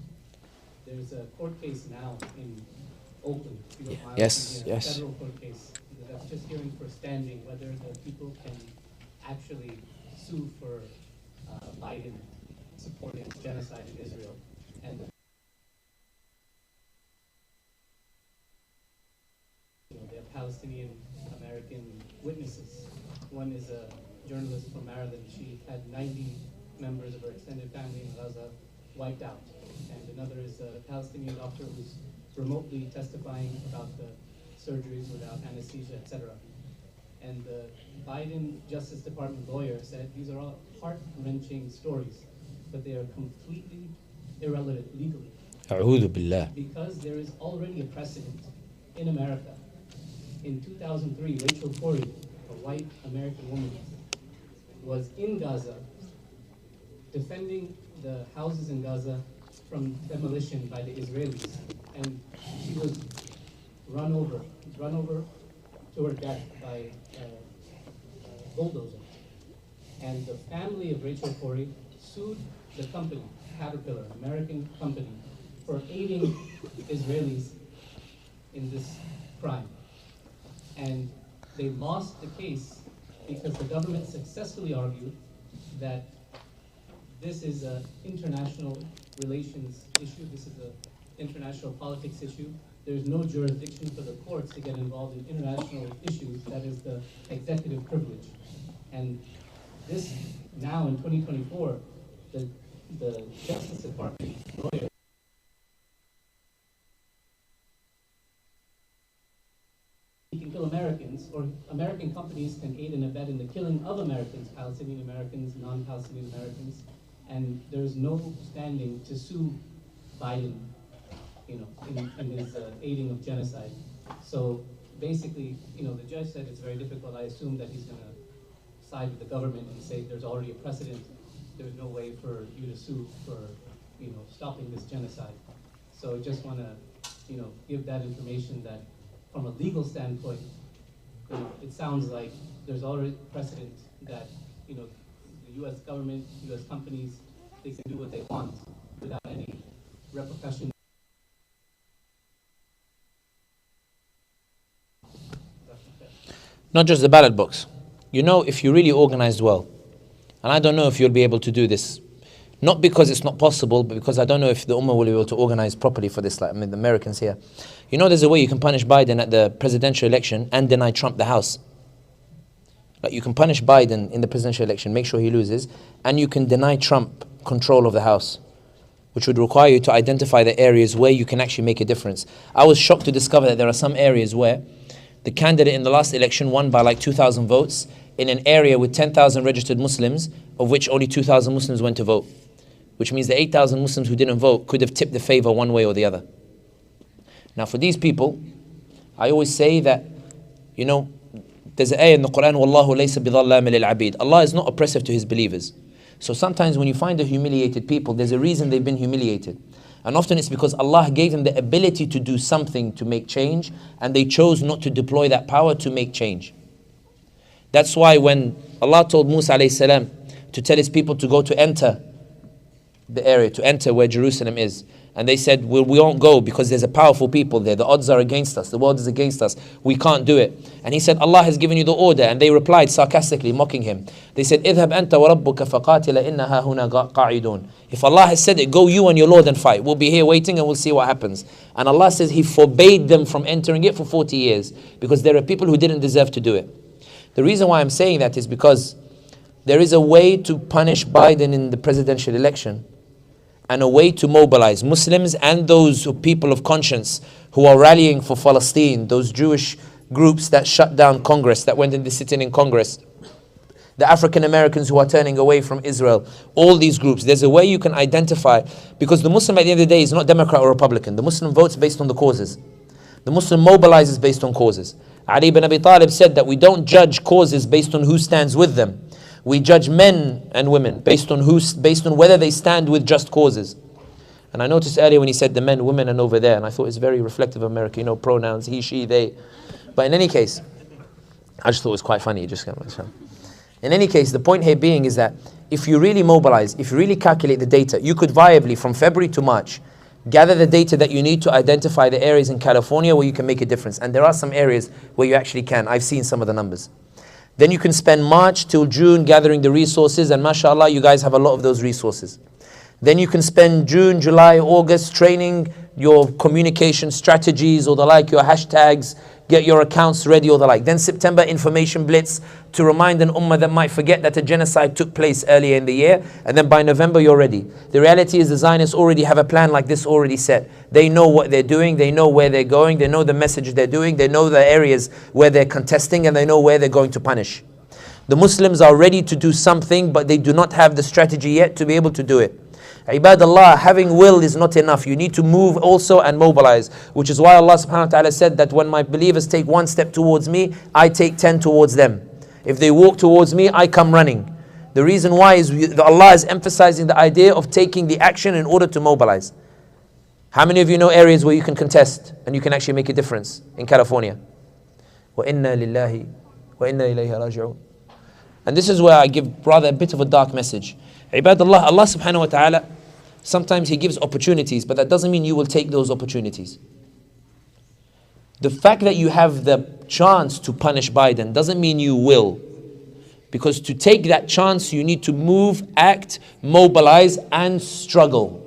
There's a court case now in Oakland. Yes, yes. Federal court case that's just hearing for standing whether the people can actually sue for Biden supporting genocide in Israel. And they have Palestinian American witnesses. One is a journalist from Maryland. She had 90 members of her extended family in Gaza wiped out. And another is a Palestinian doctor who's remotely testifying about the surgeries without anesthesia, etc. And the Biden Justice Department lawyer said these are all heart-wrenching stories, but they are completely irrelevant legally. A'udhu billah. Because there is already a precedent in America. In 2003, Rachel Corrie, a white American woman, was in Gaza defending the houses in Gaza from demolition by the Israelis. And she was run over to her death by a bulldozer. And the family of Rachel Corrie sued the company, Caterpillar, an American company, for aiding Israelis in this crime. And they lost the case because the government successfully argued that this is an international relations issue, this is an international politics issue. There's no jurisdiction for the courts to get involved in international issues, that is the executive privilege. And this, now in 2024, the Justice Department lawyer can kill Americans, or American companies can aid and abet in the killing of Americans, Palestinian Americans, non-Palestinian Americans, and there's no standing to sue Biden, in his aiding of genocide. So basically, the judge said it's very difficult. I assume that he's going to side with the government and say there's already a precedent. There's no way for you to sue for, stopping this genocide. So just want to, give that information that from a legal standpoint, it sounds like there's already precedent that, the U.S. government, U.S. companies, they can do what they want without any repercussions. Not just the ballot box. If you really organized well, and I don't know if you'll be able to do this, not because it's not possible, but because I don't know if the Ummah will be able to organize properly for this, the Americans here. There's a way you can punish Biden at the presidential election and deny Trump the House. Like, you can punish Biden in the presidential election, make sure he loses, and you can deny Trump control of the House, which would require you to identify the areas where you can actually make a difference. I was shocked to discover that there are some areas where the candidate in the last election won by like 2,000 votes, in an area with 10,000 registered Muslims, of which only 2,000 Muslims went to vote. Which means the 8,000 Muslims who didn't vote could have tipped the favor one way or the other. Now for these people, I always say that, you know, there's an ayah in the Quran, وَاللَّهُ لَيْسَ بِظَلَّامٍ لِلْعَبِيدِ. Allah is not oppressive to His believers. So sometimes when you find a humiliated people, there's a reason they've been humiliated. And often it's because Allah gave them the ability to do something to make change, and they chose not to deploy that power to make change. That's why when Allah told Musa alayhi salam to tell His people to go to enter the area, to enter where Jerusalem is, and they said, well, we won't go because there's a powerful people there. The odds are against us. The world is against us. We can't do it. And He said, Allah has given you the order. And they replied sarcastically, mocking Him. They said, اذهب أنت وربك فقاتل إنها هنا قاعدون. If Allah has said it, go you and your Lord and fight. We'll be here waiting and we'll see what happens. And Allah says He forbade them from entering it for 40 years because there are people who didn't deserve to do it. The reason why I'm saying that is because there is a way to punish Biden in the presidential election, and a way to mobilize Muslims and those people of conscience who are rallying for Palestine, those Jewish groups that shut down Congress, that went into sitting in Congress, the African Americans who are turning away from Israel, all these groups. There's a way you can identify, because the Muslim at the end of the day is not Democrat or Republican. The Muslim votes based on the causes. The Muslim mobilizes based on causes. Ali ibn Abi Talib said that we don't judge causes based on who stands with them. We judge men and women based on whether they stand with just causes. And I noticed earlier when he said the men, women, and over there, and I thought it's very reflective of America, you know, pronouns, he, she, they. But in any case, I just thought it was quite funny. In any case, the point here being is that if you really mobilize, if you really calculate the data, you could viably, from February to March, gather the data that you need to identify the areas in California where you can make a difference. And there are some areas where you actually can. I've seen some of the numbers. Then you can spend March till June gathering the resources, and mashallah, you guys have a lot of those resources. Then you can spend June, July, August training your communication strategies or the like, your hashtags, get your accounts ready or the like. Then September, information blitz to remind an ummah that might forget that a genocide took place earlier in the year. And then by November, you're ready. The reality is the Zionists already have a plan like this already set. They know what they're doing. They know where they're going. They know the message they're doing. They know the areas where they're contesting, and they know where they're going to punish. The Muslims are ready to do something, but they do not have the strategy yet to be able to do it. Ibadallah, having will is not enough. You need to move also and mobilize, which is why Allah subhanahu wa ta'ala said that when my believers take one step towards me, I take 10 towards them. If they walk towards me, I come running. The reason why is Allah is emphasizing the idea of taking the action in order to mobilize. How many of you know areas where you can contest and you can actually make a difference in California? وَإِنَّا لِلَّهِ وَإِنَّا إِلَيْهِ رَاجِعُونَ. And this is where I give rather a bit of a dark message. Ibadallah, Allah subhanahu wa ta'ala, sometimes He gives opportunities, but that doesn't mean you will take those opportunities. The fact that you have the chance to punish Biden doesn't mean you will. Because to take that chance, you need to move, act, mobilize, and struggle.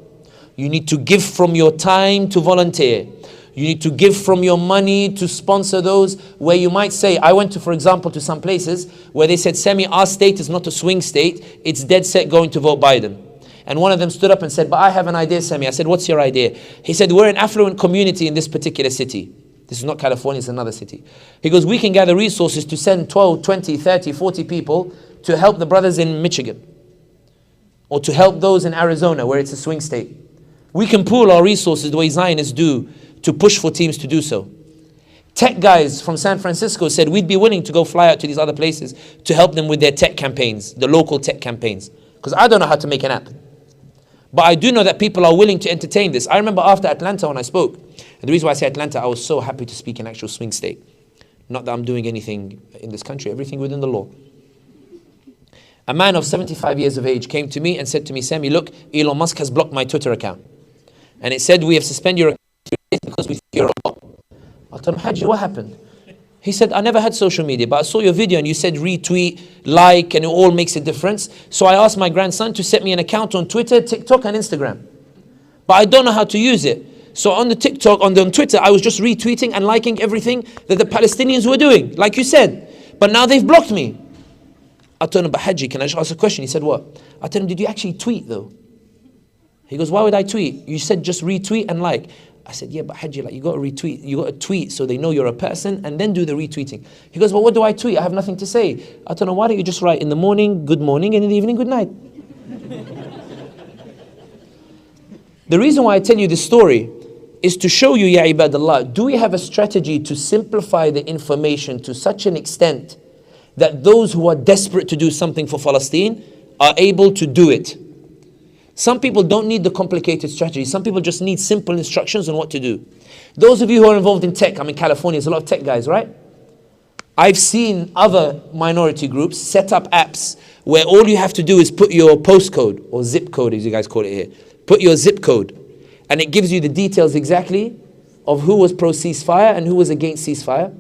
You need to give from your time to volunteer. You need to give from your money to sponsor those where you might say, I went to, for example, to some places where they said, Sami, our state is not a swing state. It's dead set going to vote Biden. And one of them stood up and said, but I have an idea, Sami. I said, what's your idea? He said, we're an affluent community in this particular city. This is not California, it's another city. He goes, we can gather resources to send 12, 20, 30, 40 people to help the brothers in Michigan. Or to help those in Arizona where it's a swing state. We can pool our resources the way Zionists do to push for teams to do so. Tech guys from San Francisco said we'd be willing to go fly out to these other places to help them with their tech campaigns, the local tech campaigns. Because I don't know how to make an app. But I do know that people are willing to entertain this. I remember after Atlanta when I spoke, and the reason why I say Atlanta, I was so happy to speak in actual swing state. Not that I'm doing anything in this country, everything within the law. A man of 75 years of age came to me and said to me, Sami, look, Elon Musk has blocked my Twitter account. And it said we have suspended your account because we think you're a bot. I told him, Haji, what happened? He said, I never had social media, but I saw your video and you said retweet, like, and it all makes a difference. So I asked my grandson to set me an account on Twitter, TikTok, and Instagram. But I don't know how to use it. So on the TikTok, on Twitter, I was just retweeting and liking everything that the Palestinians were doing, like you said. But now they've blocked me. I told him, but Haji, can I just ask a question? He said, what? I told him, did you actually tweet though? He goes, why would I tweet? You said just retweet and like. I said, yeah, but Hajji, like, you got to retweet. You got to tweet so they know you're a person and then do the retweeting. He goes, well, what do I tweet? I have nothing to say. I don't know, why don't you just write in the morning, good morning, and in the evening, good night? The reason why I tell you this story is to show you, ya ibadallah, do we have a strategy to simplify the information to such an extent that those who are desperate to do something for Palestine are able to do it? Some people don't need the complicated strategy. Some people just need simple instructions on what to do. Those of you who are involved in tech, I'm in California, there's a lot of tech guys, right? I've seen other minority groups set up apps where all you have to do is put your postcode, or zip code as you guys call it here. Put your zip code, and it gives you the details exactly of who was pro ceasefire and who was against ceasefire,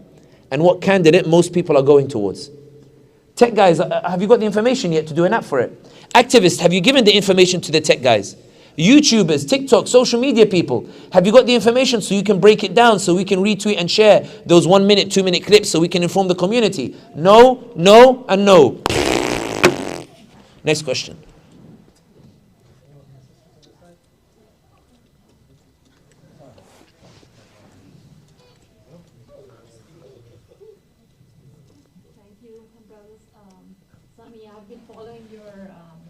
and what candidate most people are going towards. Tech guys, have you got the information yet to do an app for it? Activists, have you given the information to the tech guys? YouTubers, TikTok, social media people, have you got the information so you can break it down, so we can retweet and share those 1 minute, 2 minute clips so we can inform the community? No, no, and no. Next question. Sami, I've been following your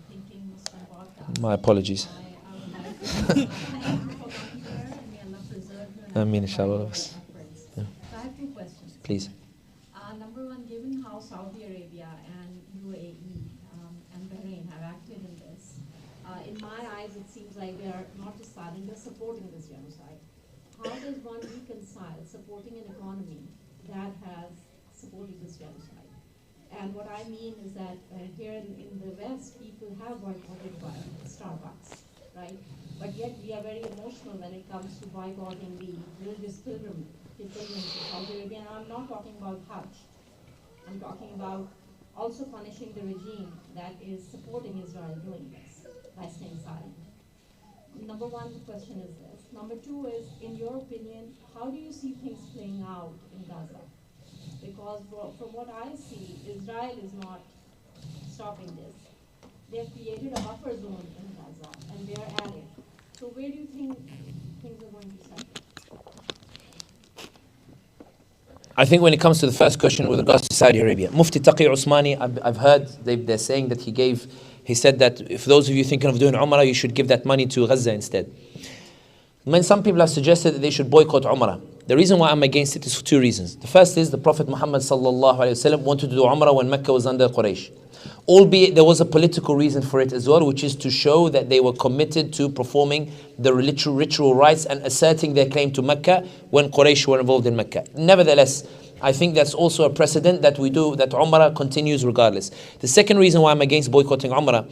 Thinking Muslim podcast. My apologies. I would like to thank you for coming here, and may Allah preserve you and Ameen, amplify your inshallah. efforts. Yeah. So I have two questions. Please. Number one, given how Saudi Arabia and UAE and Bahrain have acted in this, in my eyes it seems like they are not just silent, they're supporting this genocide. How does one reconcile supporting an economy that has supported this genocide? And what I mean is that here in the West, people have boycotted by Starbucks, right? But yet we are very emotional when it comes to boycotting the religious pilgrimage to Saudi Arabia. And I'm not talking about Hajj. I'm talking about also punishing the regime that is supporting Israel doing this by staying silent. Number one question is this. Number two is, in your opinion, how do you see things playing out in Gaza? Because from what I see, Israel is not stopping this. They've created a buffer zone in Gaza, and they're at it. So where do you think things are going to settle? I think when it comes to the first question with regards to Saudi Arabia, Mufti Taqi Usmani, I've heard they're saying that he said that if those of you thinking of doing Umrah, you should give that money to Gaza instead. When some people have suggested that they should boycott Umrah, the reason why I'm against it is for two reasons. The first is the Prophet Muhammad sallallahu alaihi wasallam wanted to do Umrah when Mecca was under Quraysh. Albeit there was a political reason for it as well, which is to show that they were committed to performing the ritual rites and asserting their claim to Mecca when Quraysh were involved in Mecca. Nevertheless, I think that's also a precedent that we do, that Umrah continues regardless. The second reason why I'm against boycotting Umrah,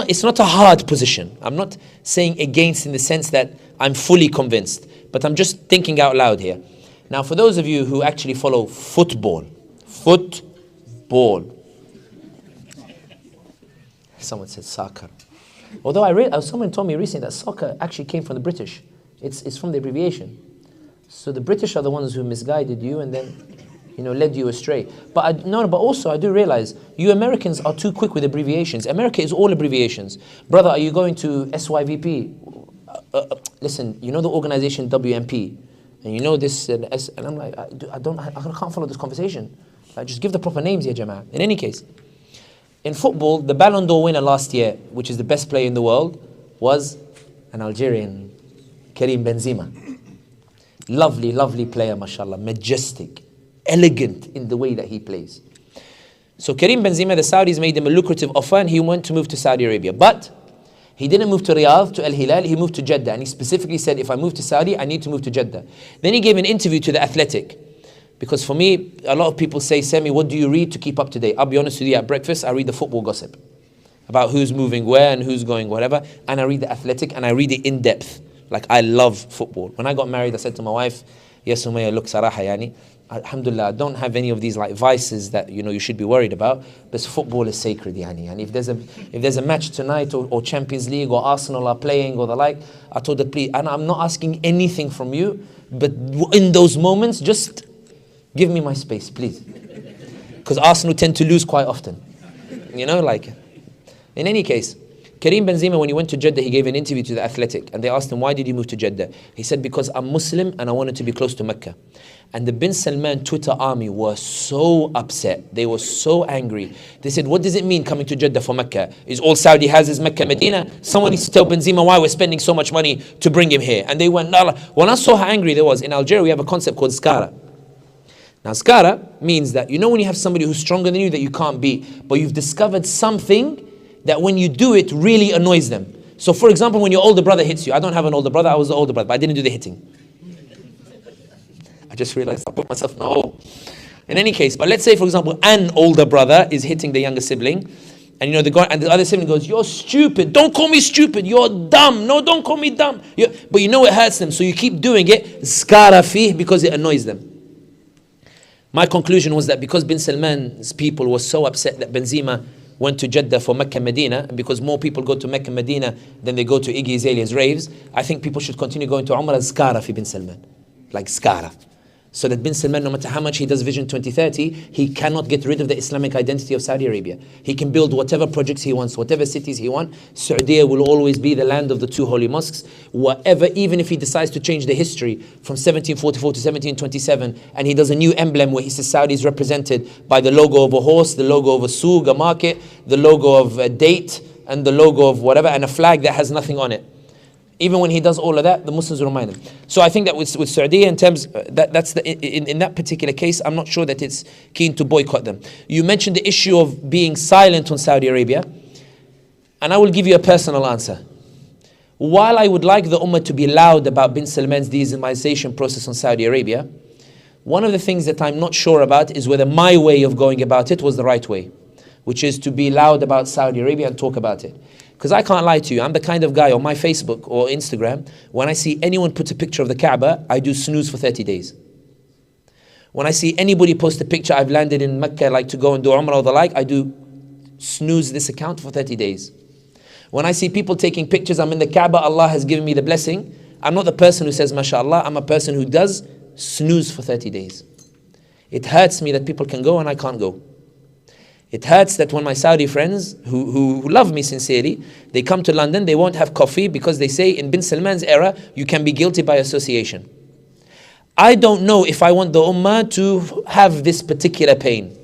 it's not a hard position. I'm not saying against in the sense that I'm fully convinced, but I'm just thinking out loud here. Now, for those of you who actually follow football, someone said soccer. Although someone told me recently that soccer actually came from the British. It's from the abbreviation. So the British are the ones who misguided you and then, led you astray. But also I do realize you Americans are too quick with abbreviations. America is all abbreviations. Brother, are you going to SYVP? Listen, you know the organization WMP, and you know this, and I'm like, I can't follow this conversation. Just give the proper names here, Jama'ah. In any case, in football, the Ballon d'Or winner last year, which is the best player in the world, was an Algerian, Karim Benzema. Lovely, lovely player, mashallah, majestic, elegant in the way that he plays. So Karim Benzema, the Saudis made him a lucrative offer and he went to move to Saudi Arabia. But he didn't move to Riyadh, to Al Hilal, he moved to Jeddah. And he specifically said, if I move to Saudi, I need to move to Jeddah. Then he gave an interview to The Athletic. Because for me, a lot of people say, Sami, what do you read to keep up to date? I'll be honest with you, at breakfast, I read the football gossip. About who's moving where and who's going whatever. And I read The Athletic and I read it in depth. Like, I love football. When I got married, I said to my wife, yes, Umayya, look, Saraha, yani, alhamdulillah, I don't have any of these like vices that you should be worried about, but football is sacred, yani. And if there's a match tonight or Champions League or Arsenal are playing or the like, I told her, please, and I'm not asking anything from you, but in those moments, just give me my space, please. Because Arsenal tend to lose quite often. In any case, Karim Benzema, when he went to Jeddah, he gave an interview to The Athletic, and they asked him, why did you move to Jeddah? He said, because I'm Muslim and I wanted to be close to Mecca. And the Bin Salman Twitter army were so upset. They were so angry. They said, what does it mean coming to Jeddah for Mecca? Is all Saudi has is Mecca, Medina? Someone needs to tell Benzema why we're spending so much money to bring him here. And they went, no. When I saw how angry they was, in Algeria we have a concept called skara. Now skara means that, you know when you have somebody who's stronger than you that you can't beat, but you've discovered something that when you do it really annoys them. So for example, when your older brother hits you, I don't have an older brother, I was the older brother, but I didn't do the hitting. I just realized I put myself in a hole. In any case, but let's say for example, an older brother is hitting the younger sibling, and you know the other sibling goes, you're stupid, don't call me stupid, you're dumb, no, don't call me dumb. But you know it hurts them, so you keep doing it, skara fih, because it annoys them. My conclusion was that because Bin Salman's people were so upset that Benzema went to Jeddah for Mecca and Medina, and because more people go to Mecca and Medina than they go to Iggy Azalea's raves, I think people should continue going to Umrah as skara fi Bin Salman. Like skara. So that Bin Salman, no matter how much he does Vision 2030, he cannot get rid of the Islamic identity of Saudi Arabia. He can build whatever projects he wants, whatever cities he wants. Saudi will always be the land of the two holy mosques. Whatever, even if he decides to change the history from 1744 to 1727, and he does a new emblem where he says Saudi is represented by the logo of a horse, the logo of a souk, a market, the logo of a date, and the logo of whatever, and a flag that has nothing on it. Even when he does all of that, the Muslims will remind him. So I think that with Saudi, in terms that's in that particular case, I'm not sure that it's keen to boycott them. You mentioned the issue of being silent on Saudi Arabia, and I will give you a personal answer. While I would like the Ummah to be loud about Bin Salman's de-Islamization process on Saudi Arabia, one of the things that I'm not sure about is whether my way of going about it was the right way, which is to be loud about Saudi Arabia and talk about it. Because I can't lie to you, I'm the kind of guy on my Facebook or Instagram, when I see anyone put a picture of the Kaaba, I do snooze for 30 days. When I see anybody post a picture, I've landed in Mecca, like to go and do Umrah or the like, I do snooze this account for 30 days. When I see people taking pictures, I'm in the Kaaba, Allah has given me the blessing, I'm not the person who says, MashaAllah, I'm a person who does snooze for 30 days. It hurts me that people can go and I can't go. It hurts that when my Saudi friends, who love me sincerely, they come to London, they won't have coffee because they say in Bin Salman's era, you can be guilty by association. I don't know if I want the Ummah to have this particular pain.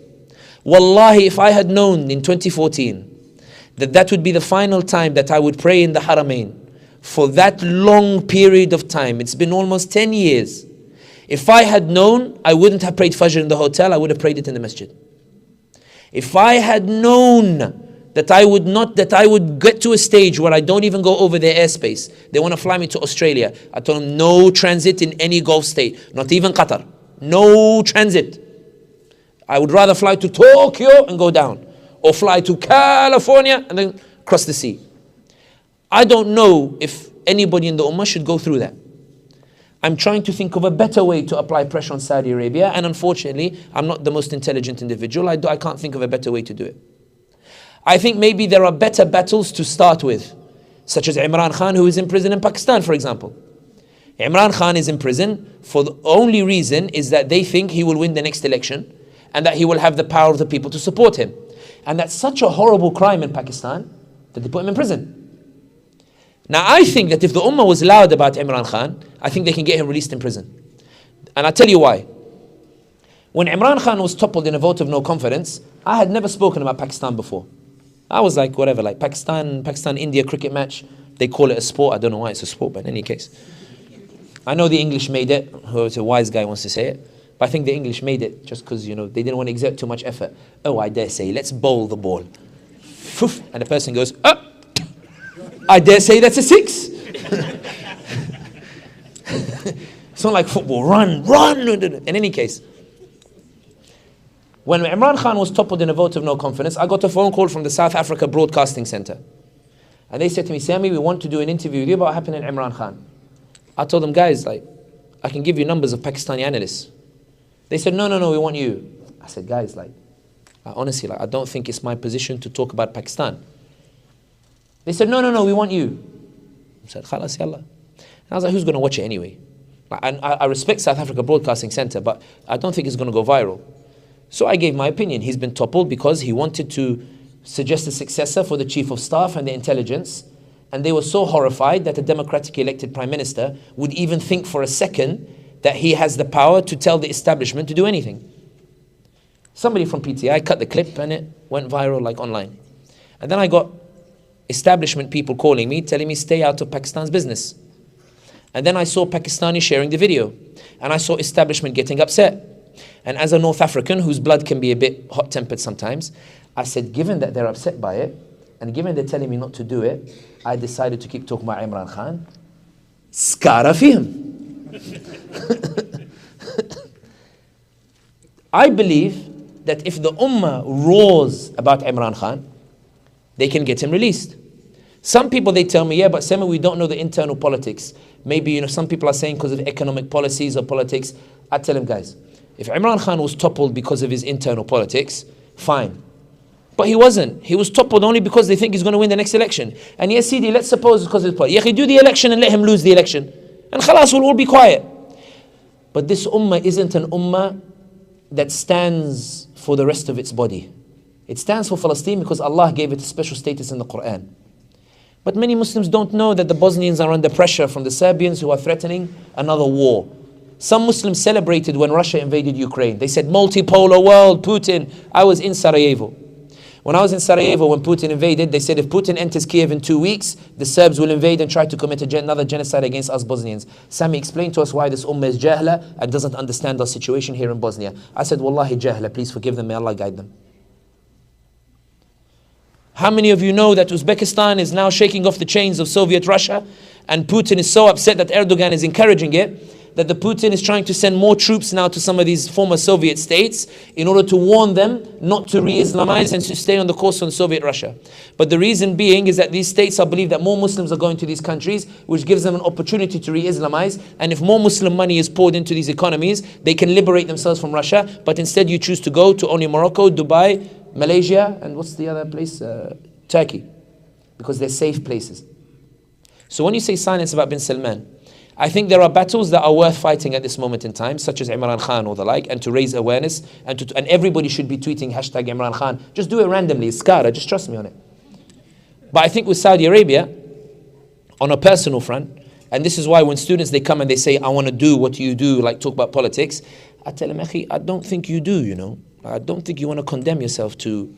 Wallahi, if I had known in 2014 that that would be the final time that I would pray in the Haramain, for that long period of time, it's been almost 10 years. If I had known, I wouldn't have prayed Fajr in the hotel, I would have prayed it in the masjid. If I had known that I would get to a stage where I don't even go over their airspace, they want to fly me to Australia, I told them no transit in any Gulf state, not even Qatar, no transit. I would rather fly to Tokyo and go down, or fly to California and then cross the sea. I don't know if anybody in the Ummah should go through that. I'm trying to think of a better way to apply pressure on Saudi Arabia, and unfortunately, I'm not the most intelligent individual. I can't think of a better way to do it. I think maybe there are better battles to start with, such as Imran Khan, who is in prison in Pakistan, for example. Imran Khan is in prison for the only reason is that they think he will win the next election, and that he will have the power of the people to support him. And that's such a horrible crime in Pakistan that they put him in prison. Now I think that if the Ummah was loud about Imran Khan, I think they can get him released in prison. And I'll tell you why. When Imran Khan was toppled in a vote of no confidence, I had never spoken about Pakistan before. I was like, whatever, like Pakistan-India cricket match, they call it a sport. I don't know why it's a sport, but in any case. I know the English made it, who's a wise guy wants to say it, but I think the English made it just because, you know, they didn't want to exert too much effort. Oh, I dare say, let's bowl the ball. And the person goes, oh, I dare say that's a 6. It's not like football, run. In any case, when Imran Khan was toppled in a vote of no confidence, I got a phone call from the South Africa Broadcasting Center. And they said to me, Sami, we want to do an interview with you about what happened in Imran Khan. I told them, guys, like, I can give you numbers of Pakistani analysts. They said, no, we want you. I said, guys, like, honestly, like, I don't think it's my position to talk about Pakistan. They said, no, we want you. I said, khalas, yallah. And I was like, who's going to watch it anyway? And I respect South Africa Broadcasting Center, but I don't think it's going to go viral. So I gave my opinion. He's been toppled because he wanted to suggest a successor for the chief of staff and the intelligence. And they were so horrified that a democratically elected prime minister would even think for a second that he has the power to tell the establishment to do anything. Somebody from PTI cut the clip and it went viral like online. And then I got establishment people calling me, telling me stay out of Pakistan's business. And then I saw Pakistani sharing the video. And I saw establishment getting upset. And as a North African whose blood can be a bit hot-tempered sometimes, I said, given that they're upset by it, and given they're telling me not to do it, I decided to keep talking about Imran Khan. Skara fihim. I believe that if the Ummah roars about Imran Khan, they can get him released. Some people, they tell me, yeah, but Sami, we don't know the internal politics. Maybe, some people are saying because of economic policies or politics. I tell them, guys, if Imran Khan was toppled because of his internal politics, fine. But he wasn't. He was toppled only because they think he's going to win the next election. And yes, Sidi, let's suppose it's because of his politics. Yeah, do the election and let him lose the election. And khalas, we'll all be quiet. But this ummah isn't an ummah that stands for the rest of its body. It stands for Palestine because Allah gave it a special status in the Quran. But many Muslims don't know that the Bosnians are under pressure from the Serbians who are threatening another war. Some Muslims celebrated when Russia invaded Ukraine. They said, multipolar world, Putin. I was in Sarajevo. When I was in Sarajevo, when Putin invaded, they said if Putin enters Kiev in 2 weeks, the Serbs will invade and try to commit another genocide against us Bosnians. Sami, explain to us why this ummah is jahla and doesn't understand our situation here in Bosnia. I said, wallahi jahla, please forgive them, may Allah guide them. How many of you know that Uzbekistan is now shaking off the chains of Soviet Russia, and Putin is so upset that Erdogan is encouraging it, that the Putin is trying to send more troops now to some of these former Soviet states in order to warn them not to re-Islamize and to stay on the course on Soviet Russia. But the reason being is that these states are believed that more Muslims are going to these countries, which gives them an opportunity to re-Islamize. And if more Muslim money is poured into these economies, they can liberate themselves from Russia. But instead you choose to go to only Morocco, Dubai, Malaysia, and what's the other place? Turkey. Because they're safe places. So when you say silence about bin Salman, I think there are battles that are worth fighting at this moment in time, such as Imran Khan or the like, and to raise awareness, and everybody should be tweeting hashtag Imran Khan. Just do it randomly, it's Skara, just trust me on it. But I think with Saudi Arabia, on a personal front, and this is why when students, they come and they say, I want to do what you do, like talk about politics, I tell them, Akhi, I don't think you do, I don't think you want to condemn yourself to,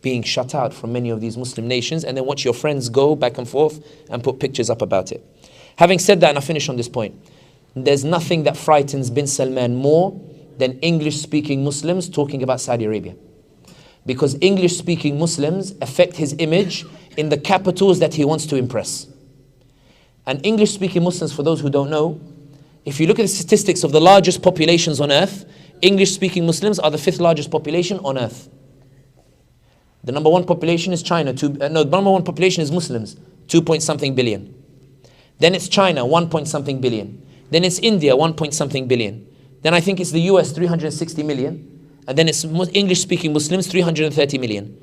being shut out from many of these Muslim nations, and then watch your friends go back and forth and put pictures up about it. Having said that, and I finish on this point, there's nothing that frightens bin Salman more than English-speaking Muslims talking about Saudi Arabia. Because English-speaking Muslims affect his image in the capitals that he wants to impress. And English-speaking Muslims, for those who don't know, if you look at the statistics of the largest populations on earth, English-speaking Muslims are the 5th largest population on earth. The number 1 population is China. The number 1 population is Muslims, 2-point-something billion. Then it's China, 1-point-something billion. Then it's India, 1-point-something billion. Then I think it's the US, 360 million. And then it's English-speaking Muslims, 330 million.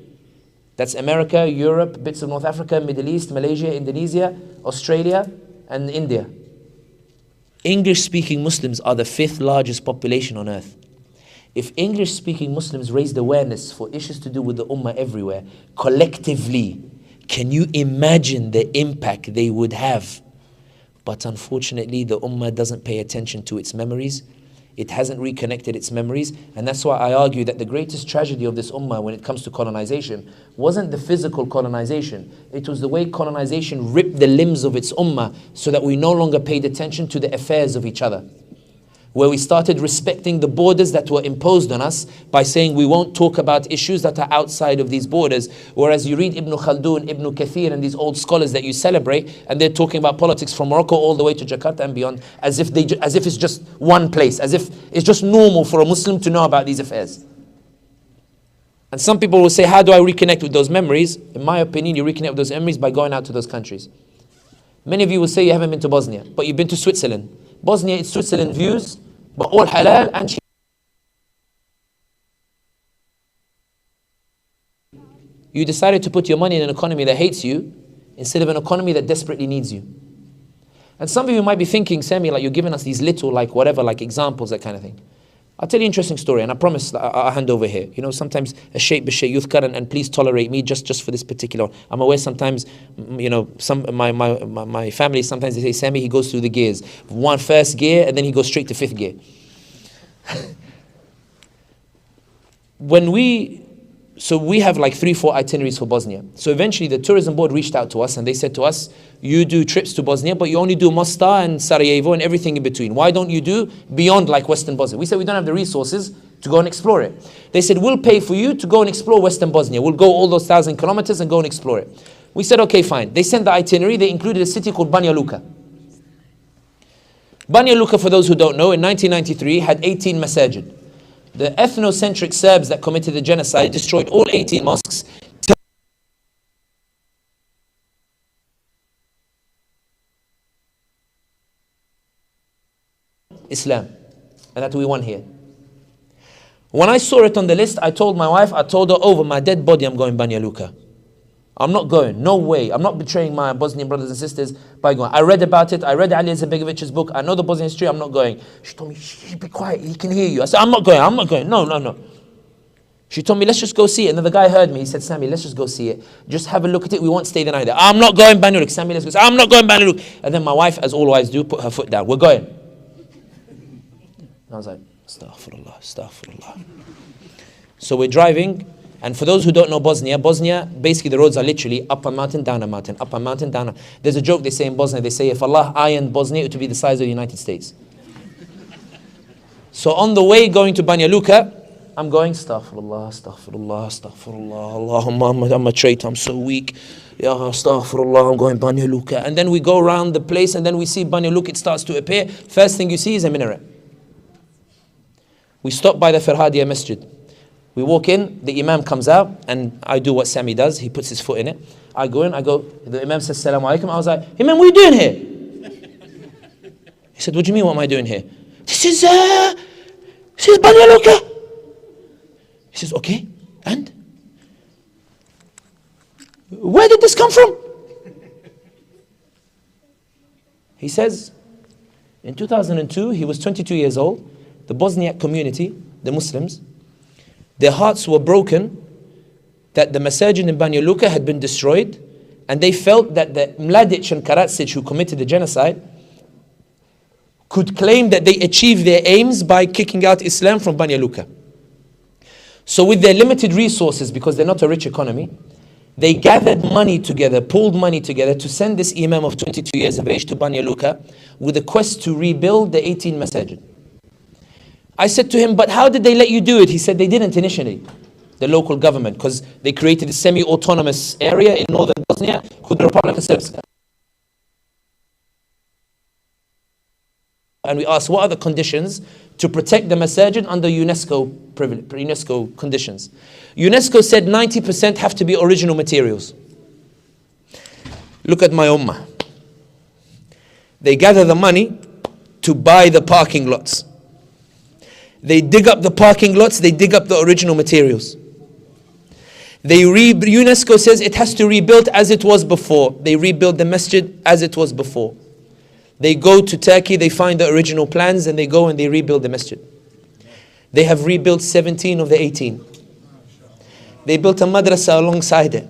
That's America, Europe, bits of North Africa, Middle East, Malaysia, Indonesia, Australia, and India. English-speaking Muslims are the 5th largest population on earth. If English-speaking Muslims raised awareness for issues to do with the Ummah everywhere, collectively, can you imagine the impact they would have? But unfortunately, the Ummah doesn't pay attention to its memories. It hasn't reconnected its memories. And that's why I argue that the greatest tragedy of this Ummah when it comes to colonization wasn't the physical colonization. It was the way colonization ripped the limbs of its Ummah so that we no longer paid attention to the affairs of each other. Where we started respecting the borders that were imposed on us by saying we won't talk about issues that are outside of these borders. Whereas you read Ibn Khaldun, Ibn Kathir and these old scholars that you celebrate, and they're talking about politics from Morocco all the way to Jakarta and beyond, as if it's just one place, as if it's just normal for a Muslim to know about these affairs. And some people will say, how do I reconnect with those memories? In my opinion, you reconnect with those memories by going out to those countries. Many of you will say you haven't been to Bosnia, but you've been to Switzerland. Bosnia is Switzerland views, but all halal and cheap. You decided to put your money in an economy that hates you instead of an economy that desperately needs you. And some of you might be thinking, Sami, like you're giving us these little, like whatever, like examples, that kind of thing. I'll tell you an interesting story, and I promise I'll hand over here. You know, sometimes a shaykh b'shay yudhkar, and please tolerate me just for this particular one. I'm aware sometimes, you know, my family, sometimes they say, Sami, he goes through the gears. First gear, and then he goes straight to fifth gear. So we have like 3-4 itineraries for Bosnia. So eventually the tourism board reached out to us and they said to us, you do trips to Bosnia, but you only do Mostar and Sarajevo and everything in between. Why don't you do beyond like Western Bosnia? We said we don't have the resources to go and explore it. They said, we'll pay for you to go and explore Western Bosnia. We'll go all those 1,000 kilometers and go and explore it. We said, okay, fine. They sent the itinerary. They included a city called Banja Luka. Banja Luka, for those who don't know, in 1993 had 18 masajid. The ethnocentric Serbs that committed the genocide destroyed all 18 mosques. Islam. And that we won here. When I saw it on the list, I told my wife, I told her, over my dead body, I'm going Banja Luka. I'm not going, no way. I'm not betraying my Bosnian brothers and sisters by going. I read about it, I read Ali Izetbegovic's book, I know the Bosnian history, I'm not going. She told me, shh, be quiet, he can hear you. I said, I'm not going, no. She told me, let's just go see it. And then the guy heard me, he said, Sami, let's just go see it. Just have a look at it, we won't stay the night there. I'm not going Banja Luka. Sami, let's go. I'm not going Banja Luka. And then my wife, as all wives do, put her foot down. We're going. And I was like, astaghfirullah. So we're driving. And for those who don't know Bosnia, basically the roads are literally up a mountain, down a mountain, up a mountain, down a... There's a joke they say in Bosnia, they say, if Allah ironed Bosnia, it would be the size of the United States. So on the way going to Banja Luka, I'm going, astaghfirullah, Allahumma, I'm a traitor, I'm so weak. Ya astaghfirullah, I'm going Banja Luka. And then we go around the place and then we see Banja Luka, it starts to appear. First thing you see is a minaret. We stop by the Farhadiya Masjid. We walk in, the Imam comes out, and I do what Sami does. He puts his foot in it. I go in, the Imam says, Assalamu alaikum. I was like, Imam, what are you doing here? He said, what do you mean, what am I doing here? This is Banja Luka. He says, okay, and? Where did this come from? He says, in 2002, he was 22 years old. The Bosniak community, the Muslims, their hearts were broken that the masajid in Banja Luka had been destroyed, and they felt that the Mladic and Karadzic who committed the genocide could claim that they achieved their aims by kicking out Islam from Banja Luka. So with their limited resources, because they're not a rich economy, they gathered money together, pooled money together to send this Imam of 22 years of age to Banja Luka with a quest to rebuild the 18 masajid. I said to him, but how did they let you do it? He said they didn't initially, the local government, because they created a semi-autonomous area in northern Bosnia called the Republic of Srpska. And we asked, what are the conditions to protect the masajid under UNESCO conditions? UNESCO said 90% have to be original materials. Look at my ummah. They gather the money to buy the parking lots. They dig up the parking lots, they dig up the original materials. UNESCO says it has to rebuild as it was before. They rebuild the masjid as it was before. They go to Turkey, they find the original plans, and they go and they rebuild the masjid. They have rebuilt 17 of the 18. They built a madrasa alongside it.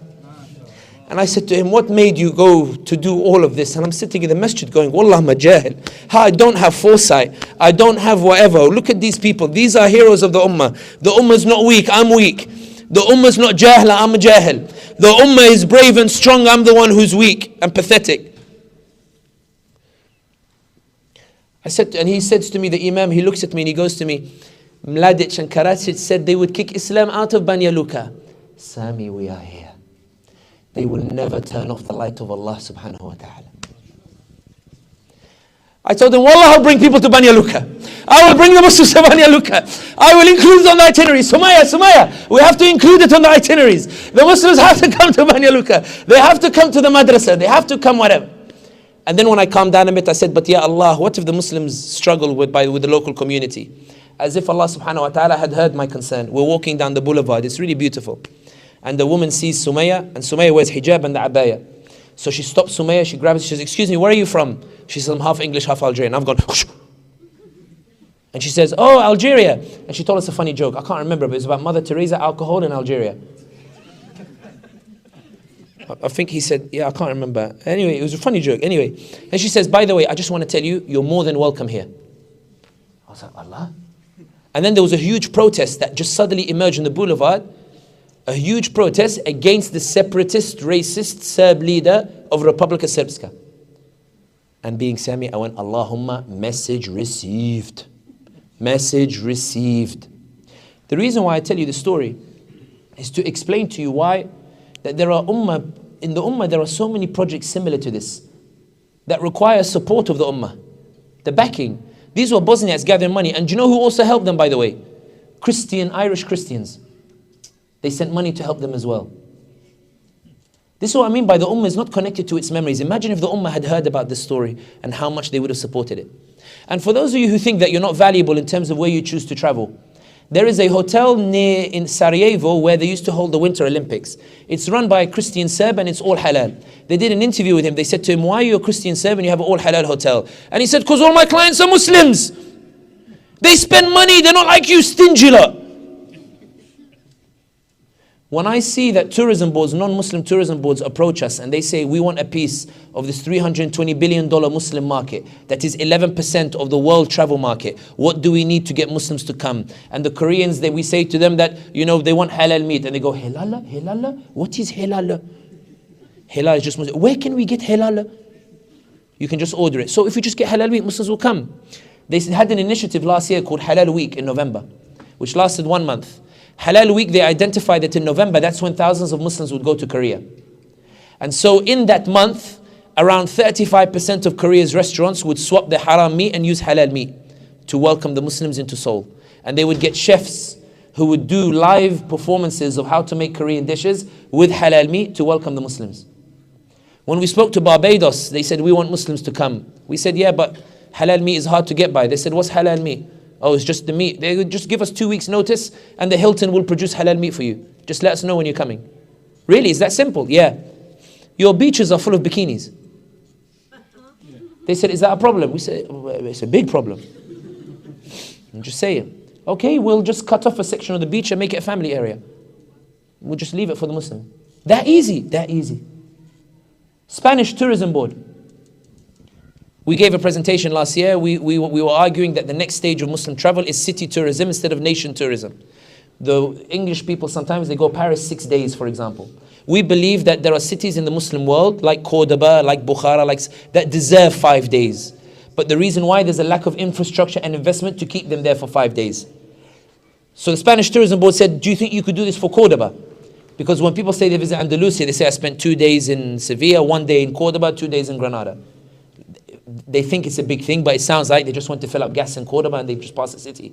And I said to him, what made you go to do all of this? And I'm sitting in the masjid going, Wallah, I'm a jahil. I don't have foresight. I don't have whatever. Look at these people. These are heroes of the ummah. The ummah is not weak. I'm weak. The ummah is not jahila. I'm a jahil. The ummah is brave and strong. I'm the one who's weak and pathetic. I said, and he says to me, the Imam, he looks at me and he goes to me, Mladic and Karadzic said they would kick Islam out of Banja Luka. Sami, we are here. They will never turn off the light of Allah subhanahu wa ta'ala. I told them, Wallah, I'll bring people to Banja Luka. I will bring the Muslims to Banja Luka. I will include it on the itinerary. Sumaya, we have to include it on the itineraries. The Muslims have to come to Banja Luka. They have to come to the madrasa. They have to come whatever. And then when I calmed down a bit, I said, but ya Allah, what if the Muslims struggle with the local community? As if Allah subhanahu wa ta'ala had heard my concern. We're walking down the boulevard. It's really beautiful. And the woman sees Sumaya, and Sumaya wears hijab and the abaya. So she stops Sumaya, she grabs it, she says, excuse me, where are you from? She says, I'm half English, half Algerian. I've gone, whoosh. And she says, oh, Algeria. And she told us a funny joke. I can't remember, but it was about Mother Teresa, alcohol in Algeria. I think he said, yeah, I can't remember. Anyway, it was a funny joke. Anyway, and she says, by the way, I just want to tell you, you're more than welcome here. I was like, Allah? And then there was a huge protest that just suddenly emerged on the boulevard. A huge protest against the separatist, racist Serb leader of Republika Srpska. And being Sami, I went, Allahumma, message received. Message received. The reason why I tell you the story is to explain to you why that there are in the ummah there are so many projects similar to this that require support of the ummah, the backing. These were Bosniaks gathering money, and do you know who also helped them, by the way? Irish Christians. They sent money to help them as well. This is what I mean by the ummah is not connected to its memories. Imagine if the ummah had heard about this story and how much they would have supported it. And for those of you who think that you're not valuable in terms of where you choose to travel, there is a hotel in Sarajevo where they used to hold the Winter Olympics. It's run by a Christian Serb and it's all halal. They did an interview with him. They said to him, why are you a Christian Serb and you have an all halal hotel? And he said, because all my clients are Muslims. They spend money, they're not like you, stingy lot. When I see that tourism boards, non-Muslim tourism boards approach us and they say, we want a piece of this $320 billion Muslim market, that is 11% of the world travel market. What do we need to get Muslims to come? And the Koreans, we say to them that, you know, they want halal meat. And they go, halal? Halal? What is halal? Halal is just Muslim. Where can we get halal? You can just order it. So if we just get halal meat, Muslims will come. They had an initiative last year called Halal Week in November, which lasted 1 month. Halal Week, they identified that in November, that's when thousands of Muslims would go to Korea. And so in that month, around 35% of Korea's restaurants would swap the haram meat and use halal meat to welcome the Muslims into Seoul. And they would get chefs who would do live performances of how to make Korean dishes with halal meat to welcome the Muslims. When we spoke to Barbados, they said, we want Muslims to come. We said, yeah, but halal meat is hard to get by. They said, what's halal meat? Oh, it's just the meat. They would just give us 2 weeks notice and the Hilton will produce halal meat for you. Just let us know when you're coming. Really, is that simple? Yeah. Your beaches are full of bikinis. They said, is that a problem? We said, it's a big problem. I'm just saying. Okay, we'll just cut off a section of the beach and make it a family area. We'll just leave it for the Muslim. That easy, that easy. Spanish Tourism Board. We gave a presentation last year. We were arguing that the next stage of Muslim travel is city tourism instead of nation tourism. The English people, sometimes they go Paris 6 days, for example. We believe that there are cities in the Muslim world, like Cordoba, like Bukhara, that deserve 5 days. But the reason why, there's a lack of infrastructure and investment to keep them there for 5 days. So the Spanish Tourism Board said, do you think you could do this for Cordoba? Because when people say they visit Andalusia, they say, I spent 2 days in Sevilla, 1 day in Cordoba, 2 days in Granada. They think it's a big thing, but it sounds like they just want to fill up gas in Cordoba and they just pass the city.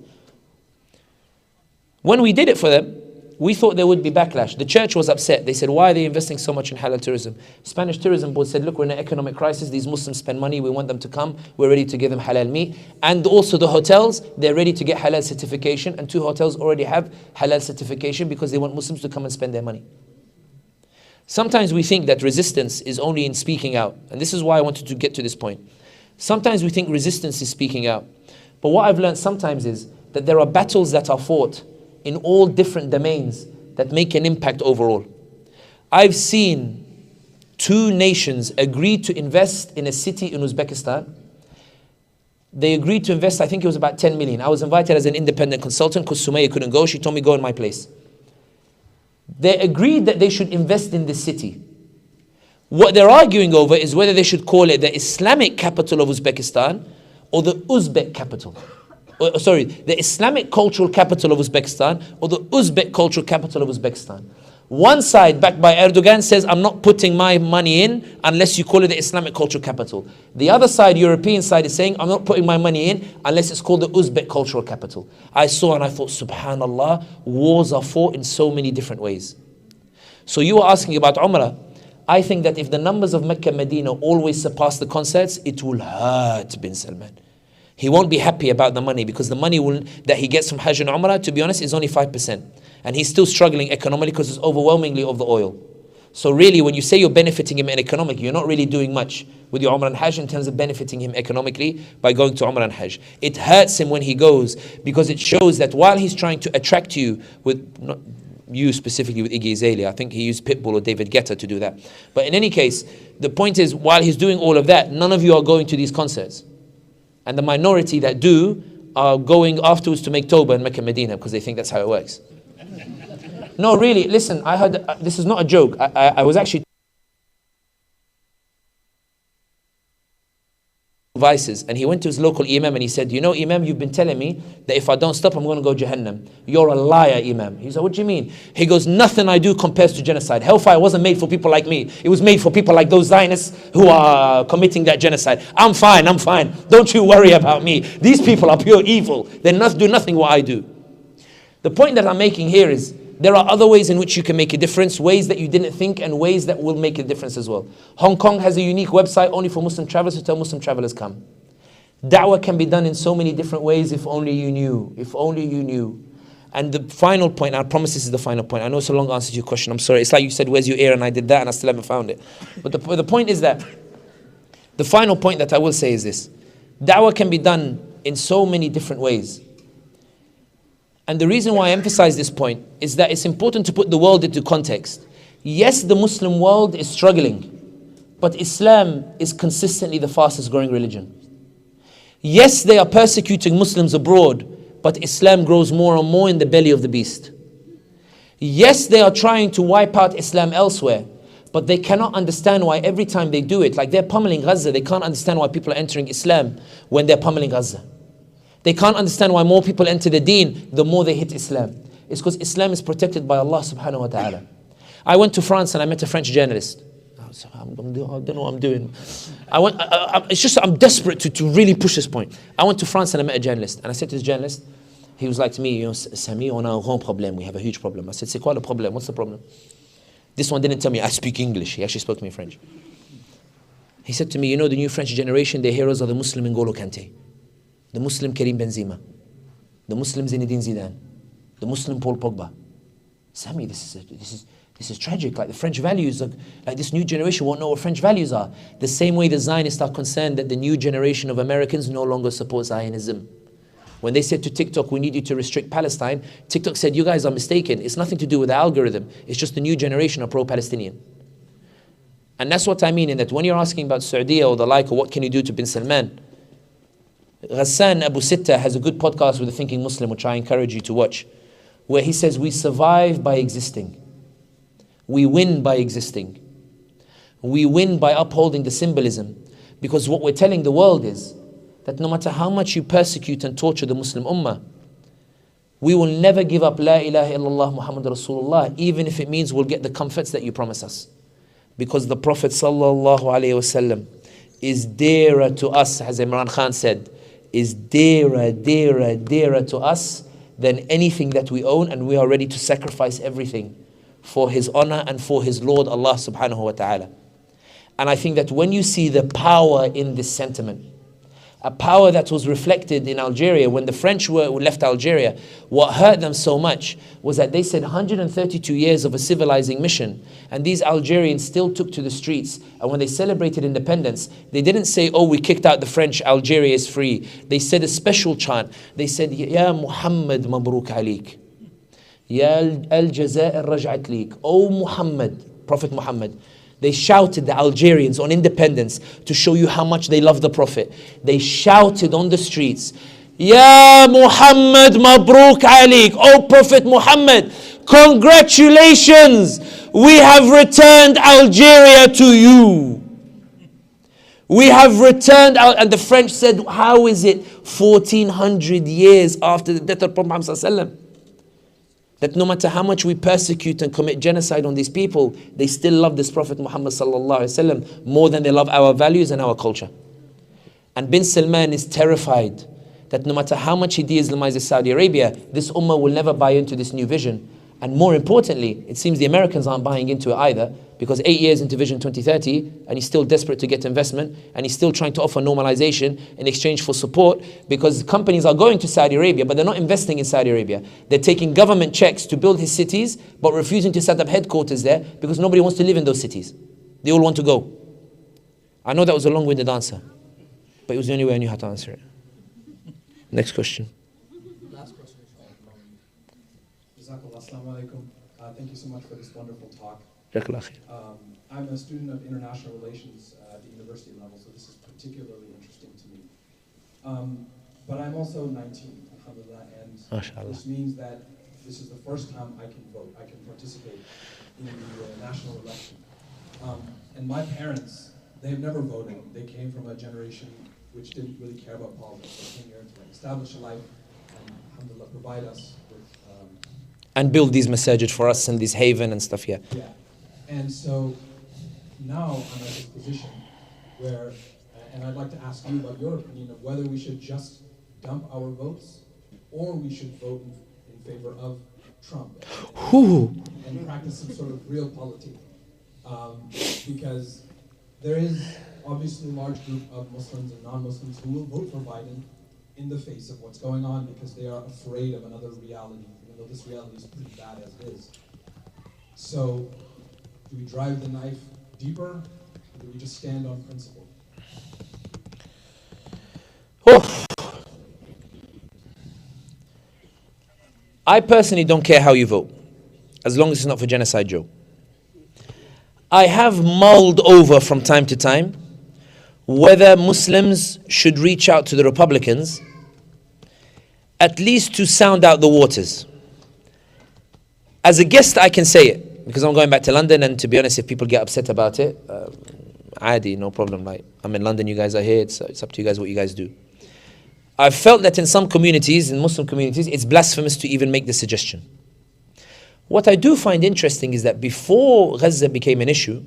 When we did it for them, we thought there would be backlash. The church was upset. They said, why are they investing so much in halal tourism? Spanish Tourism Board said, look, we're in an economic crisis. These Muslims spend money. We want them to come. We're ready to give them halal meat. And also the hotels, they're ready to get halal certification. And 2 hotels already have halal certification because they want Muslims to come and spend their money. Sometimes we think that resistance is only in speaking out. And this is why I wanted to get to this point. Sometimes we think resistance is speaking out. But what I've learned sometimes is that there are battles that are fought in all different domains that make an impact overall. I've seen 2 nations agree to invest in a city in Uzbekistan. They agreed to invest, I think it was about 10 million. I was invited as an independent consultant because Sumaya couldn't go. She told me, go in my place. They agreed that they should invest in this city. What they're arguing over is whether they should call it the Islamic capital of Uzbekistan or the Uzbek capital. The Islamic cultural capital of Uzbekistan or the Uzbek cultural capital of Uzbekistan. One side, backed by Erdogan, says, I'm not putting my money in unless you call it the Islamic cultural capital. The other side, European side, is saying, I'm not putting my money in unless it's called the Uzbek cultural capital. I saw and I thought, subhanallah, wars are fought in so many different ways. So you were asking about Umrah. I think that if the numbers of Mecca and Medina always surpass the concerts, it will hurt bin Salman. He won't be happy about the money because the money that he gets from Hajj and Umrah, to be honest, is only 5%. And he's still struggling economically because it's overwhelmingly of the oil. So really, when you say you're benefiting him economically, you're not really doing much with your Umrah and Hajj in terms of benefiting him economically by going to Umrah and Hajj. It hurts him when he goes, because it shows that while he's trying to attract you with, not you specifically with Iggy Azalea, I think he used Pitbull or David Guetta to do that. But in any case, the point is, while he's doing all of that, none of you are going to these concerts. And the minority that do are going afterwards to make Tawbah in Mecca and Medina because they think that's how it works. No, really, listen, I heard, this is not a joke. I was actually vices, and he went to his local imam and he said, you know, imam, you've been telling me that if I don't stop, I'm going to go Jahannam. You're a liar, imam. He said, what do you mean? He goes, nothing I do compares to genocide. Hellfire wasn't made for people like me. It was made for people like those Zionists who are committing that genocide. I'm fine. Don't you worry about me. These people are pure evil. They do nothing what I do. The point that I'm making here is, there are other ways in which you can make a difference, ways that you didn't think, and ways that will make a difference as well. Hong Kong has a unique website only for Muslim travelers to tell Muslim travelers come. Da'wah can be done in so many different ways if only you knew. If only you knew. And the final point, I promise this is the final point. I know it's a long answer to your question. I'm sorry. It's like you said, where's your ear? And I did that and I still haven't found it. But the point is that, the final point that I will say is this. Da'wah can be done in so many different ways. And the reason why I emphasize this point is that it's important to put the world into context. Yes, the Muslim world is struggling, but Islam is consistently the fastest growing religion. Yes, they are persecuting Muslims abroad, but Islam grows more and more in the belly of the beast. Yes, they are trying to wipe out Islam elsewhere, but they cannot understand why every time they do it, like they're pummeling Gaza, they can't understand why people are entering Islam when they're pummeling Gaza. They can't understand why more people enter the deen the more they hit Islam. It's because Islam is protected by Allah subhanahu wa ta'ala. I went to France and I met a French journalist. I don't know what I'm doing. It's just I'm desperate to really push this point. I went to France and I met a journalist. And I said to this journalist, he was like to me, you know, Sami, on a grand problème. We have a huge problem. I said, c'est quoi le problème? What's the problem? This one didn't tell me I speak English. He actually spoke to me in French. He said to me, you know, the new French generation, their heroes are the Muslim N'Golo Kante, the Muslim Karim Benzema, the Muslim Zinedine Zidane, the Muslim Paul Pogba. Sami, this is tragic. Like the French values, like this new generation won't know what French values are. The same way the Zionists are concerned that the new generation of Americans no longer support Zionism. When they said to TikTok, we need you to restrict Palestine, TikTok said, you guys are mistaken. It's nothing to do with the algorithm. It's just the new generation are pro-Palestinian. And that's what I mean in that when you're asking about Saudi or the like, or what can you do to bin Salman, Ghassan Abu Sitta has a good podcast with a Thinking Muslim, which I encourage you to watch, where he says, we survive by existing. We win by existing. We win by upholding the symbolism. Because what we're telling the world is that no matter how much you persecute and torture the Muslim Ummah, we will never give up La ilaha illallah Muhammad Rasulullah, even if it means we'll get the comforts that you promise us. Because the Prophet sallallahu alaihi wasallam is dearer to us, as Imran Khan said, is dearer to us than anything that we own, and we are ready to sacrifice everything for his honor and for his Lord Allah subhanahu wa ta'ala. And I think that when you see the power in this sentiment, a power that was reflected in Algeria when the French left Algeria, what hurt them so much was that they said 132 years of a civilizing mission, and these Algerians still took to the streets. And when they celebrated independence, they didn't say, oh, we kicked out the French, Algeria is free. They said a special chant. They said, Ya Muhammad Mabruk Alik, Ya Al-Jazair Raj'at Lik, O Muhammad, Prophet Muhammad. They shouted, the Algerians, on independence to show you how much they love the Prophet. They shouted on the streets, Ya Muhammad Mabruk Alik, O Prophet Muhammad, congratulations, we have returned Algeria to you. We have returned out. And the French said, how is it 1400 years after the death of Prophet Muhammad sallallahu alaihi wasallam, that no matter how much we persecute and commit genocide on these people, they still love this Prophet Muhammad sallallahu alaihi wasallam more than they love our values and our culture. And bin Salman is terrified that no matter how much he de-Islamizes Saudi Arabia, this ummah will never buy into this new vision. And more importantly, it seems the Americans aren't buying into it either, because 8 years into Vision 2030, and he's still desperate to get investment, and he's still trying to offer normalization in exchange for support, because companies are going to Saudi Arabia, but they're not investing in Saudi Arabia. They're taking government checks to build his cities, but refusing to set up headquarters there, because nobody wants to live in those cities. They all want to go. I know that was a long-winded answer, but it was the only way I knew how to answer it. Next question. Last question. Jazakallah, assalamu alaikum. Thank you so much for this wonderful talk. I'm a student of international relations at the university level, so this is particularly interesting to me. But I'm also 19, alhamdulillah, and this means that this is the first time I can vote, I can participate in the national election. And my parents, they've never voted. They came from a generation which didn't really care about politics. They came here to establish a life and, alhamdulillah, provide us with... and build these masajid for us and this haven and stuff, yeah. Yeah. And so now I'm at this position where, and I'd like to ask you about your opinion of whether we should just dump our votes or we should vote in favor of Trump and practice some sort of real politics. Because there is obviously a large group of Muslims and non-Muslims who will vote for Biden in the face of what's going on because they are afraid of another reality, even though this reality is pretty bad as it is. So, do we drive the knife deeper, or do we just stand on principle? Oh. I personally don't care how you vote, as long as it's not for Genocide Joe. I have mulled over from time to time whether Muslims should reach out to the Republicans at least to sound out the waters. As a guest, I can say it, because I'm going back to London, and to be honest, if people get upset about it, adi, no problem. Like, I'm in London, you guys are here, it's up to you guys what you guys do. I've felt that in some communities, in Muslim communities, it's blasphemous to even make the suggestion. What I do find interesting is that before Gaza became an issue,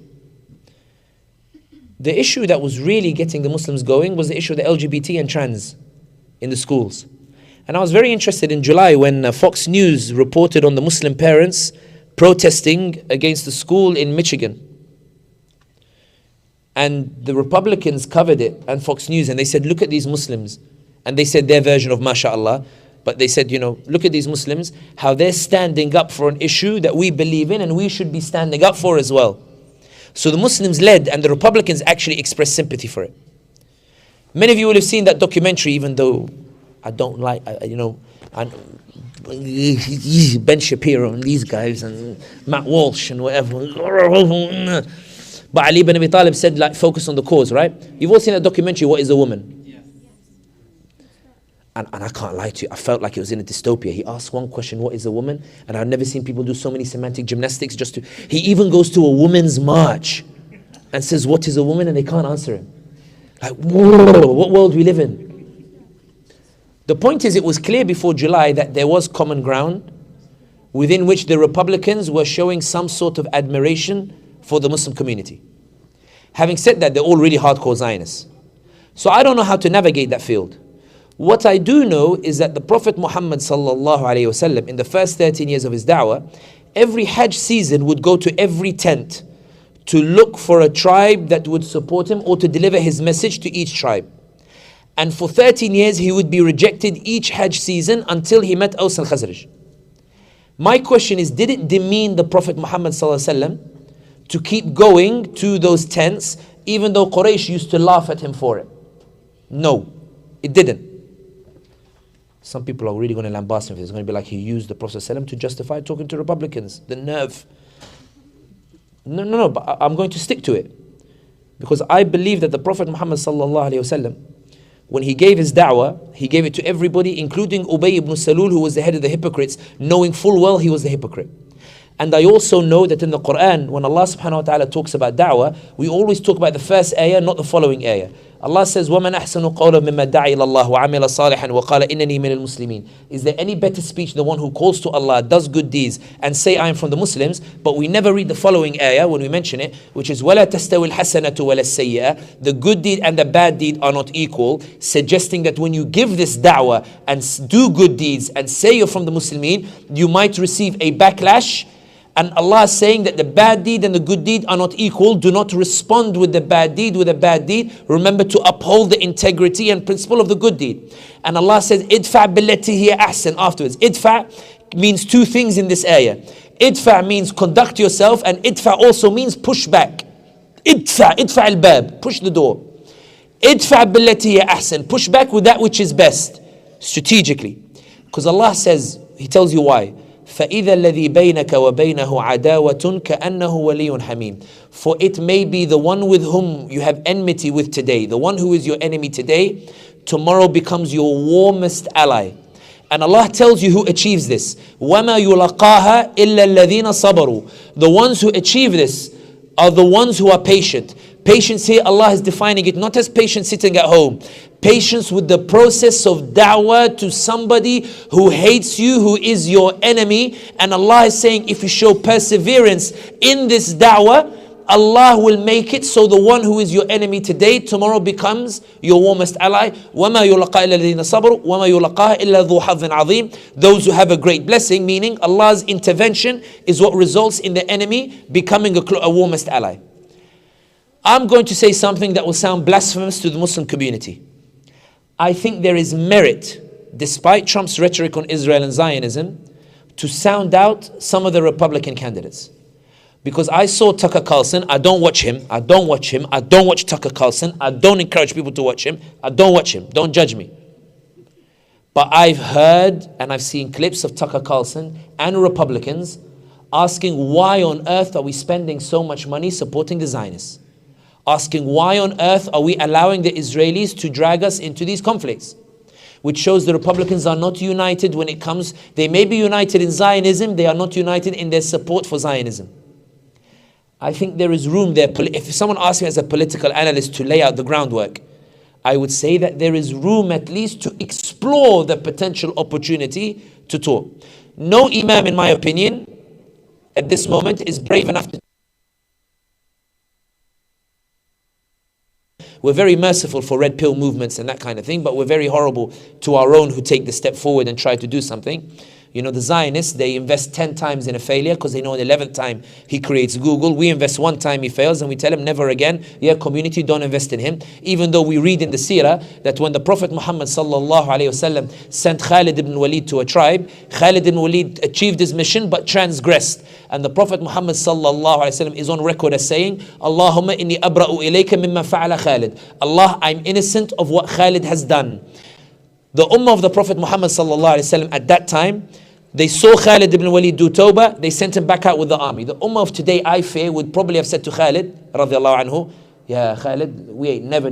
the issue that was really getting the Muslims going was the issue of the LGBT and trans in the schools. And I was very interested in July when Fox News reported on the Muslim parents protesting against the school in Michigan. And the Republicans covered it, and Fox News, and they said, look at these Muslims. And they said their version of MashaAllah. But they said, you know, look at these Muslims, how they're standing up for an issue that we believe in and we should be standing up for as well. So the Muslims led, and the Republicans actually expressed sympathy for it. Many of you will have seen that documentary, even though I don't like, Ben Shapiro and these guys and Matt Walsh and whatever. But Ali ibn Abi Talib said, like, focus on the cause, right? You've all seen that documentary, What is a Woman? And I can't lie to you, I felt like it was in a dystopia. He asked one question, what is a woman? And I've never seen people do so many semantic gymnastics just to... He even goes to a women's march and says, what is a woman? And they can't answer him. Like, whoa, what world we live in? The point is, it was clear before July that there was common ground within which the Republicans were showing some sort of admiration for the Muslim community. Having said that, they're all really hardcore Zionists. So I don't know how to navigate that field. What I do know is that the Prophet Muhammad sallallahu alaihi wasallam, in the first 13 years of his da'wah, every Hajj season would go to every tent to look for a tribe that would support him or to deliver his message to each tribe. And for 13 years he would be rejected each Hajj season until he met Aws al-Khazraj. My question is, did it demean the Prophet Muhammad sallallahu alaihi wasallam to keep going to those tents even though Quraysh used to laugh at him for it? No, it didn't. Some people are really going to lambast him. It's going to be like he used the Prophet ﷺ to justify talking to Republicans. The nerve. No, but I'm going to stick to it. Because I believe that the Prophet Muhammad ﷺ, when he gave his da'wah, he gave it to everybody, including Ubay ibn Salul, who was the head of the hypocrites, knowing full well he was the hypocrite. And I also know that in the Quran, when Allah subhanahu wa ta'ala talks about da'wah, we always talk about the first ayah, not the following ayah. Allah says, وَمَنْ أَحْسَنُ قَوْلًا مِمَّا دَعَا إِلَى اللَّهِ وَعَمِلَ صَالِحًا وَقَالَ إِنَّنِي مِنَ الْمُسْلِمِينَ. Is there any better speech than the one who calls to Allah, does good deeds, and say, I am from the Muslims? But we never read the following ayah when we mention it, which is, وَلَا تَسْتَوِي الْحَسَنَةُ وَلَا السَّيِّئَةُ. The good deed and the bad deed are not equal, suggesting that when you give this da'wah and do good deeds and say you're from the Muslimin, you might receive a backlash. And Allah is saying that the bad deed and the good deed are not equal. Do not respond with the bad deed with a bad deed. Remember to uphold the integrity and principle of the good deed. And Allah says, idfa billati hiya ahsan afterwards. Idfa means two things in this ayah. Idfa means conduct yourself, and idfa also means push back. Idfa al-bab, push the door. Idfa billati hiya ahsan, push back with that which is best, strategically. Because Allah says, He tells you why. فَإِذَا الَّذِي بَيْنَكَ وَبَيْنَهُ عَدَاوَةٌ كَأَنَّهُ وَلِيٌّ حَمِيمٌ. For it may be the one with whom you have enmity with today, the one who is your enemy today, tomorrow becomes your warmest ally. And Allah tells you who achieves this. وَمَا يُلَقَاهَا إِلَّا الَّذِينَ صَبَرُوا. The ones who achieve this are the ones who are patient. Patience here, Allah is defining it not as patience sitting at home. Patience with the process of da'wah to somebody who hates you, who is your enemy. And Allah is saying, if you show perseverance in this da'wah, Allah will make it so the one who is your enemy today, tomorrow becomes your warmest ally. وَمَا يُلَقَى إِلَّا الَّذِينَ صَبَرُوا وَمَا يُلَقَاهَا إِلَّا ذُو حَظٍّ عَظِيمٍ. Those who have a great blessing, meaning Allah's intervention is what results in the enemy becoming a warmest ally. I'm going to say something that will sound blasphemous to the Muslim community. I think there is merit, despite Trump's rhetoric on Israel and Zionism, to sound out some of the Republican candidates. Because I saw Tucker Carlson. I don't watch him. I don't watch Tucker Carlson. I don't encourage people to watch him. I don't watch him. Don't judge me. But I've heard and I've seen clips of Tucker Carlson and Republicans asking, why on earth are we spending so much money supporting the Zionists? Asking, why on earth are we allowing the Israelis to drag us into these conflicts? Which shows the Republicans are not united when it comes. They may be united in Zionism. They are not united in their support for Zionism. I think there is room there. If someone asks me as a political analyst to lay out the groundwork, I would say that there is room at least to explore the potential opportunity to talk. No imam, in my opinion, at this moment is brave enough to. We're very merciful for red pill movements and that kind of thing, but we're very horrible to our own who take the step forward and try to do something. You know, the Zionists, they invest 10 times in a failure because they know in the 11th time he creates Google. We invest 1 time he fails and we tell him never again. Yeah, community, don't invest in him. Even though we read in the seerah that when the Prophet Muhammad sallallahu alayhi wasallam sent Khalid ibn Walid to a tribe, Khalid ibn Walid achieved his mission but transgressed. And the Prophet Muhammad sallallahu alayhi wasallam is on record as saying, Allahumma inni abra'u ilayka mimma fa'ala Khalid. Allah, I'm innocent of what Khalid has done. The ummah of the Prophet Muhammad sallallahu alaihi wasallam at that time, they saw Khalid ibn Walid do tawbah, they sent him back out with the army. The ummah of today, I fear, would probably have said to Khalid radiallahu anhu, yeah, Khalid, we ain't never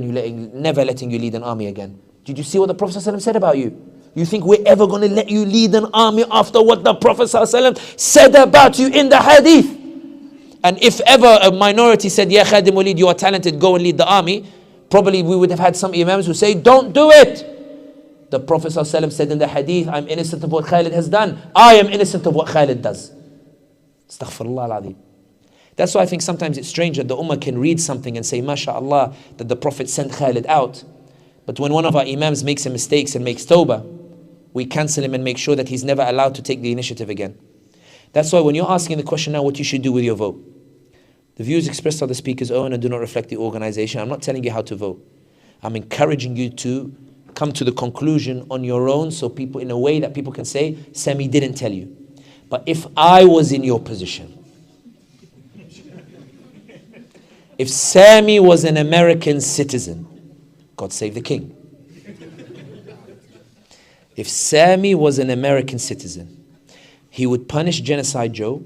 letting you lead an army again. Did you see what the Prophet sallallahu alaihi wasallam said about you? You think we're ever going to let you lead an army after what the Prophet sallallahu alaihi wasallam said about you in the hadith? And if ever a minority said, yeah, Khalid ibn Walid, you are talented, go and lead the army, probably we would have had some imams who say, don't do it. The Prophet ﷺ said in the hadith, I'm innocent of what Khalid has done. I am innocent of what Khalid does. Astaghfirullah al-Azim. That's why I think sometimes it's strange that the Ummah can read something and say, MashaAllah, that the Prophet sent Khalid out. But when one of our Imams makes a mistake and makes tawbah, we cancel him and make sure that he's never allowed to take the initiative again. That's why when you're asking the question now what you should do with your vote, the views expressed are the speaker's own and do not reflect the organization. I'm not telling you how to vote. I'm encouraging you to come to the conclusion on your own, so people, in a way that people can say, Sami didn't tell you. But if I was in your position, if Sami was an American citizen, God save the king. If Sami was an American citizen, he would punish Genocide Joe,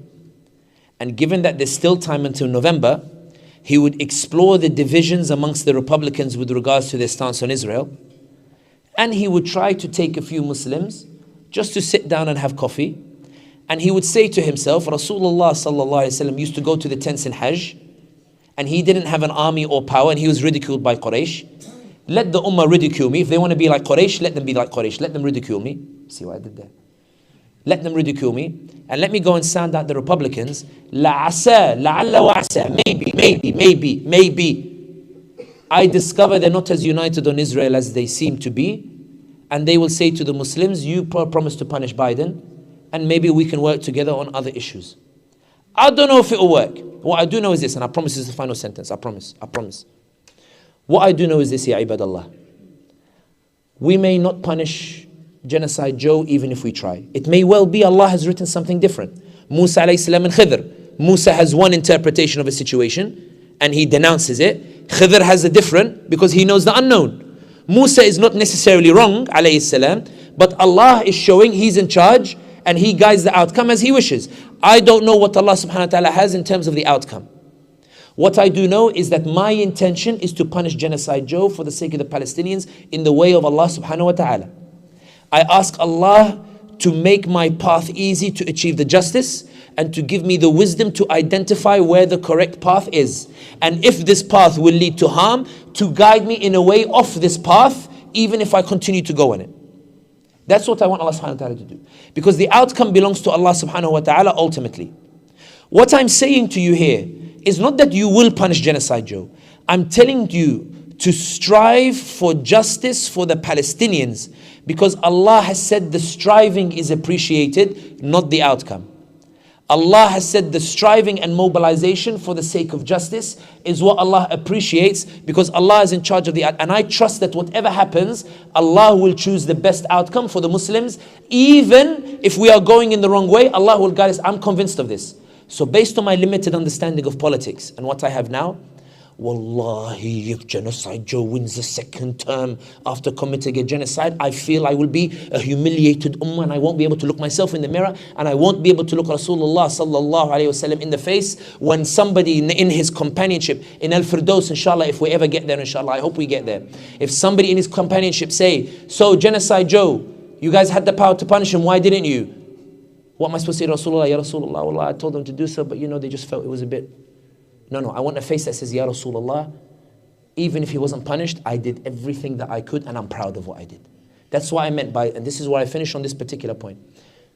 and given that there's still time until November, he would explore the divisions amongst the Republicans with regards to their stance on Israel. And he would try to take a few Muslims just to sit down and have coffee. And he would say to himself, Rasulullah sallallahu alaihi wasallam used to go to the tents in Hajj, and he didn't have an army or power, and he was ridiculed by Quraysh. Let the ummah ridicule me. If they want to be like Quraysh, let them be like Quraysh. Let them ridicule me. See what I did there? Let them ridicule me. And let me go and sound out the Republicans. لَعَسَى لَعَلَّ وَعَسَى. Maybe. I discover they're not as united on Israel as they seem to be. And they will say to the Muslims, you promise to punish Biden. And maybe we can work together on other issues. I don't know if it will work. What I do know is this, and I promise this is the final sentence. I promise. What I do know is this, ya ibadallah. We may not punish Genocide Joe even if we try. It may well be Allah has written something different. Musa alayhi salam and Khidr. Musa has one interpretation of a situation and he denounces it. Khidr has a different because he knows the unknown. Musa is not necessarily wrong alayhi salam, but Allah is showing He's in charge and He guides the outcome as He wishes. I don't know what Allah subhanahu wa ta'ala has in terms of the outcome. What I do know is that my intention is to punish Genocide Joe for the sake of the Palestinians in the way of Allah subhanahu wa ta'ala. I ask Allah to make my path easy to achieve the justice and to give me the wisdom to identify where the correct path is. And if this path will lead to harm, to guide me in a way off this path, even if I continue to go on it. That's what I want Allah subhanahu wa ta'ala to do. Because the outcome belongs to Allah subhanahu wa ta'ala ultimately. What I'm saying to you here is not that you will punish Genocide Joe. I'm telling you to strive for justice for the Palestinians, because Allah has said the striving is appreciated, not the outcome. Allah has said the striving and mobilization for the sake of justice is what Allah appreciates, because Allah is in charge of the outcome. And I trust that whatever happens, Allah will choose the best outcome for the Muslims. Even if we are going in the wrong way, Allah will guide us. I'm convinced of this. So based on my limited understanding of politics and what I have now, Wallahi, if Genocide Joe wins the second term after committing a genocide, I feel I will be a humiliated ummah and I won't be able to look myself in the mirror and I won't be able to look Rasulullah sallallahu alayhi wasallam in the face when somebody in his companionship in Al-Firdaus, inshallah, if we ever get there, inshallah, I hope we get there. If somebody in his companionship say, so Genocide Joe, you guys had the power to punish him, why didn't you? What am I supposed to say, Rasulullah? Ya Rasulullah, wallah, I told them to do so, but they just felt it was a bit. No, I want a face that says, Ya Rasulullah, even if he wasn't punished, I did everything that I could and I'm proud of what I did. That's what I meant by, and this is where I finish on this particular point.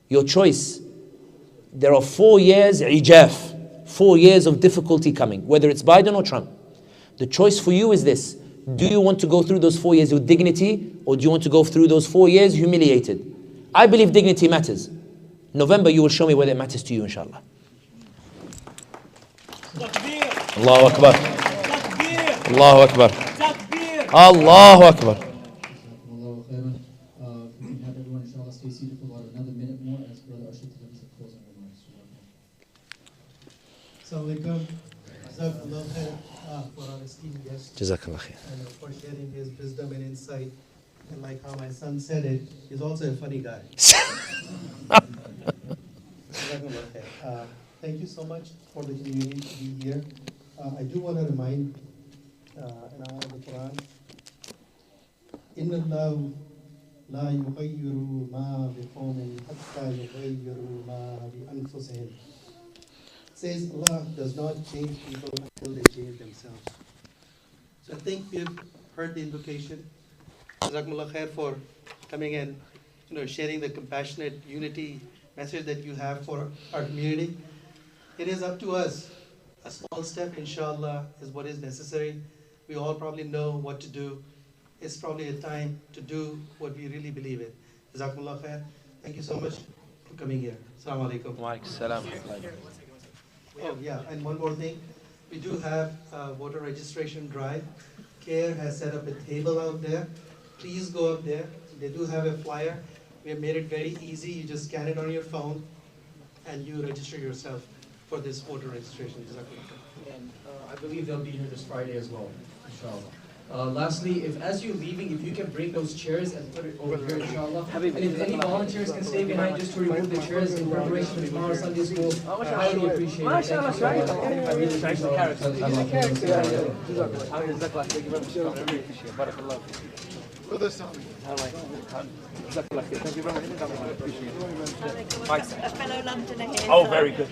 Your choice, there are 4 years, ijaf, 4 years of difficulty coming, whether it's Biden or Trump. The choice for you is this. Do you want to go through those 4 years with dignity, or do you want to go through those 4 years humiliated? I believe dignity matters. November, you will show me whether it matters to you, inshallah. Allahu Akbar. Allahu Akbar. Allahu Akbar. Allahu khairan. We can have everyone, inshallah, stay seated for about another minute more as Brother Ashir delivers the closing remarks. Assalamu alaikum. Jazakallah khair for our esteemed guest. Jazakallah khair. And for sharing his wisdom and insight. And like how my son said it, he's also a funny guy. Jazakallah khair. Thank you so much for the opportunity to be here. I do want to remind in honor of the Quran, إِنَّ اللَّهُ لَا يُغَيِّرُ مَا بِقَوْمٍ حَتَّى يُغَيِّرُوا مَا بِأَنفُسِهِمْ. Says Allah does not change people until they change themselves. So I think we've heard the invocation. Jazakumullah khair for coming and sharing the compassionate unity message that you have for our community. It is up to us. A small step, inshallah, is what is necessary. We all probably know what to do. It's probably a time to do what we really believe in. Jazakumullah khair. Thank you so much for coming here. Assalamu alaikum. Wa alaikum salam. Oh yeah, and one more thing. We do have a voter registration drive. CARE has set up a table out there. Please go up there. They do have a flyer. We have made it very easy. You just scan it on your phone and you register yourself for this voter registration. And I believe they'll be here this Friday as well, inshallah. Lastly, as you're leaving, if you can bring those chairs and put it over here, inshallah. And if any volunteers can stay behind just to remove the chairs in preparation for tomorrow's Sunday school, I highly appreciate it. Thank you. Oh, very good.